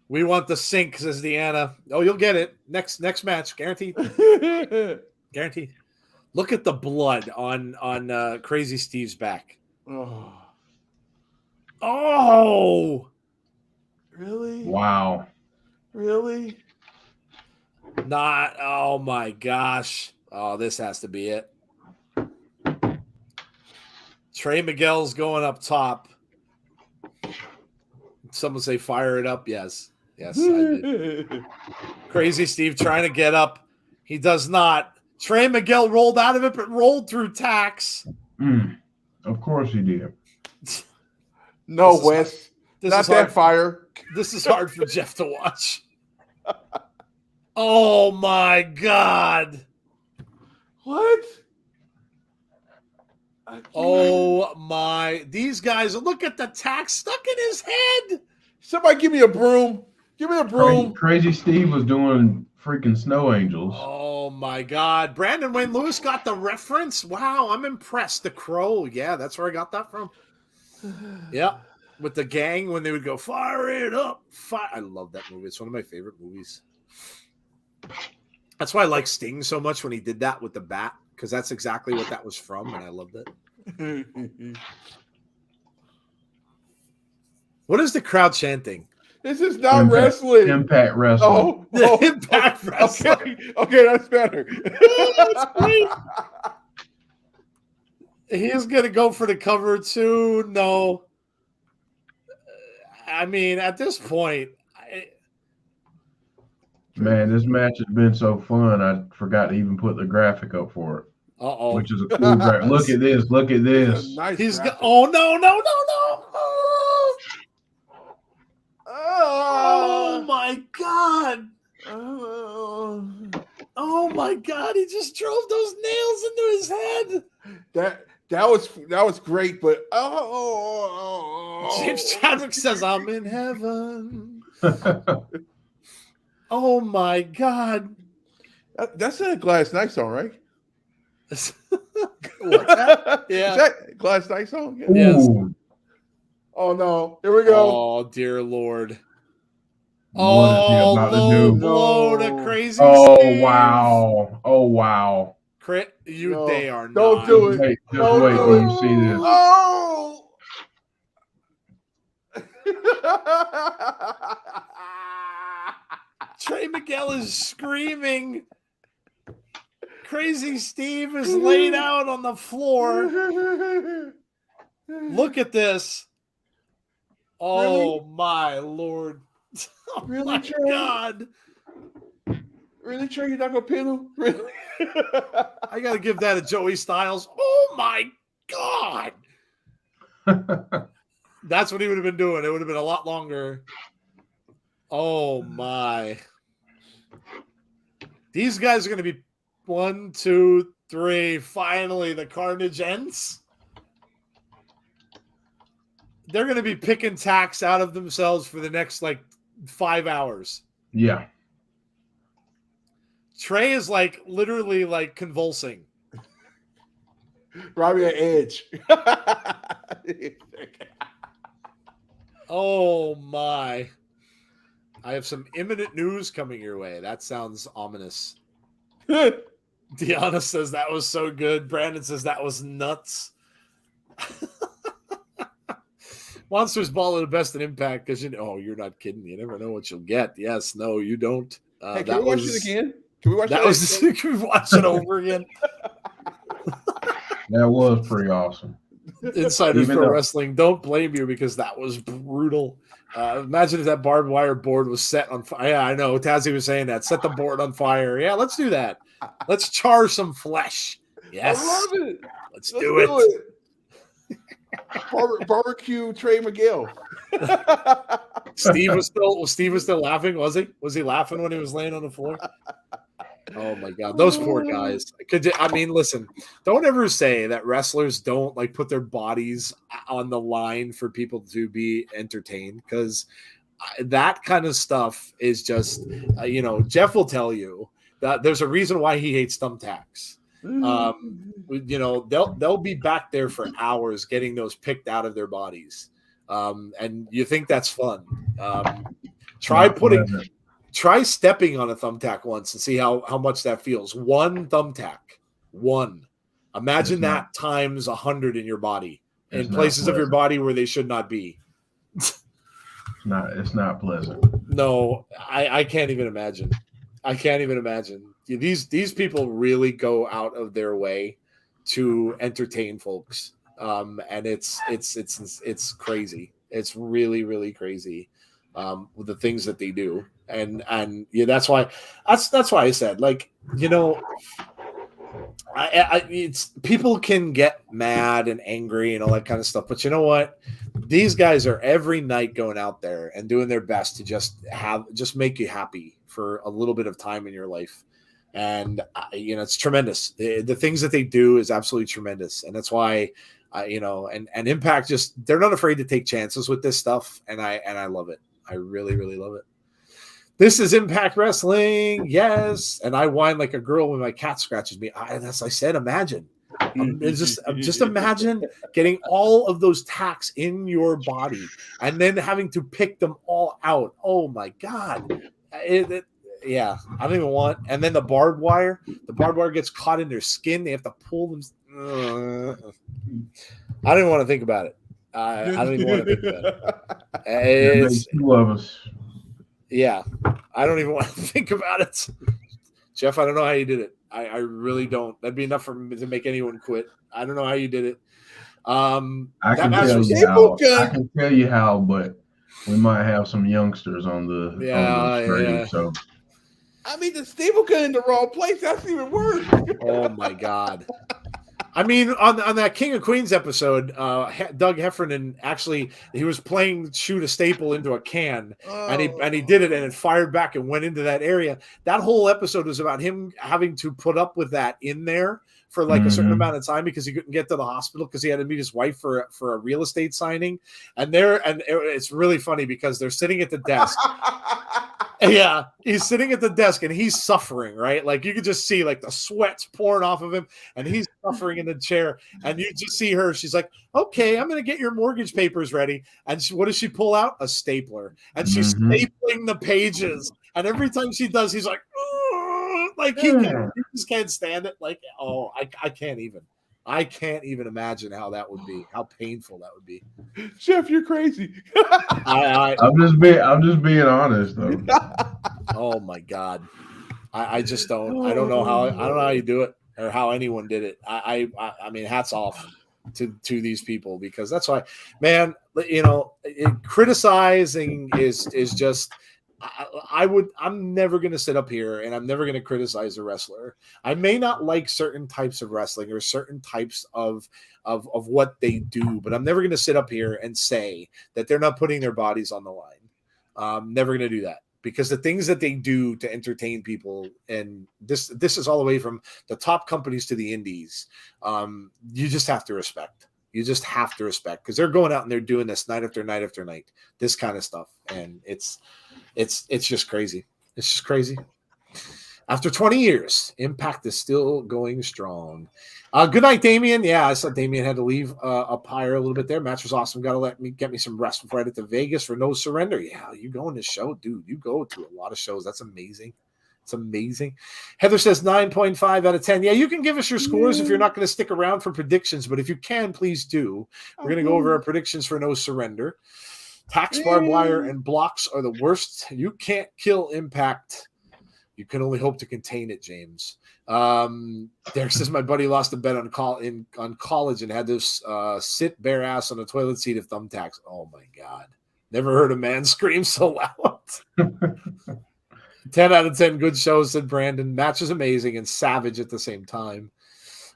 We want the sink, says Deanna. Oh, you'll get it. Next match, guaranteed. Guaranteed. Look at the blood on Crazy Steve's back. Oh, really? Wow. Really? Not. Oh my gosh. Oh, this has to be it. Trey Miguel's going up top. Someone say fire it up. Yes. Yes, I did. Crazy Steve trying to get up. He does not. Trey Miguel rolled out of it, but rolled through tacks. Of course he did. No, Wes. Not that fire. This is hard for Jeff to watch. Oh, my God. What? Oh, my. These guys, look at the tack stuck in his head. Somebody give me a broom. Give me a broom. Crazy Steve was doing freaking snow angels. Oh, my God. Brandon Wayne Lewis got the reference. Wow, I'm impressed. The Crow. Yeah, that's where I got that from. Yeah. With the gang when they would go, fire it up. I love that movie. It's one of my favorite movies. That's why I like Sting so much when he did that with the bat, because that's exactly what that was from, and I loved it. What is the crowd chanting? This is not wrestling. Impact Wrestling. Impact Wrestling. Okay, that's better. That's great. He's going to go for the cover, too. No. I mean, at this point, man, this match has been so fun. I forgot to even put the graphic up for it. Which is a cool graphic. Look at this. Look at this. Nice. He's no. Oh my God. Oh my God. He just drove those nails into his head. That was great, but James Chadwick says, I'm in heaven. Oh my God. That's a Gladys Knight song, right? What's that? Yeah. Is that Gladys Knight song? Yes. Oh no. Here we go. Oh dear Lord. What is he about to do? Blow to Crazy Oh Steve. wow. Oh wow. They are Don't not. do it. Wait, just wait till you see this. Oh. Trey Miguel is screaming. Crazy Steve is laid out on the floor. Look at this. Oh, my Lord. Oh, Really, my Trey? God. Really, Trey? You're not going to pin him? Really? I got to give that a Joey Styles. Oh, my God. That's what he would have been doing. It would have been a lot longer. Oh, my. These guys are going to be 1, 2, 3. Finally, the carnage ends. They're going to be picking tacks out of themselves for the next, 5 hours. Yeah. Trey is, literally, convulsing. Robbie at Edge. Oh, my. I have some imminent news coming your way. That sounds ominous. Deanna says that was so good. Brandon says that was nuts. Monsters Ball are the best in Impact because you're not kidding. You never know what you'll get. Yes, no, you don't. Hey, can we watch it again? Can we watch it? Can we watch it over again? That was pretty awesome. Insiders Pro Wrestling, don't blame you because that was brutal. Imagine if that barbed wire board was set on fire. Yeah, I know. Tazzy was saying that. Set the board on fire. Yeah, let's do that. Let's char some flesh. Yes. I love it. Let's do it. Barbecue Trey Miguel. Steve was still laughing. Was he laughing when he was laying on the floor? Oh my God, those poor guys. Listen, don't ever say that wrestlers don't like put their bodies on the line for people to be entertained, because that kind of stuff is just, Jeff will tell you that there's a reason why he hates thumbtacks. They'll be back there for hours getting those picked out of their bodies. And you think that's fun. Try stepping on a thumbtack once and see how much that feels. One thumbtack. One. Imagine that times 100 in your body, in places of your body where they should not be. It's not pleasant. No, I can't even imagine. I can't even imagine. These people really go out of their way to entertain folks. And it's crazy. It's really, really crazy. With the things that they do. And that's why I said, like, it's people can get mad and angry and all that kind of stuff, but you know what? These guys are every night going out there and doing their best to just make you happy for a little bit of time in your life. And it's tremendous. The things that they do is absolutely tremendous. And that's why and Impact, they're not afraid to take chances with this stuff. And I love it. I really, really love it. This is Impact Wrestling, yes. And I whine like a girl when my cat scratches me. I said, imagine. Just imagine getting all of those tacks in your body and then having to pick them all out. Oh my God. Yeah, I don't even want. And then the barbed wire gets caught in their skin. They have to pull them. I don't even want to think about it. I don't even want to think about it. It's two of us. Yeah, I don't even want to think about it. Jeff, I don't know how you did it. I really don't. That'd be enough for me to make anyone quit. I don't know how you did it. I can tell you how, but we might have some youngsters on the stream. Yeah. So the staple gun in the wrong place. That's even worse. Oh my God. On that King of Queens episode, Doug Heffernan actually, he was playing shoot a staple into a can, and he did it, and it fired back and went into that area. That whole episode was about him having to put up with that in there for like a certain amount of time because he couldn't get to the hospital because he had to meet his wife for a real estate signing. And it's really funny because they're sitting at the desk. Yeah, he's sitting at the desk and he's suffering, right? Like you could just see like the sweat's pouring off of him and he's suffering in the chair. And you just see her. She's like, okay, I'm going to get your mortgage papers ready. And what does she pull out? A stapler. And she's stapling the pages. And every time she does, he's like, he just can't stand it. Like, I can't even. I can't even imagine how that would be, how painful that would be. Jeff, you're crazy. I'm just being honest, though. Oh my God, I just don't. I don't know how you do it or how anyone did it. I mean, hats off to these people because that's why, man. Criticizing is just. I'm never going to sit up here and I'm never going to criticize a wrestler. I may not like certain types of wrestling or certain types of what they do, but I'm never going to sit up here and say that they're not putting their bodies on the line. I'm never going to do that because the things that they do to entertain people, and this is all the way from the top companies to the indies. You just have to respect. You just have to respect because they're going out and they're doing this night after night after night, this kind of stuff. And it's just crazy. It's just crazy. After 20 years, Impact is still going strong. Good night, Damien. Yeah, I saw Damien had to leave up higher a little bit there. Match was awesome. Got to get me some rest before I head to Vegas for No Surrender. Yeah, you go on this show, dude. You go to a lot of shows. That's amazing. It's amazing. Heather says 9.5 out of 10. Yeah, you can give us your scores if you're not going to stick around for predictions, but if you can, please do. We're going to go over our predictions for No Surrender. Tax, barbed wire, and blocks are the worst. You can't kill Impact. You can only hope to contain it, James. Derek says my buddy lost a bet on college and had to sit bare ass on a toilet seat of thumbtacks. Oh, my God. Never heard a man scream so loud. 10 out of 10 good shows, said Brandon. Match is amazing and savage at the same time.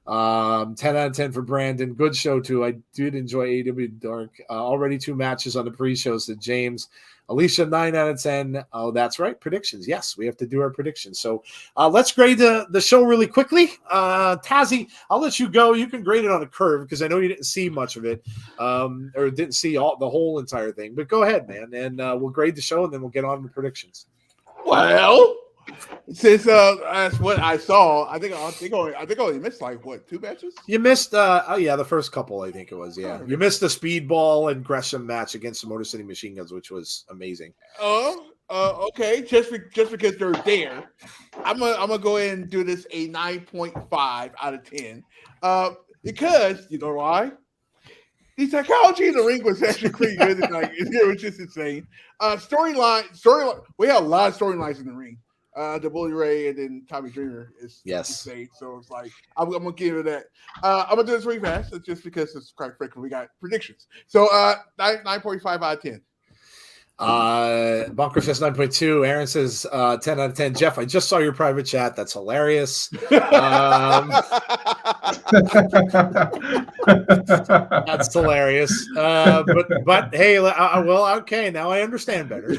10 out of 10 for Brandon. Good show, too. I did enjoy AEW Dark. Already 2 matches on the pre-show, said James. Alicia, 9 out of 10. Oh, that's right. Predictions. Yes, we have to do our predictions. So let's grade the show really quickly. Tazzy, I'll let you go. You can grade it on a curve because I know you didn't see much of it or didn't see the whole entire thing. But go ahead, man, and we'll grade the show, and then we'll get on to predictions. Well, since that's what I saw, I think I only missed like what 2 matches. You missed, the first couple. I think it was. Yeah, you missed the Speedball and Gresham match against the Motor City Machine Guns, which was amazing. Okay. Just because they're there, I'm gonna go ahead and do this a 9.5 out of 10. Because you know why? The psychology in the ring was actually pretty good tonight. It was just insane. Storyline. We have a lot of storylines in the ring. The Bully Ray and then Tommy Dreamer is insane. So it's like I'm gonna give it that. I'm gonna do this really fast, just because it's quite frankly we got predictions. So 9.5 out of 10. Bunker says 9.2. Aaron says 10 out of 10. Jeff, I just saw your private chat. That's hilarious. That's hilarious. But hey, well, okay, now I understand better.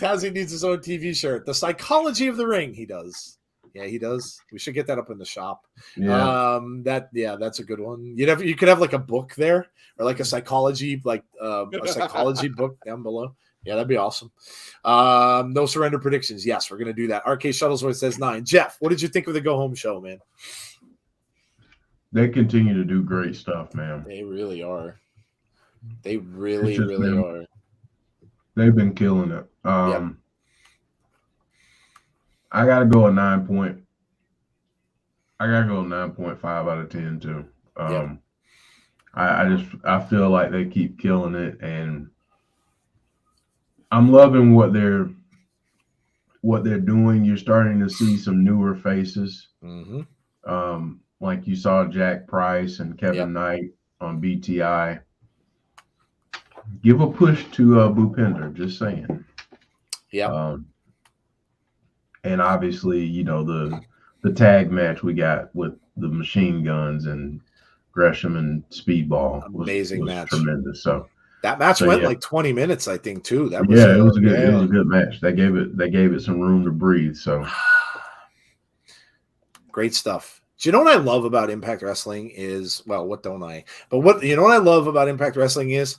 Tazzy needs his own TV shirt. The psychology of the ring, he does. Yeah, he does. We should get that up in the shop. Yeah. That's a good one. You could have like a book there, or like a psychology, a psychology book down below. Yeah, that'd be awesome. No surrender predictions. Yes, we're gonna do that. RK Shuttlesworth says 9. Jeff, what did you think of the go home show, man? They continue to do great stuff, man. They really are. They really are. They've been killing it. Yep. I gotta go a 9.5 out of 10 too. I feel like they keep killing it, and I'm loving what they're doing. You're starting to see some newer faces. Mm-hmm. Like you saw Jack Price and Kevin Knight on BTI. Give a push to Bhupinder, just saying. Yeah. And obviously, the tag match we got with the Machine Guns and Gresham and Speedball was match, tremendous. So that match went like 20 minutes, I think, too. It was a good match. They gave it some room to breathe. So great stuff. Do you know what I love about Impact Wrestling is, well, what don't I? But what I love about Impact Wrestling is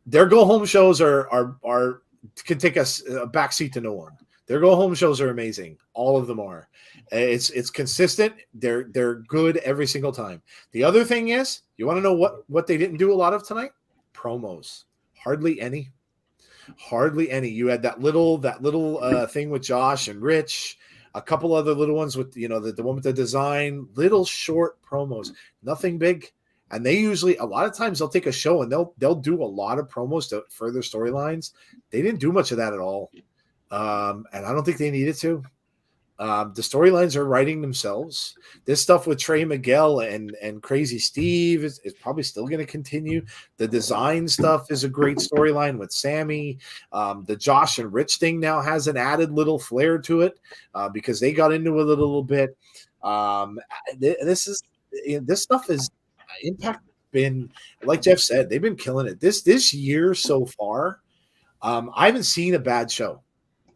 their go home shows can take us a backseat to no one. Their go home shows are amazing. All of them are. It's consistent. They're good every single time. The other thing is, you want to know what they didn't do a lot of tonight? Promos. Hardly any. You had that little thing with Josh and Rich. A couple other little ones with the one with the design. Little short promos. Nothing big. And they usually, a lot of times, they'll take a show and they'll do a lot of promos to further storylines. They didn't do much of that at all. And I don't think they needed to. The storylines are writing themselves. This stuff with Trey, Miguel, and Crazy Steve is probably still going to continue. The design stuff is a great storyline with Sammy. The Josh and Rich thing now has an added little flair to it because they got into it a little bit. This stuff is Impact been, like Jeff said, they've been killing it. This year so far, I haven't seen a bad show.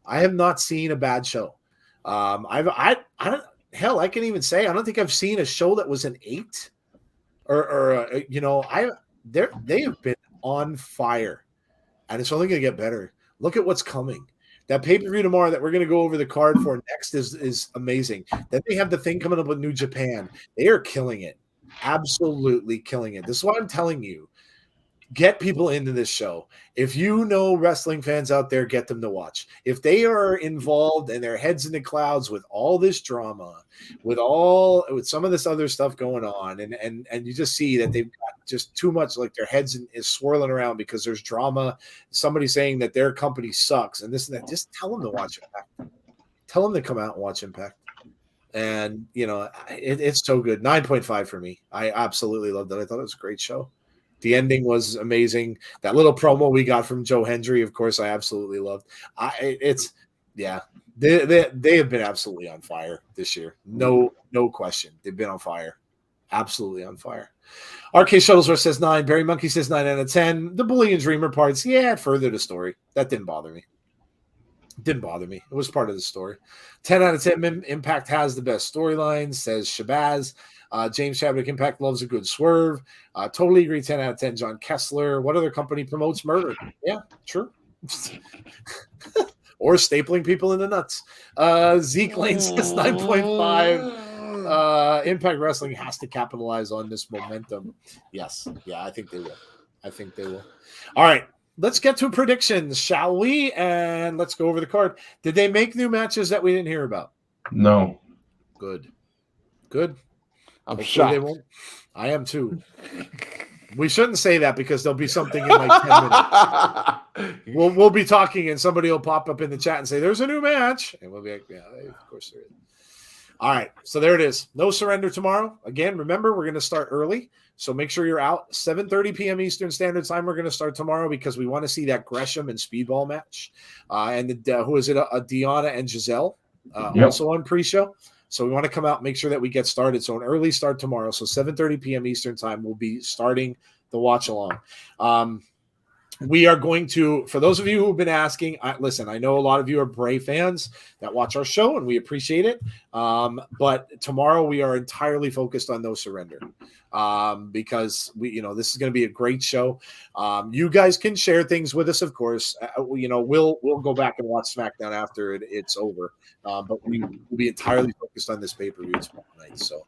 I have not seen a bad show. I can even say I don't think I've seen a show that was an 8 they have been on fire, and it's only going to get better. Look at what's coming. That pay-per-view tomorrow that we're going to go over the card for next is amazing. Then they have the thing coming up with New Japan. They are killing it. Absolutely killing it. This is what I'm telling you. Get people into this show. If you know wrestling fans out there, get them to watch. If they are involved and their heads in the clouds with all this drama, with some of this other stuff going on, and you just see that they've got just too much, like their heads is swirling around because there's drama. Somebody saying that their company sucks and this and that. Just tell them to watch Impact. Tell them to come out and watch Impact. And it's so good. 9.5 for me. I absolutely loved it. I thought it was a great show. The ending was amazing. That little promo we got from Joe Hendry, of course, I absolutely loved. They have been absolutely on fire this year. No question. They've been on fire. Absolutely on fire. RK Shuttlesworth says 9. Barry Monkey says 9 out of 10. The bully and dreamer parts, yeah, it furthered the story. That didn't bother me. It was part of the story. 10 out of 10. Impact has the best storylines, says Shabazz. James Chadwick, Impact loves a good swerve. Totally agree. 10 out of 10. John Kessler. What other company promotes murder? Yeah, true. Or stapling people in the nuts. Zeke Lane says 9.5. Impact Wrestling has to capitalize on this momentum. Yes. Yeah, I think they will. All right. Let's get to predictions, shall we? And let's go over the card. Did they make new matches that we didn't hear about? No. Good. I'm shocked. They won't. I am too. We shouldn't say that because there'll be something in like 10 minutes. We'll be talking and somebody will pop up in the chat and say, there's a new match. And we'll be like, yeah, of course there is. All right, so there it is. No surrender tomorrow. Again, remember, we're going to start early, so make sure you're out. 7:30 p.m. Eastern Standard Time, we're going to start tomorrow because we want to see that Gresham and Speedball match. And who is it? Deanna and Giselle, also on pre-show. So we want to come out and make sure that we get started. So an early start tomorrow. So 7:30 p.m. Eastern Time, we'll be starting the watch-along. We are going to, for those of you who have been asking, listen, I know a lot of you are Bray fans that watch our show, and we appreciate it. But tomorrow we are entirely focused on No Surrender because this is going to be a great show. You guys can share things with us, of course. We'll go back and watch SmackDown after it's over. But we will be entirely focused on this pay-per-view tomorrow night. So.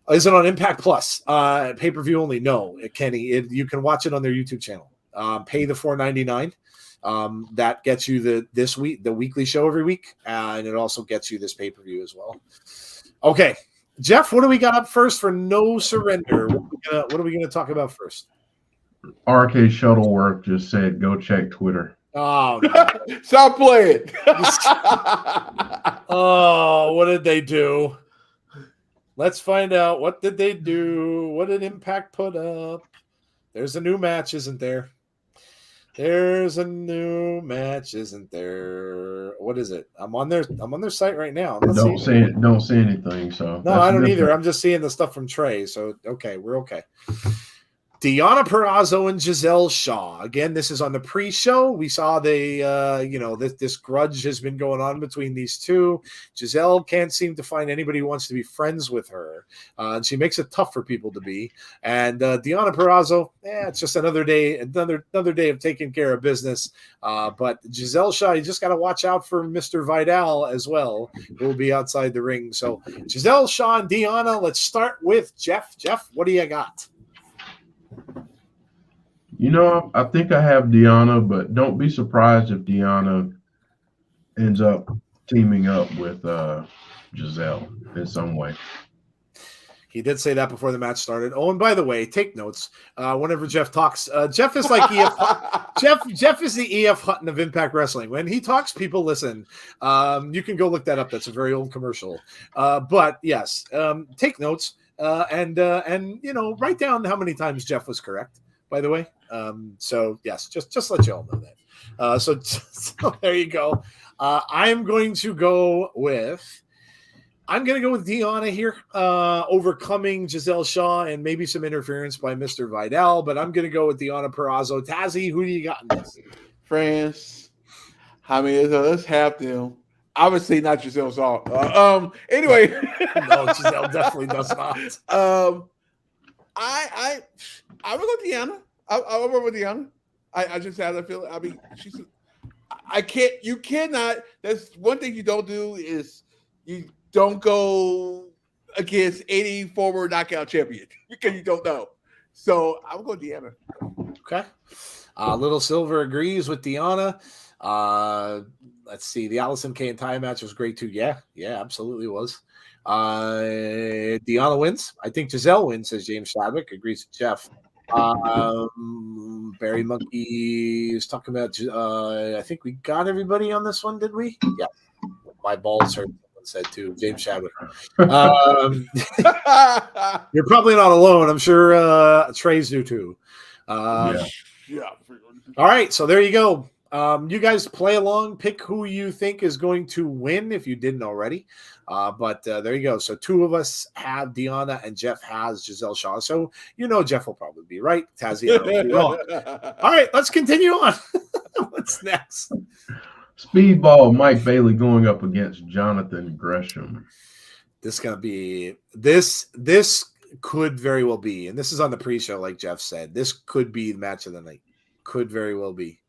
Is it on Impact Plus? Pay-per-view only? No, Kenny. You can watch it on their YouTube channel. Pay the $4.99. That gets you the weekly show every week, and it also gets you this pay-per-view as well. Okay, Jeff, what do we got up first for No Surrender? What are we gonna talk about first? RK Shuttleworth just said, "Go check Twitter." Oh, no. Stop playing. Oh, what did they do? Let's find out. What did they do? What did Impact put up? There's a new match, isn't there? There's a new match, isn't there? What is it? I'm on their site right now. Don't say anything. So no, I don't either. I'm just seeing the stuff from Trey. So okay, we're okay. Deonna Purrazzo and Giselle Shaw. Again, this is on the pre-show. We saw this grudge has been going on between these two. Giselle can't seem to find anybody who wants to be friends with her. And she makes it tough for people to be. And Deonna Purrazzo, it's just another day of taking care of business. But Giselle Shaw, you just got to watch out for Mr. Vidal as well, who will be outside the ring. So Giselle Shaw and Deonna, let's start with Jeff. Jeff, what do you got? I think I have Deonna, but don't be surprised if Deonna ends up teaming up with Giselle in some way. He did say that before the match started. Oh, and by the way, take notes. Whenever Jeff talks, Jeff is like EF. Jeff is the EF Hutton of Impact Wrestling. When he talks, people listen. You can go look that up. That's a very old commercial. But yes, take notes and write down how many times Jeff was correct. By the way, so yes, just let you all know that. So there you go. I'm going to go with Deonna here, overcoming Giselle Shaw and maybe some interference by Mr. Vidal, but I'm going to go with Deonna Purrazzo. Tazzy, who do you got in this? France. How many of us have them? Obviously not Giselle Shaw. Anyway. No, Giselle definitely does not. I will go with Deonna. I'll go with Deonna. I just have a feeling. I mean, you cannot. That's one thing you don't do is you don't go against any former knockout champion because you don't know. So I will go Deonna. Okay. Little Silver agrees with Deonna. Let's see. The Allison K and Taya match was great too. Yeah, absolutely was. Deonna wins. I think Giselle wins, says James Chadwick. Agrees with Jeff. Barry Monkey is talking about. I think we got everybody on this one, did we? Yeah. My balls hurt. Someone said too. James Chadwick. You're probably not alone. I'm sure Trey's do too. Yeah. All right, so there you go. You guys play along, pick who you think is going to win if you didn't already. But there you go. So 2 of us have Deanna and Jeff has Giselle Shaw. So Jeff will probably be right. Tazzy will be wrong. All right, let's continue on. What's next? Speedball Mike Bailey going up against Jonathan Gresham. This is gonna be this could very well be, and this is on the pre-show, like Jeff said. This could be the match of the night. Could very well be.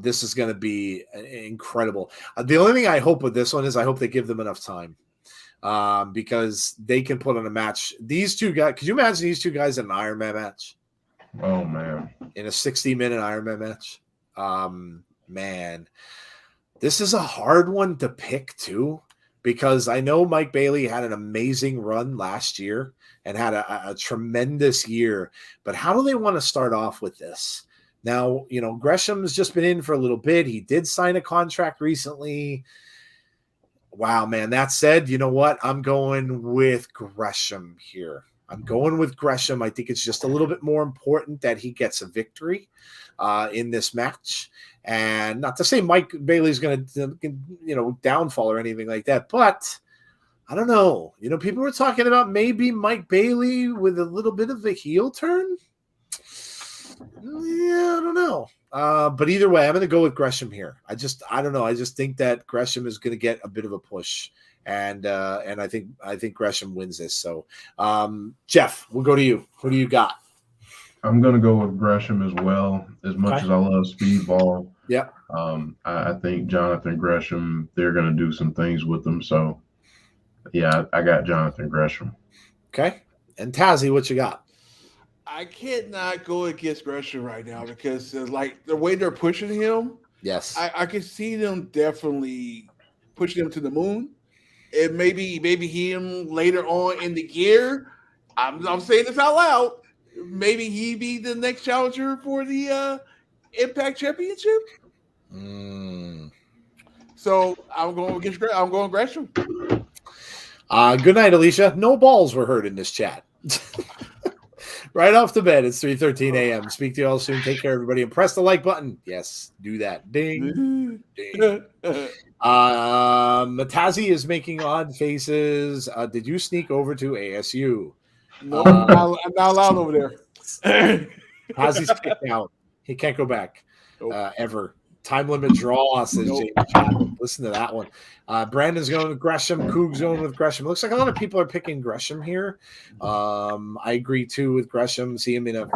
This is going to be incredible. The only thing I hope with this one is I hope they give them enough time because they can put on a match. These 2 guys, could you imagine these 2 guys in an Iron Man match? Oh, man. In a 60-minute Iron Man match? Man. This is a hard one to pick, too, because I know Mike Bailey had an amazing run last year and had a tremendous year. But how do they want to start off with this? Now, Gresham's just been in for a little bit. He did sign a contract recently. Wow, man. That said, you know what? I'm going with Gresham here. I'm going with Gresham. I think it's just a little bit more important that he gets a victory in this match. And not to say Mike Bailey's going to, downfall or anything like that, but I don't know. People were talking about maybe Mike Bailey with a little bit of a heel turn. Yeah, I don't know. But either way, I'm going to go with Gresham here. I don't know. I just think that Gresham is going to get a bit of a push, and I think Gresham wins this. So, Jeff, we'll go to you. Who do you got? I'm going to go with Gresham as well. As much as I love Speedball, yeah. I think Jonathan Gresham. They're going to do some things with them. So, yeah, I got Jonathan Gresham. Okay, and Tazzy, what you got? I cannot go against Gresham right now because like the way they're pushing him. Yes, I can see them definitely pushing him to the moon. And maybe him later on in the year. I'm saying this out loud. Maybe he be the next challenger for the Impact Championship. So I'm going Gresham. Good night, Alicia. No balls were heard in this chat. Right off the bed, it's 3:13 a.m. Speak to you all soon. Take care, everybody, and press the like button. Yes, do that. Ding. Ding. Matazi is making odd faces. Did you sneak over to ASU? No, I'm not allowed over there. Tazi's kicked out. He can't go back ever. Time limit draw, says James Chapman. Listen to that one. Brandon's going with Gresham. Coog's going with Gresham. Looks like a lot of people are picking Gresham here. I agree, too, with Gresham. See him in a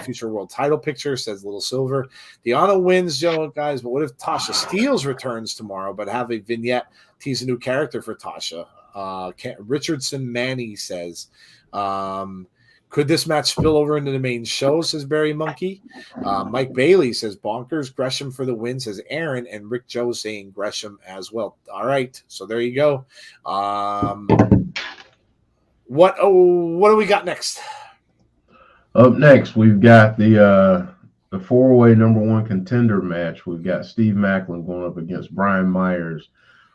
future world title picture, says Little Silver. Deanna wins, guys, but what if Tasha Steeles returns tomorrow, but have a vignette tease a new character for Tasha? Richardson Manny says. Could this match spill over into the main show, says Barry Monkey. Mike Bailey says bonkers. Gresham for the win, says Aaron. And Rick Joe saying Gresham as well. All right. So there you go. What do we got next? Up next, we've got the 4-way #1 contender match. We've got Steve Macklin going up against Brian Myers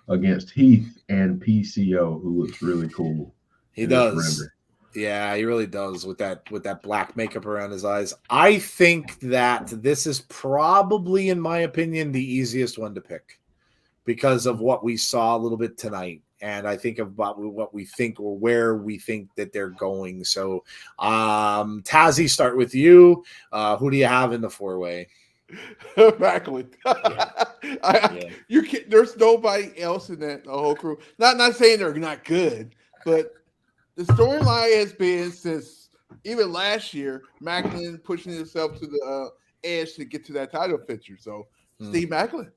against Heath and PCO, who looks really cool. He does. Yeah, he really does with that black makeup around his eyes. I think that this is probably, in my opinion, the easiest one to pick because of what we saw a little bit tonight. And I think about what we think or where we think that they're going. So, Tazzy, start with you. Who do you have in the 4-way? Macklin. You can't, there's nobody else in that whole crew. Not saying they're not good, but the storyline has been since even last year, Macklin pushing himself to the edge to get to that title picture. So Steve Macklin.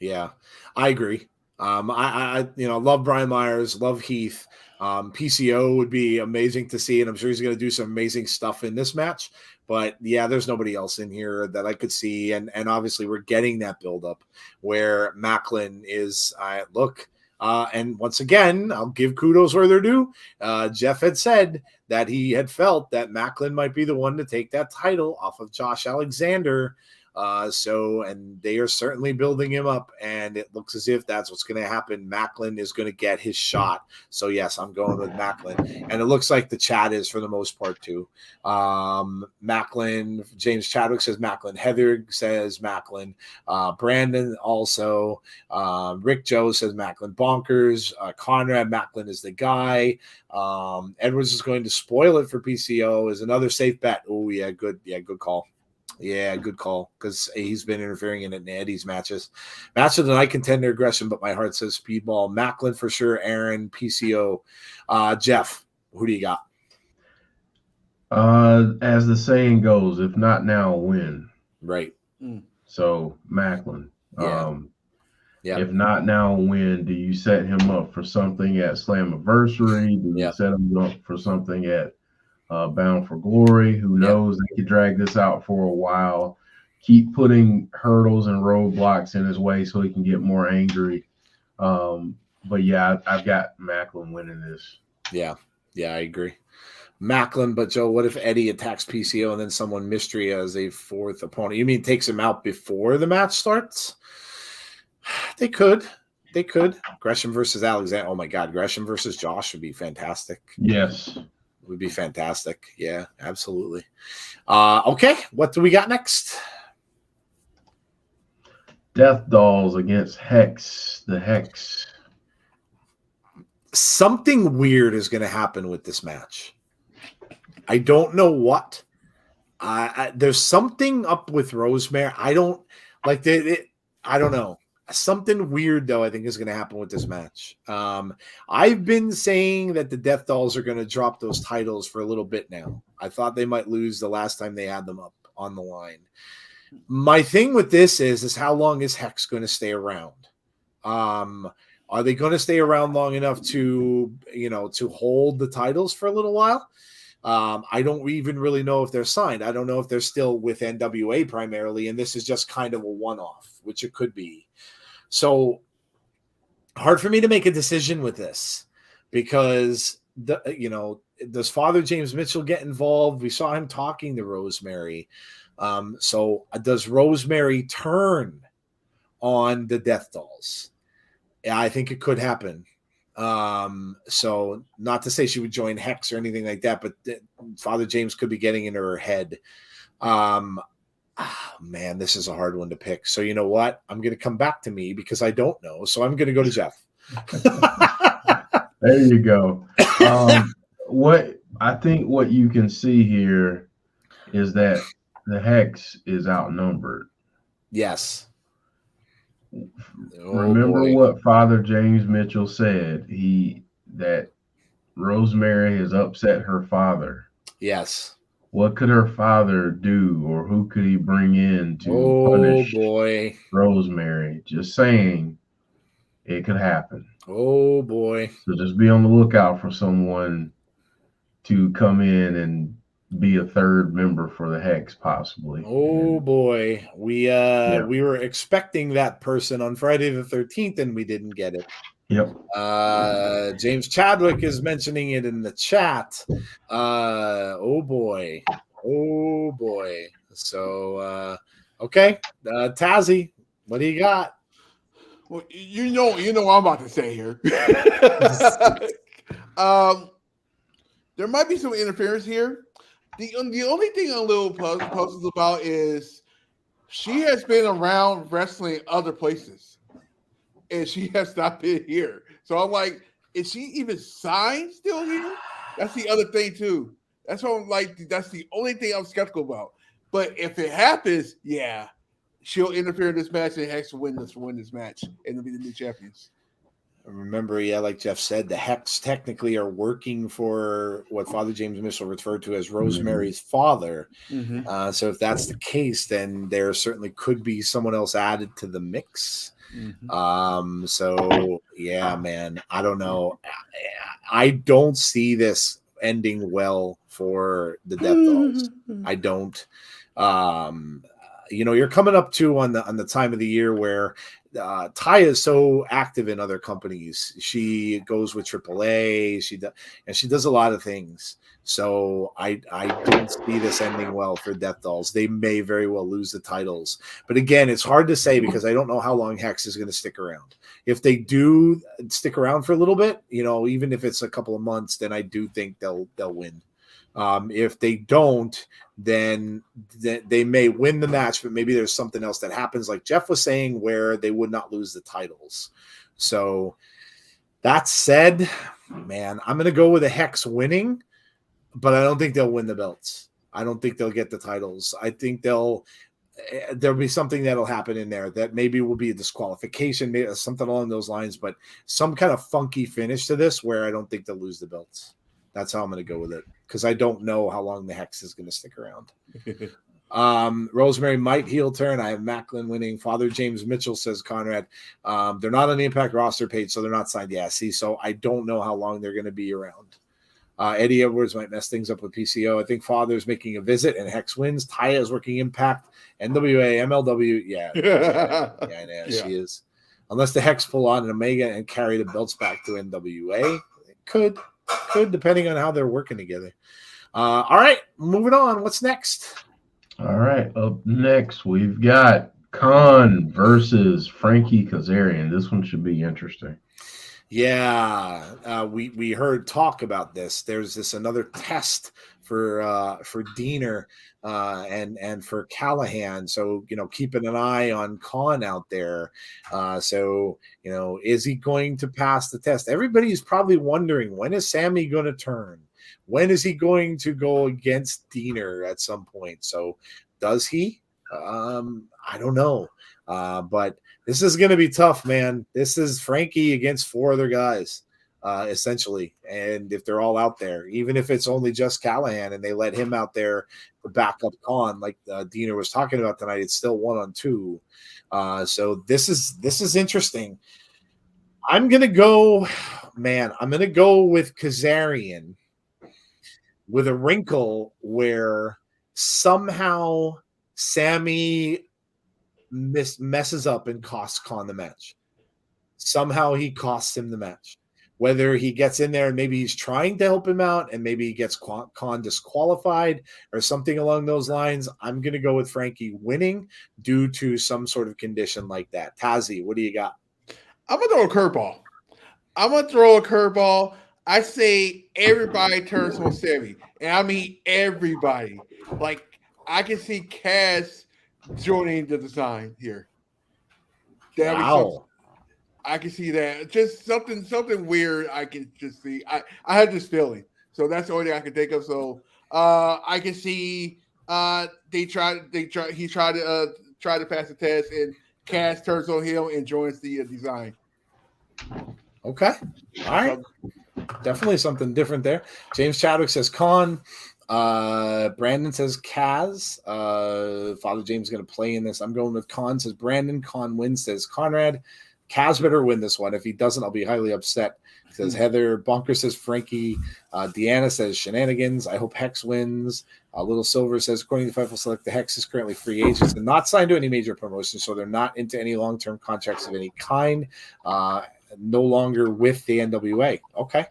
Yeah, I agree. I love Brian Myers, love Heath. PCO would be amazing to see, and I'm sure he's going to do some amazing stuff in this match. But yeah, there's nobody else in here that I could see, and obviously we're getting that buildup where Macklin is. And once again, I'll give kudos where they're due. Jeff had said that he had felt that Macklin might be the one to take that title off of Josh Alexander. And they are certainly building him up, and it looks as if that's what's going to happen. Macklin is going to get his shot. So yes, I'm going with Macklin, and it looks like the chat is for the most part too. Macklin, James Chadwick says Macklin. Heather says Macklin. Brandon also. Rick Joe says Macklin. Bonkers. Conrad, Macklin is the guy. Edwards is going to spoil it for PCO is another safe bet. Oh yeah, good call. Yeah, good call, because he's been interfering in Eddie's matches. Match of the night contender, Gresham, but my heart says Speedball. Macklin for sure, Aaron, PCO. Jeff, who do you got? As the saying goes, if not now, when? Right. So Macklin. Yeah. If not now, when? Do you set him up for something at Slammiversary? Do you set him up for something at Bound for Glory? Who knows? They could drag this out for a while, keep putting hurdles and roadblocks in his way so he can get more angry. But yeah, I've got Macklin winning this. Yeah, I agree. Macklin, but Joe, what if Eddie attacks PCO and then someone mystery as a fourth opponent? You mean takes him out before the match starts? They could. Gresham versus Alexander. Oh my God, Gresham versus Josh would be fantastic. Yes. Would be fantastic. Yeah, absolutely. Okay, what do we got next? Death Dolls against Hex. The Hex. Something weird is going to happen with this match. I don't know what. There's something up with Rosemary. I don't like it. I don't know. Something weird, though, I think is going to happen with this match. I've been saying that the Death Dolls are going to drop those titles for a little bit now. I thought they might lose the last time they had them up on the line. My thing with this is how long is Hex going to stay around? Are they going to stay around long enough to hold the titles for a little while? I don't even really know if they're signed. I don't know if they're still with NWA primarily, and this is just kind of a one-off, which it could be. So hard for me to make a decision with this because does Father James Mitchell get involved? We saw him talking to Rosemary. So does Rosemary turn on the Death Dolls? Yeah, I think it could happen. So not to say she would join Hex or anything like that, but Father James could be getting into her head. Man, this is a hard one to pick. So you know what? I'm going to come back to me because I don't know. So I'm going to go to Jeff. There you go. What you can see here is that the Hex is outnumbered. Yes. Remember what Father James Mitchell said, that Rosemary has upset her father. Yes. What could her father do, or who could he bring in to punish Rosemary? Just saying, it could happen. Oh boy. So just be on the lookout for someone to come in and be a third member for the Hex, possibly. Boy. We were expecting that person on Friday the 13th, and we didn't get it. Yep. James Chadwick is mentioning it in the chat. Oh boy. So okay. Tazzy, what do you got? Well, you know what I'm about to say here. There might be some interference here. The only thing I'm a little puzzled about is she has been around wrestling other places, and she has not been here. So I'm like, is she even signed still here? That's the other thing too. That's what I'm like. That's the only thing I'm skeptical about. But if it happens, yeah, she'll interfere in this match and Hex will win this match, and they'll be the new champions. Remember, like Jeff said, the Hex technically are working for what Father James Mitchell referred to as Rosemary's father. Mm-hmm. So if that's the case, then there certainly could be someone else added to the mix. Mm-hmm. So yeah, man, I don't know. I don't see this ending well for the Death Dolls. I don't. You're coming up to on the time of the year where Taya is so active in other companies. She goes with AAA. She does a lot of things. So I don't see this ending well for Death Dolls. They may very well lose the titles. But again, it's hard to say because I don't know how long Hex is going to stick around. If they do stick around for a little bit, even if it's a couple of months, then I do think they'll win. If they don't, then they may win the match, but maybe there's something else that happens, like Jeff was saying, where they would not lose the titles. So that said, man, I'm going to go with a Hex winning, but I don't think they'll win the belts. I don't think they'll get the titles. I think there'll be something that'll happen in there that maybe will be a disqualification, maybe something along those lines, but some kind of funky finish to this where I don't think they'll lose the belts. That's how I'm going to go with it because I don't know how long the Hex is going to stick around. Rosemary might heel turn. I have Macklin winning. Father James Mitchell says Conrad. They're not on the Impact roster page, so they're not signed. Yeah, see, so I don't know how long they're going to be around. Eddie Edwards might mess things up with PCO. I think Father's making a visit and Hex wins. Taya is working Impact. NWA, MLW. Yeah, I know she is. Unless the Hex pull on an Omega and carry the belts back to NWA, it could depending on how they're working together. All right, moving on. What's next? All right, up next we've got Khan versus Frankie Kazarian. This one should be interesting. Yeah, we heard talk about this. There's this another test for Diener and for Callihan. So keeping an eye on Khan out there. So is he going to pass the test? Everybody's probably wondering, when is Sammy going to turn? When is he going to go against Diener at some point? So does he? I don't know. But this is going to be tough, man. This is Frankie against 4 other guys, essentially. And if they're all out there, even if it's only just Callihan and they let him out there to back up Khan, like Diener was talking about tonight, it's still 1-on-2. So this is interesting. I'm going to go with Kazarian with a wrinkle where somehow Sammy messes up and costs Khan the match. Somehow he costs him the match. Whether he gets in there and maybe he's trying to help him out and maybe he gets Khan disqualified or something along those lines, I'm going to go with Frankie winning due to some sort of condition like that. Tazi, what do you got? I'm going to throw a curveball. I say everybody turns on Sammy. And I mean everybody. Like, I can see Kaz joining the design here. Wow. I can see that. Just something weird I can just see. I had this feeling. So that's the only thing I can think of. So I can see he tried to pass the test and Kaz turns on him and joins the design. Okay. All right. Definitely something different there. James Chadwick says Khan. Brandon says Kaz. Father James is going to play in this. I'm going with Khan, says Brandon. Khan wins, says Conrad. Kaz better win this one. If he doesn't, I'll be highly upset, says Heather. Bonker says Frankie. Deanna says Shenanigans. I hope Hex wins. Little Silver says, according to Fightful Select, the Hex is currently free agents and not signed to any major promotions, so they're not into any long-term contracts of any kind. No longer with the NWA. Okay.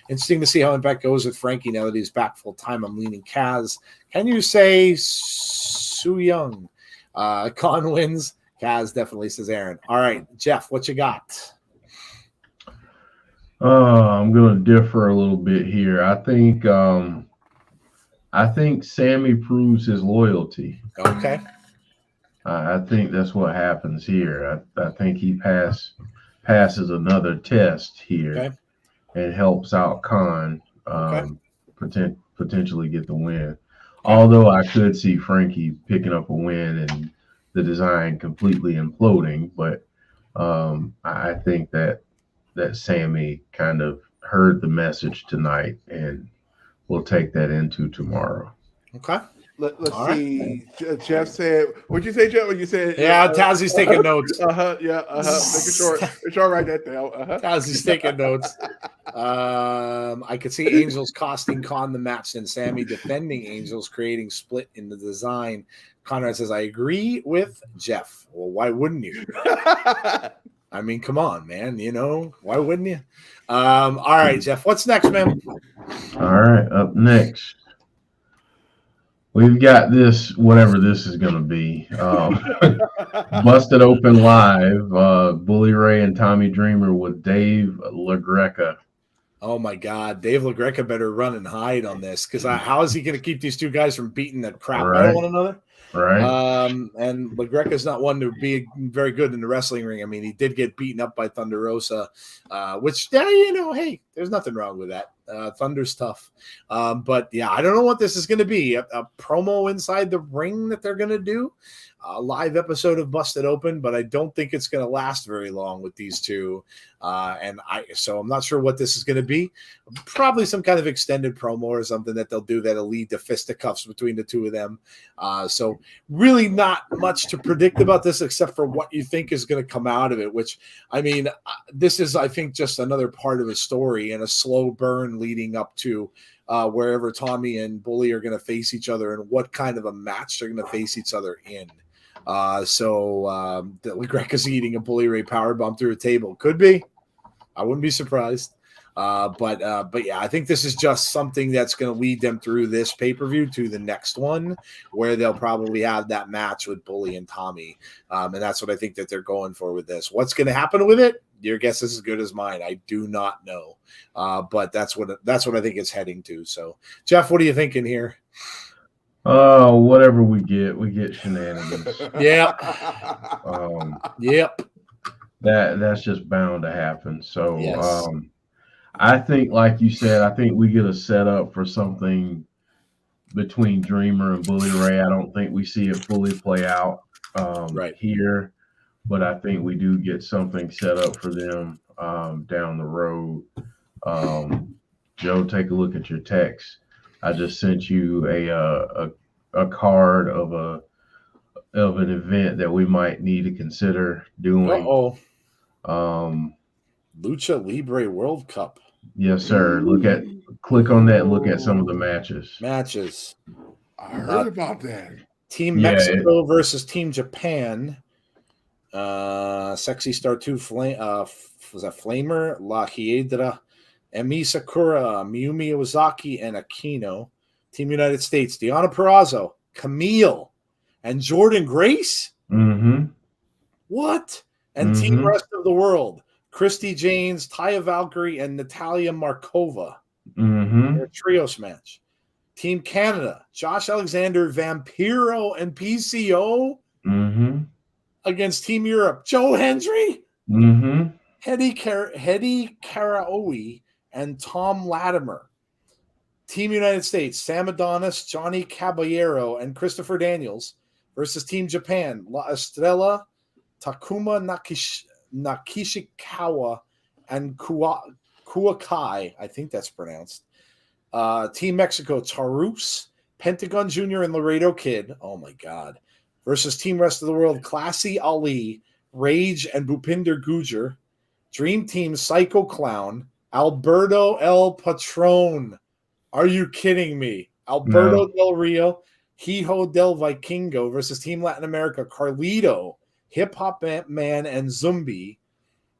Interesting to see how Impact goes with Frankie now that he's back full time. I'm leaning Kaz. Can you say Su Young? Khan wins. Kaz definitely, says Aaron. All right, Jeff, what you got? I'm going to differ a little bit here. I think Sammy proves his loyalty. Okay. I think that's what happens here. I think he passes another test here and helps out Khan potentially get the win. Although I could see Frankie picking up a win and the design completely imploding, but I think that Sammy kind of heard the message tonight and will take that into tomorrow. Okay. Let's All right. see. Jeff said, "What'd you say, Jeff? What you said?" Yeah, Tazzy's taking notes. Yeah. Make sure I write that down. Tazzy's taking notes. I could see Angels costing Khan the match and Sammy defending Angels, creating split in the design. Conrad says, I agree with Jeff. Well, why wouldn't you? I mean, come on, man. You know, why wouldn't you? All right, Jeff, what's next, man? All right, up next. We've got this, whatever this is going to be. Busted Open Live, Bully Ray and Tommy Dreamer with Dave LaGreca. Oh, my God. Dave LaGreca better run and hide on this because how is he going to keep these two guys from beating the crap out of one another? Right. And LaGreca's not one to be very good in the wrestling ring. I mean, he did get beaten up by Thunder Rosa, which, you know, hey, there's nothing wrong with that. Thunder's tough. But, yeah, I don't know what this is going to be. A promo inside the ring that they're going to do. A live episode of Busted Open, but I don't think it's going to last very long with these two. So I'm not sure what this is going to be. Probably some kind of extended promo or something that they'll do that'll lead to fisticuffs between the two of them. So really not much to predict about this except for what you think is going to come out of it, which, I mean, this is, I think, just another part of a story and a slow burn leading up to wherever Tommy and Bully are going to face each other and what kind of a match they're going to face each other in. LaGreca's eating a Bully Ray powerbomb through a table. Could be. I wouldn't be surprised. But yeah, I think this is just something that's going to lead them through this pay-per-view to the next one where they'll probably have that match with Bully and Tommy. And that's what I think that they're going for with this. What's going to happen with it? Your guess is as good as mine. I do not know. But that's what I think it's heading to. So, Jeff, what are you thinking here? Whatever we get shenanigans. Yep. Yep. That's just bound to happen. So, yes. I think, like you said, I think we get a setup for something between Dreamer and Bully Ray. I don't think we see it fully play out here, but I think we do get something set up for them down the road. Joe, take a look at your text. I just sent you a card of an event that we might need to consider doing. Lucha Libre World Cup. Yes, sir. Click on that. Look at some of the matches. I heard about that. Team Mexico versus Team Japan. Sexy Star 2 was that Flamer, La Hiedra, Emi Sakura, Miyumi Iwasaki, and Aquino. Team United States, Deonna Purrazzo, Camille, and Jordan Grace? Mm-hmm. What? And Team Rest of the World, Christy Janes, Taya Valkyrie, and Natalia Markova. Mm-hmm. Their trios match. Team Canada, Josh Alexander, Vampiro, and PCO against Team Europe, Joe Hendry, Hedy Karaoe, and Tom Latimer. Team United States, Sam Adonis, Johnny Caballero, and Christopher Daniels versus Team Japan, La Estrella, Takuma Nakishikawa, and Kuakai, I think that's pronounced. Team Mexico, Tarus, Pentagon Jr., and Laredo Kid, oh my God, versus Team Rest of the World, Classy Ali, Rage, and Bhupinder Gujar. Dream Team, Psycho Clown, Alberto El Patron. Are you kidding me? Alberto Del Rio, Hijo del Vikingo versus Team Latin America, Carlito, Hip Hop Man, and Zumbi.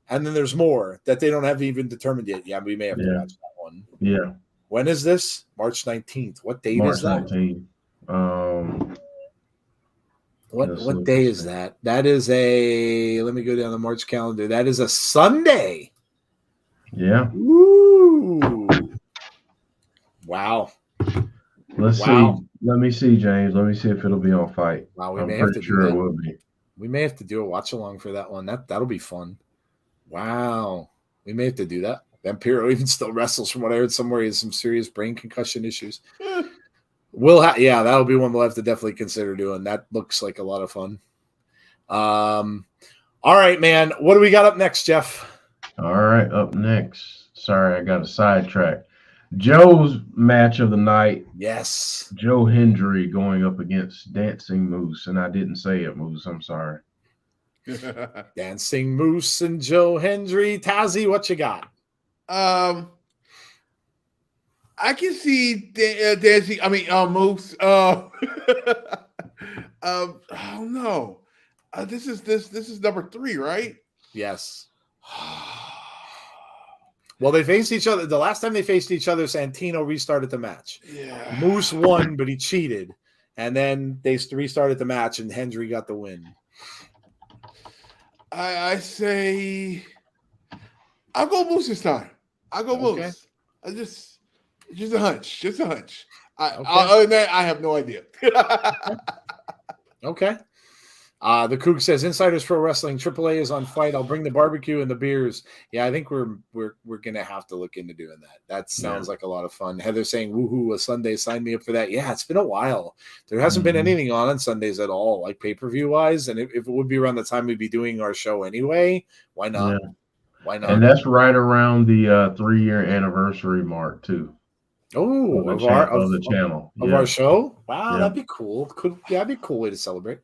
And then there's more that they don't have even determined yet. Yeah, we may have to watch that one. Yeah. When is this? March 19th. What date is that? March 19th. What day is that? That is let me go down the March calendar. That is a Sunday. Yeah. Woo. Wow. Let's see. Let me see, James. Let me see if it'll be on Fight. Wow, I'm pretty sure it will be. We may have to do a watch along for that one. That'll be fun. Wow. We may have to do that. Vampiro even still wrestles from what I heard somewhere. He has some serious brain concussion issues. That'll be one we'll have to definitely consider doing. That looks like a lot of fun. All right, man. What do we got up next, Jeff? All right, up next. Sorry, I got a sidetrack. Joe's match of the night. Yes. Joe Hendry going up against Dancing Moose, and I didn't say it, Moose. I'm sorry. Dancing Moose and Joe Hendry. Tazzy, what you got? I can see dancing. I mean, Moose. I don't know. This is number 3, right? Yes. Well, they faced each other. The last time they faced each other, Santino restarted the match. Yeah. Moose won, but he cheated. And then they restarted the match, and Hendry got the win. I say I'll go Moose this time. I'll go Okay. Moose. Just a hunch. Just a hunch. Okay. Other than that, I have no idea. Okay. The Kook says Insiders Pro Wrestling AAA is on Fight. I'll bring the barbecue and the beers. Yeah, I think we're gonna have to look into doing that. That sounds like a lot of fun. Heather saying woohoo a Sunday, sign me up for that. Yeah, it's been a while. There hasn't been anything on Sundays at all, like pay-per-view wise. And if it would be around the time we'd be doing our show anyway, why not? Yeah. Why not? And that's right around the 3-year anniversary mark too. Oh, of the channel of our show. Wow, Yeah. that'd be cool. That'd be a cool way to celebrate.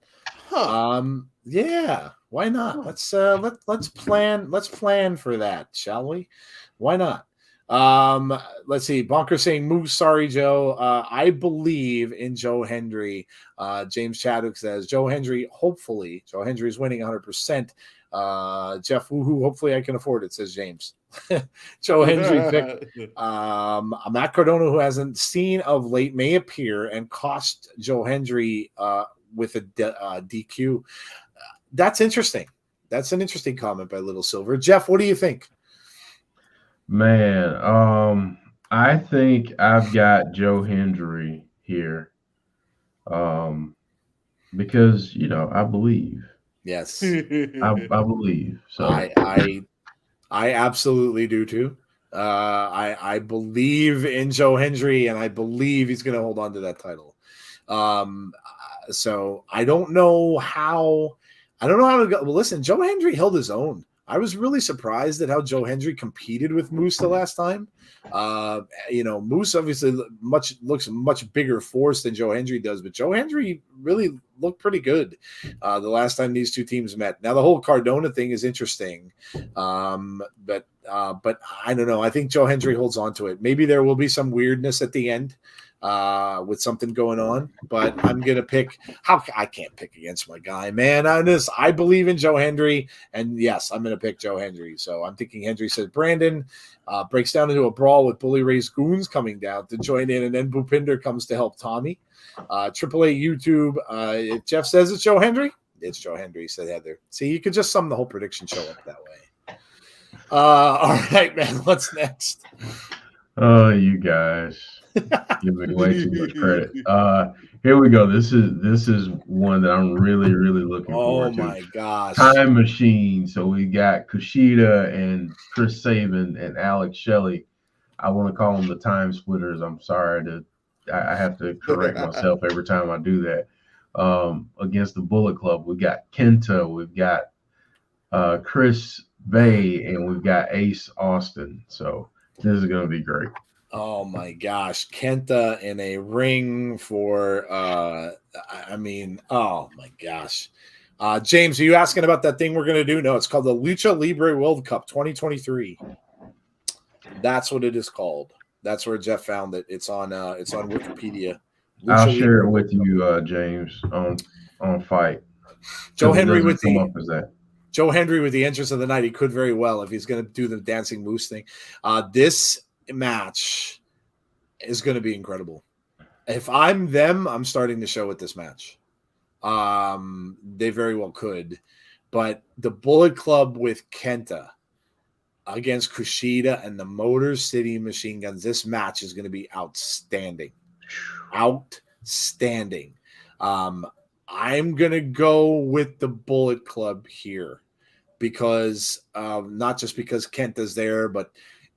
Huh. Yeah, why not? Let's plan for that, shall we? Why not? Let's see. Bonker saying Moose, sorry, Joe. I believe in Joe Hendry. James Chadwick says Joe Hendry, hopefully. Joe Hendry is winning 100%. Jeff Woohoo, hopefully I can afford it, says James. Joe Hendry pick. Matt Cardona, who hasn't seen of late, may appear and cost Joe Hendry with a DQ. That's interesting. That's an interesting comment by Little Silver. Jeff, what do you think? Man, I think I've got Joe Hendry here. Because I believe. Yes. I believe. So I absolutely do too. I believe in Joe Hendry, and I believe he's going to hold on to that title. So I don't know how to go. Well, listen, Joe Hendry held his own. I was really surprised at how Joe Hendry competed with Moose the last time. Moose obviously looks much bigger force than Joe Hendry does, but Joe Hendry really looked pretty good the last time these two teams met. Now the whole Cardona thing is interesting, but I don't know. I think Joe Hendry holds on to it. Maybe there will be some weirdness at the end with something going on, but I'm gonna pick. I can't pick against my guy, man. I believe in Joe Hendry, and yes, I'm gonna pick Joe Hendry. So I'm thinking Hendry. Says Brandon breaks down into a brawl with Bully Ray's goons coming down to join in, and then Bhupinder comes to help Tommy. AAA YouTube. If Jeff says it's Joe Hendry, it's Joe Hendry, said Heather. See, you could just sum the whole prediction show up that way. All right, man. What's next? Oh, you guys give me way too much credit. Here we go. This is one that I'm really looking forward to. Oh my gosh! Time Machine. So we got Kushida and Chris Sabin and Alex Shelley. I want to call them the Time Splitters. I'm sorry I have to correct myself every time I do that. Against the Bullet Club, we got Kenta, we've got Chris Bay, and we've got Ace Austin. So this is going to be great. Oh my gosh, Kenta in a ring for oh my gosh. James, are you asking about that thing we're going to do? No, it's called the Lucha Libre World Cup 2023. That's what it is called. That's where Jeff found it. It's on Wikipedia. Lucha I'll Libre share it with you, James, on Fight. Joe Hendry with Joe Hendry with the entrance of the night. He could very well if he's going to do the Dancing Moose thing. This match is going to be incredible. If I'm them, I'm starting the show with this match. They very well could, but the Bullet Club with Kenta against Kushida and the Motor City Machine Guns. This match is going to be outstanding. Outstanding. I'm going to go with the Bullet Club here because not just because Kenta's there, but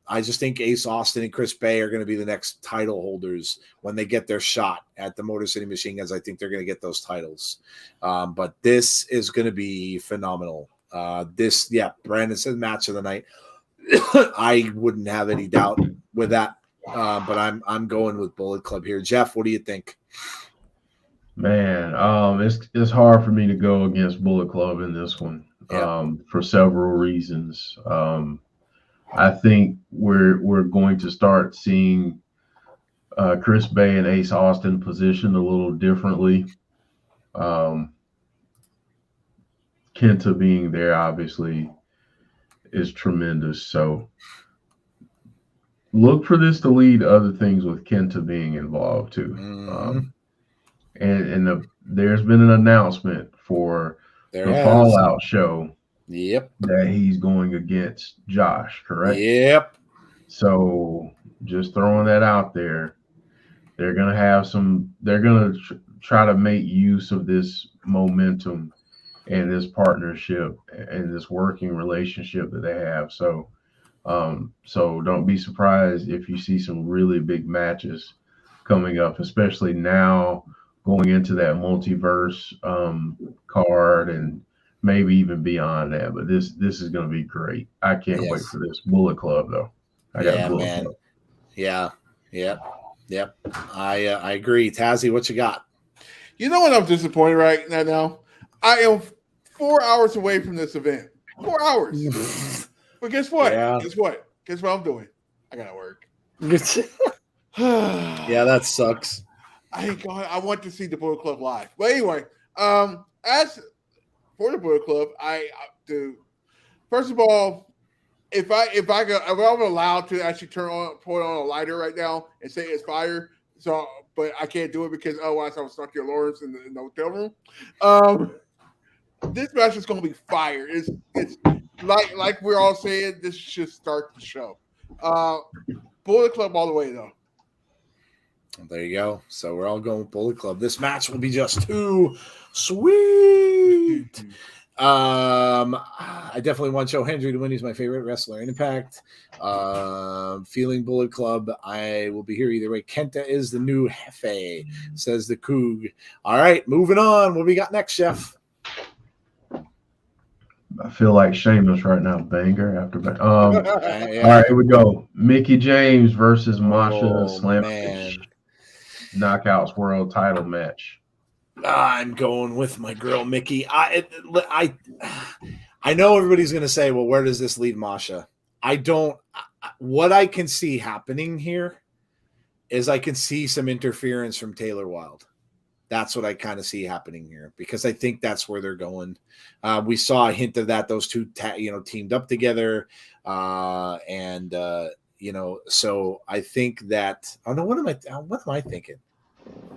I just think Ace Austin and Chris Bay are going to be the next title holders when they get their shot at the Motor City Machine Guns. I think they're going to get those titles. But this is going to be phenomenal. Brandon said match of the night. I wouldn't have any doubt with that. but I'm going with Bullet Club here. Jeff, what do you think? Man, it's hard for me to go against Bullet Club in this one, for several reasons. I think we're going to start seeing Chris Bay and Ace Austin positioned a little differently. Kenta being there obviously is tremendous. So look for this to lead to other things with Kenta being involved too. And there's been an announcement for the Fallout show. Yep. That he's going against Josh, correct? Yep. So just throwing that out there. They're going to have they're going to try to make use of this momentum and this partnership and this working relationship that they have. So don't be surprised if you see some really big matches coming up, especially now going into that multiverse card and maybe even beyond that. But this is going to be great. I can't wait for this. Bullet Club, though. I got Bullet Club. Yeah. Yep. I agree. Tazzy, what you got? You know what I'm disappointed right now? I am 4 hours away from this event. 4 hours. But guess what? Yeah. Guess what I'm doing? I gotta work. Yeah, that sucks. I ain't going. I want to see the Bullet Club live. But anyway, as for the Bullet Club, I do. First of all, if I'm allowed to actually pour it on a lighter right now and say it's fire, but I can't do it because otherwise I will stuck your Lawrence in the hotel room. This match is going to be fire. It's like we're all saying. This should start the show. Bullet Club all the way though. There you go. So we're all going with Bullet Club. This match will be just too sweet. I definitely want Joe Hendry to win. He's my favorite wrestler in Impact. Feeling Bullet Club. I will be here either way. Kenta is the new Jefe, says the Coog. All right, moving on. What we got next, Jeff? I feel like Sheamus right now. Banger after banger. All right, here we go. Mickey James versus Masha Slamovich. Knockouts World Title match. I'm going with my girl Mickey. I know everybody's going to say, well, where does this leave Masha? What I can see happening here is I can see some interference from Taylor Wilde. That's what I kind of see happening here because I think that's where they're going. We saw a hint of that. Those two, teamed up together. So I think that, oh no, what am I thinking?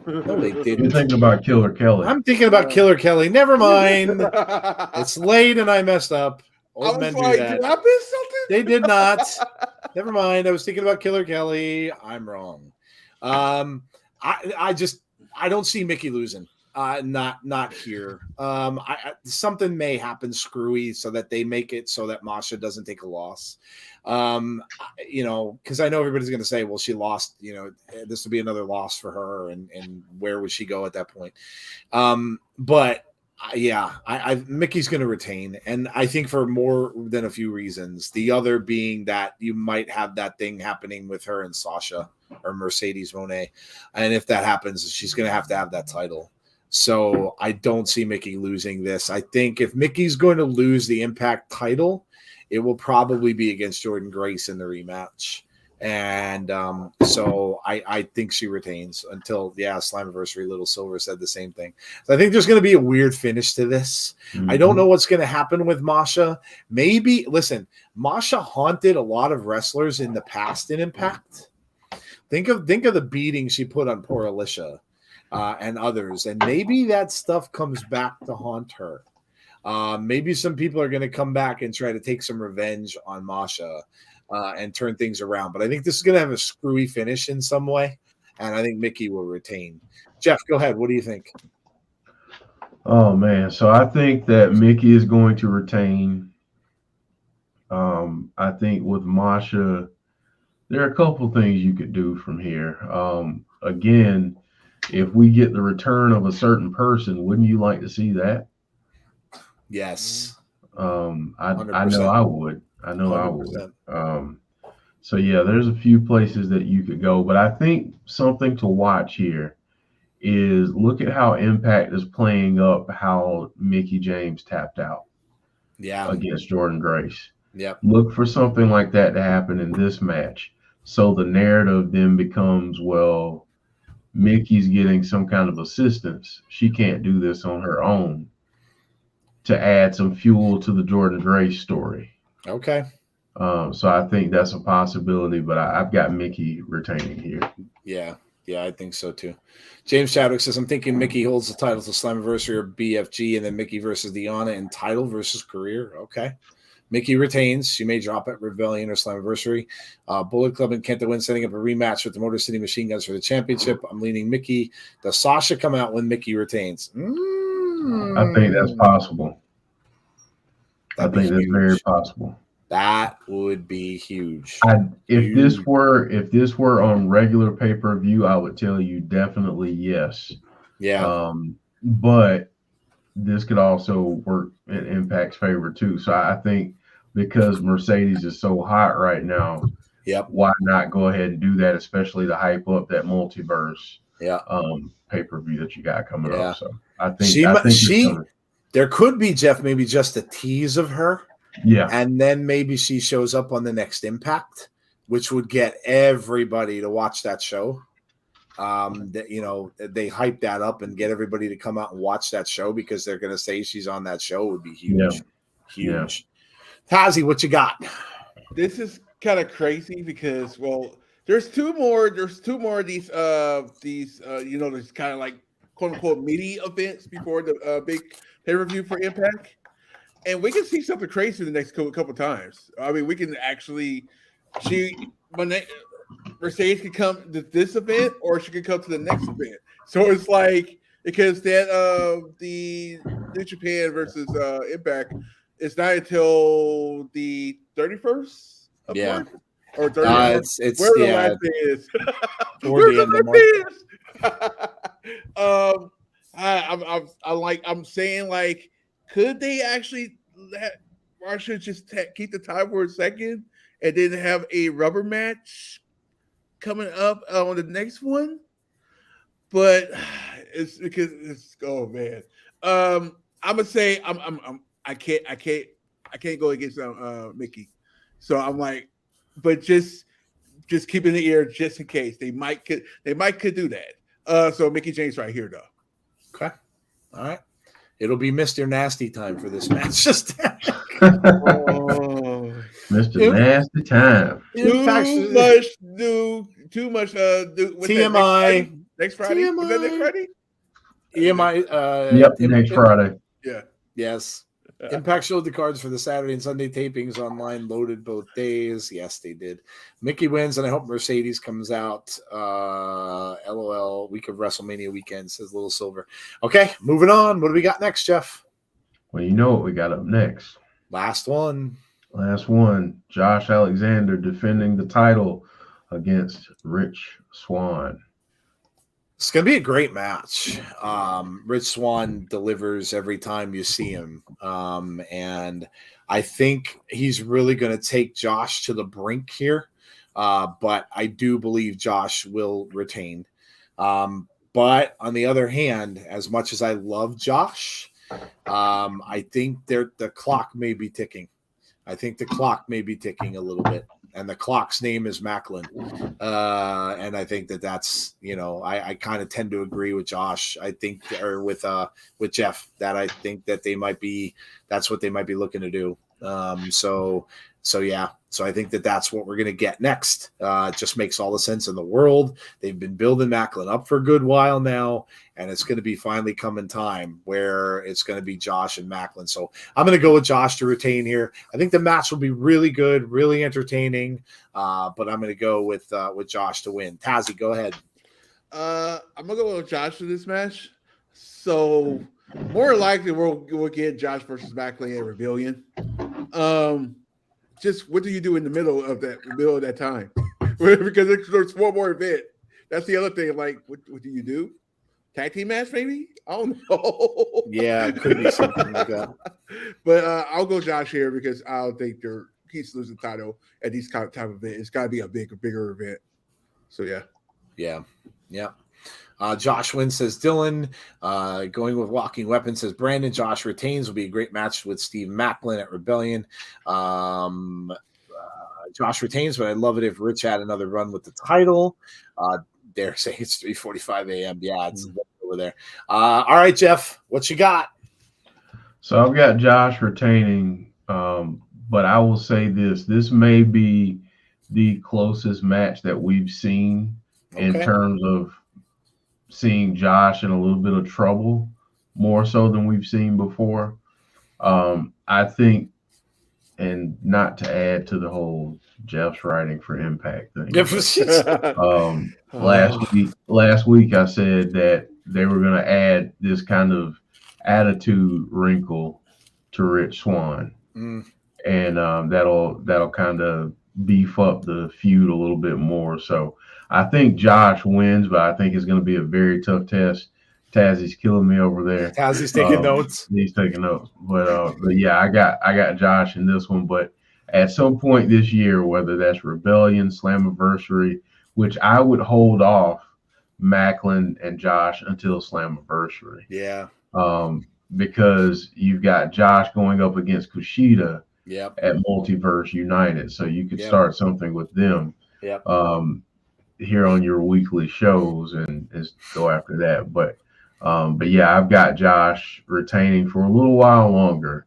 No, they didn't. You're thinking about Killer Kelly. I'm thinking about Killer Kelly. Never mind. It's late and I messed up. Old men do that. Did I miss something? They did not. Never mind. I was thinking about Killer Kelly. I'm wrong. I don't see Mickey losing. Not here. Something may happen screwy so that they make it so that Masha doesn't take a loss. Because I know everybody's going to say, well, she lost, this will be another loss for her. And where would she go at that point? Mickey's going to retain. And I think for more than a few reasons, the other being that you might have that thing happening with her and Sasha or Mercedes Moné. And if that happens, she's going to have that title. So I don't see Mickey losing this. I think if Mickey's going to lose the Impact title, it will probably be against Jordynne Grace in the rematch. And so I think she retains until, Slammiversary Little Silver said the same thing. So I think there's going to be a weird finish to this. Mm-hmm. I don't know what's going to happen with Masha. Masha haunted a lot of wrestlers in the past in Impact. Think of the beating she put on poor Alicia and others. And maybe that stuff comes back to haunt her. Maybe some people are going to come back and try to take some revenge on Masha and turn things around. But I think this is going to have a screwy finish in some way. And I think Mickey will retain. Jeff, go ahead. What do you think? Oh, man. So I think that Mickey is going to retain. I think with Masha, there are a couple things you could do from here. Again, if we get the return of a certain person, wouldn't you like to see that? Yes. I know I would. I know 100%. I would. So yeah, there's a few places that you could go, but I think something to watch here is look at how Impact is playing up how Mickie James tapped out against Jordan Grace. Yep. Look for something like that to happen in this match. So the narrative then becomes, well, Mickey's getting some kind of assistance. She can't do this on her own, to add some fuel to the Jordan Grace story. Okay. So I think that's a possibility, but I've got Mickie retaining here. Yeah, I think so too. James Chadwick says, I'm thinking Mickie holds the title to Slammiversary or BFG, and then Mickie versus Deonna in title versus career. Okay. Mickie retains. She may drop at Rebellion or Slammiversary. Bullet Club and Kenta Win setting up a rematch with the Motor City Machine Guns for the championship. I'm leaning Mickie. Does Sasha come out when Mickie retains? I think that's possible. I think that's very possible. That would be huge. If this were on regular pay-per-view, I would tell you definitely yes. Yeah. But this could also work in Impact's favor too. So I think because Mercedes is so hot right now, why not go ahead and do that, especially to hype up that multiverse pay-per-view that you got coming up. So I think there could be, Jeff, maybe just a tease of her. Yeah. And then maybe she shows up on the next Impact, which would get everybody to watch that show. They hype that up and get everybody to come out and watch that show because they're going to say she's on that show. It would be huge. Huge. Tazi, what you got? This is kind of crazy because, there's two more of these there's kind of like quote unquote mini events before the big pay-per-view for Impact. And we can see something crazy the next couple times. I mean, we can actually Mercedes could come to this event, or she could come to the next event. So it's like, because that the New Japan versus Impact is not until the 31st of March or 30th. It's where the last day is. Where the last day is. I'm saying, like, could they actually let Marsha just keep the tie for a second and then have a rubber match coming up on the next one? But it's because it's man. I'm gonna say I can't go against Mickie. So I'm like, but just keep in the ear just in case they might could do that. So Mickie James right here though. Okay. All right. It'll be Mr. Nasty time for this match. Just Mr. Nasty time. Too much. TMI. Next Friday. TMI. Is that next Friday? EMI. Next Friday. Yeah. Yes. Impact showed the cards for the Saturday and Sunday tapings online, loaded both days. Yes, they did. Mickie wins, and I hope Mercedes comes out. LOL. Week of WrestleMania weekend, says Little Silver. Okay, moving on. What do we got next, Jeff? Well, you know what we got up next. Last one. Josh Alexander defending the title against Rich Swann. It's going to be a great match. Rich Swann delivers every time you see him. And I think he's really going to take Josh to the brink here. But I do believe Josh will retain. But on the other hand, as much as I love Josh, I think the clock may be ticking. I think the clock may be ticking a little bit. And the clock's name is Macklin. And I think that's, I kind of tend to agree with Josh. I think, or with Jeff, that I think that that's what they might be looking to do. So I think that's what we're going to get next. It just makes all the sense in the world. They've been building Macklin up for a good while now, and it's going to be finally coming time where it's going to be Josh and Macklin. So I'm going to go with Josh to retain here. I think the match will be really good, really entertaining, but I'm going to go with Josh to win. Tazi, go ahead. I'm going to go with Josh for this match. So more likely we'll get Josh versus Macklin at Rebellion. Just what do you do in the middle of that time? Because there's one more event. That's the other thing. Like, what do you do? Tag team match, maybe? I don't know. Yeah, it could be something like that. But I'll go Josh here because I don't think piece lose the title at these kind of type of event. It's got to be a bigger event. So Yeah. Josh Wynn says Dylan. Going with Walking Weapon says Brandon. Josh retains will be a great match with Steve Macklin at Rebellion. Josh retains, but I'd love it if Rich had another run with the title. They're saying it's 3:45 a.m. Yeah, it's over there. All right, Jeff, what you got? So I've got Josh retaining, but I will say this may be the closest match that we've seen in terms of seeing Josh in a little bit of trouble, more so than we've seen before. I think, and not to add to the whole Jeff's writing for Impact thing. Last week I said that they were going to add this kind of attitude wrinkle to Rich Swann, and that'll kind of beef up the feud a little bit more. So I think Josh wins, but I think it's going to be a very tough test. Tazzy's killing me over there. Tazzy's taking notes. He's taking notes, but yeah, I got Josh in this one. But at some point this year, whether that's Rebellion, Slammiversary, which I would hold off Macklin and Josh until Slammiversary. Yeah. Because you've got Josh going up against Kushida at Multiverse United, so you could start something with them. Here on your weekly shows and go after that. But yeah, I've got Josh retaining for a little while longer,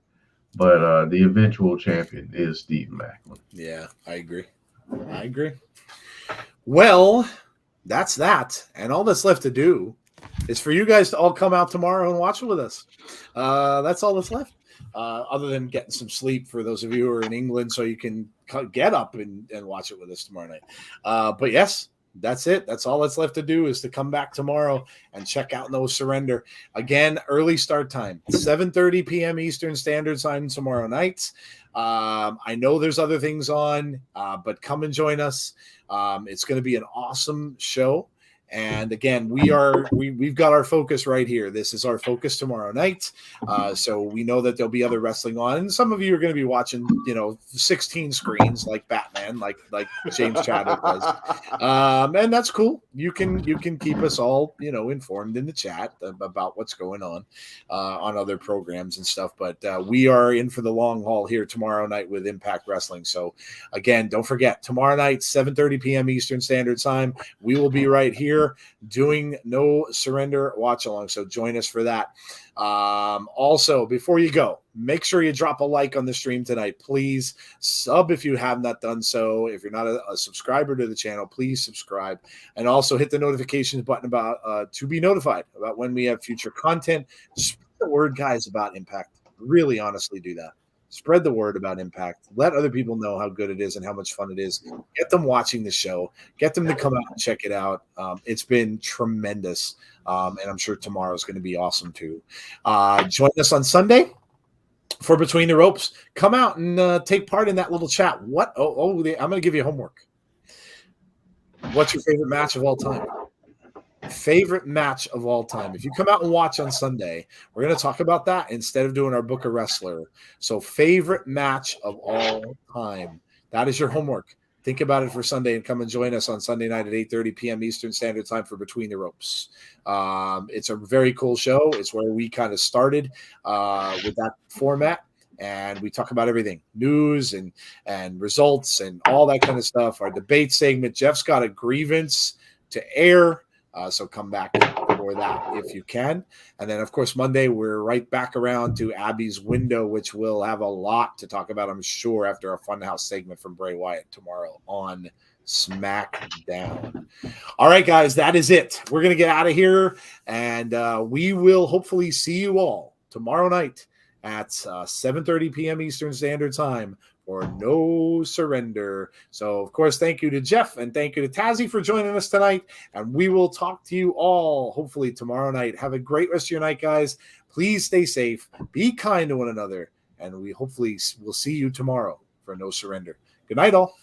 but the eventual champion is Steve Macklin. Yeah, I agree. Well, that's that. And all that's left to do is for you guys to all come out tomorrow and watch it with us. That's all that's left. Other than getting some sleep for those of you who are in England so you can get up and watch it with us tomorrow night. But yes, that's it. That's all that's left to do is to come back tomorrow and check out No Surrender. Again, early start time, 7:30 p.m. Eastern Standard Time tomorrow night. I know there's other things on, but come and join us. It's going to be an awesome show. And again, we've got our focus right here. This is our focus tomorrow night. So we know that there'll be other wrestling on, and some of you are going to be watching, 16 screens like Batman, like James Chadwick does. And that's cool. You can keep us all, informed in the chat about what's going on other programs and stuff. But we are in for the long haul here tomorrow night with Impact Wrestling. So again, don't forget tomorrow night, 7:30 p.m. Eastern Standard Time. We will be right here doing No Surrender watch along, so join us for that. Also, before you go, make sure you drop a like on the stream tonight, please. Sub if you have not done so. If you're not a subscriber to the channel, please subscribe, and also hit the notifications button about to be notified about when we have future content. Spread the word, guys, about Impact. Really honestly do that. Spread the word about Impact. Let other people know how good it is and how much fun it is. Get them watching the show. Get them to come out and check it out. It's been tremendous, and I'm sure tomorrow is going to be awesome too. Join us on Sunday for Between the Ropes. Come out and take part in that little chat. I'm going to give you homework. What's your favorite match of all time? Favorite match of all time. If you come out and watch on Sunday, we're going to talk about that instead of doing our Book a Wrestler. So favorite match of all time. That is your homework. Think about it for Sunday and come and join us on Sunday night at 8:30 p.m. Eastern Standard Time for Between the Ropes. It's a very cool show. It's where we kind of started with that format. And we talk about everything, news and results and all that kind of stuff. Our debate segment. Jeff's got a grievance to air. So come back for that if you can. And then, of course, Monday, we're right back around to Abby's window, which will have a lot to talk about, I'm sure, after a Funhouse segment from Bray Wyatt tomorrow on SmackDown. All right, guys, that is it. We're going to get out of here, and we will hopefully see you all tomorrow night at 7:30 p.m. Eastern Standard Time for No Surrender. So, of course, thank you to Jeff and thank you to Tazzy for joining us tonight. And we will talk to you all hopefully tomorrow night. Have a great rest of your night, guys. Please stay safe. Be kind to one another. And we hopefully will see you tomorrow for No Surrender. Good night, all.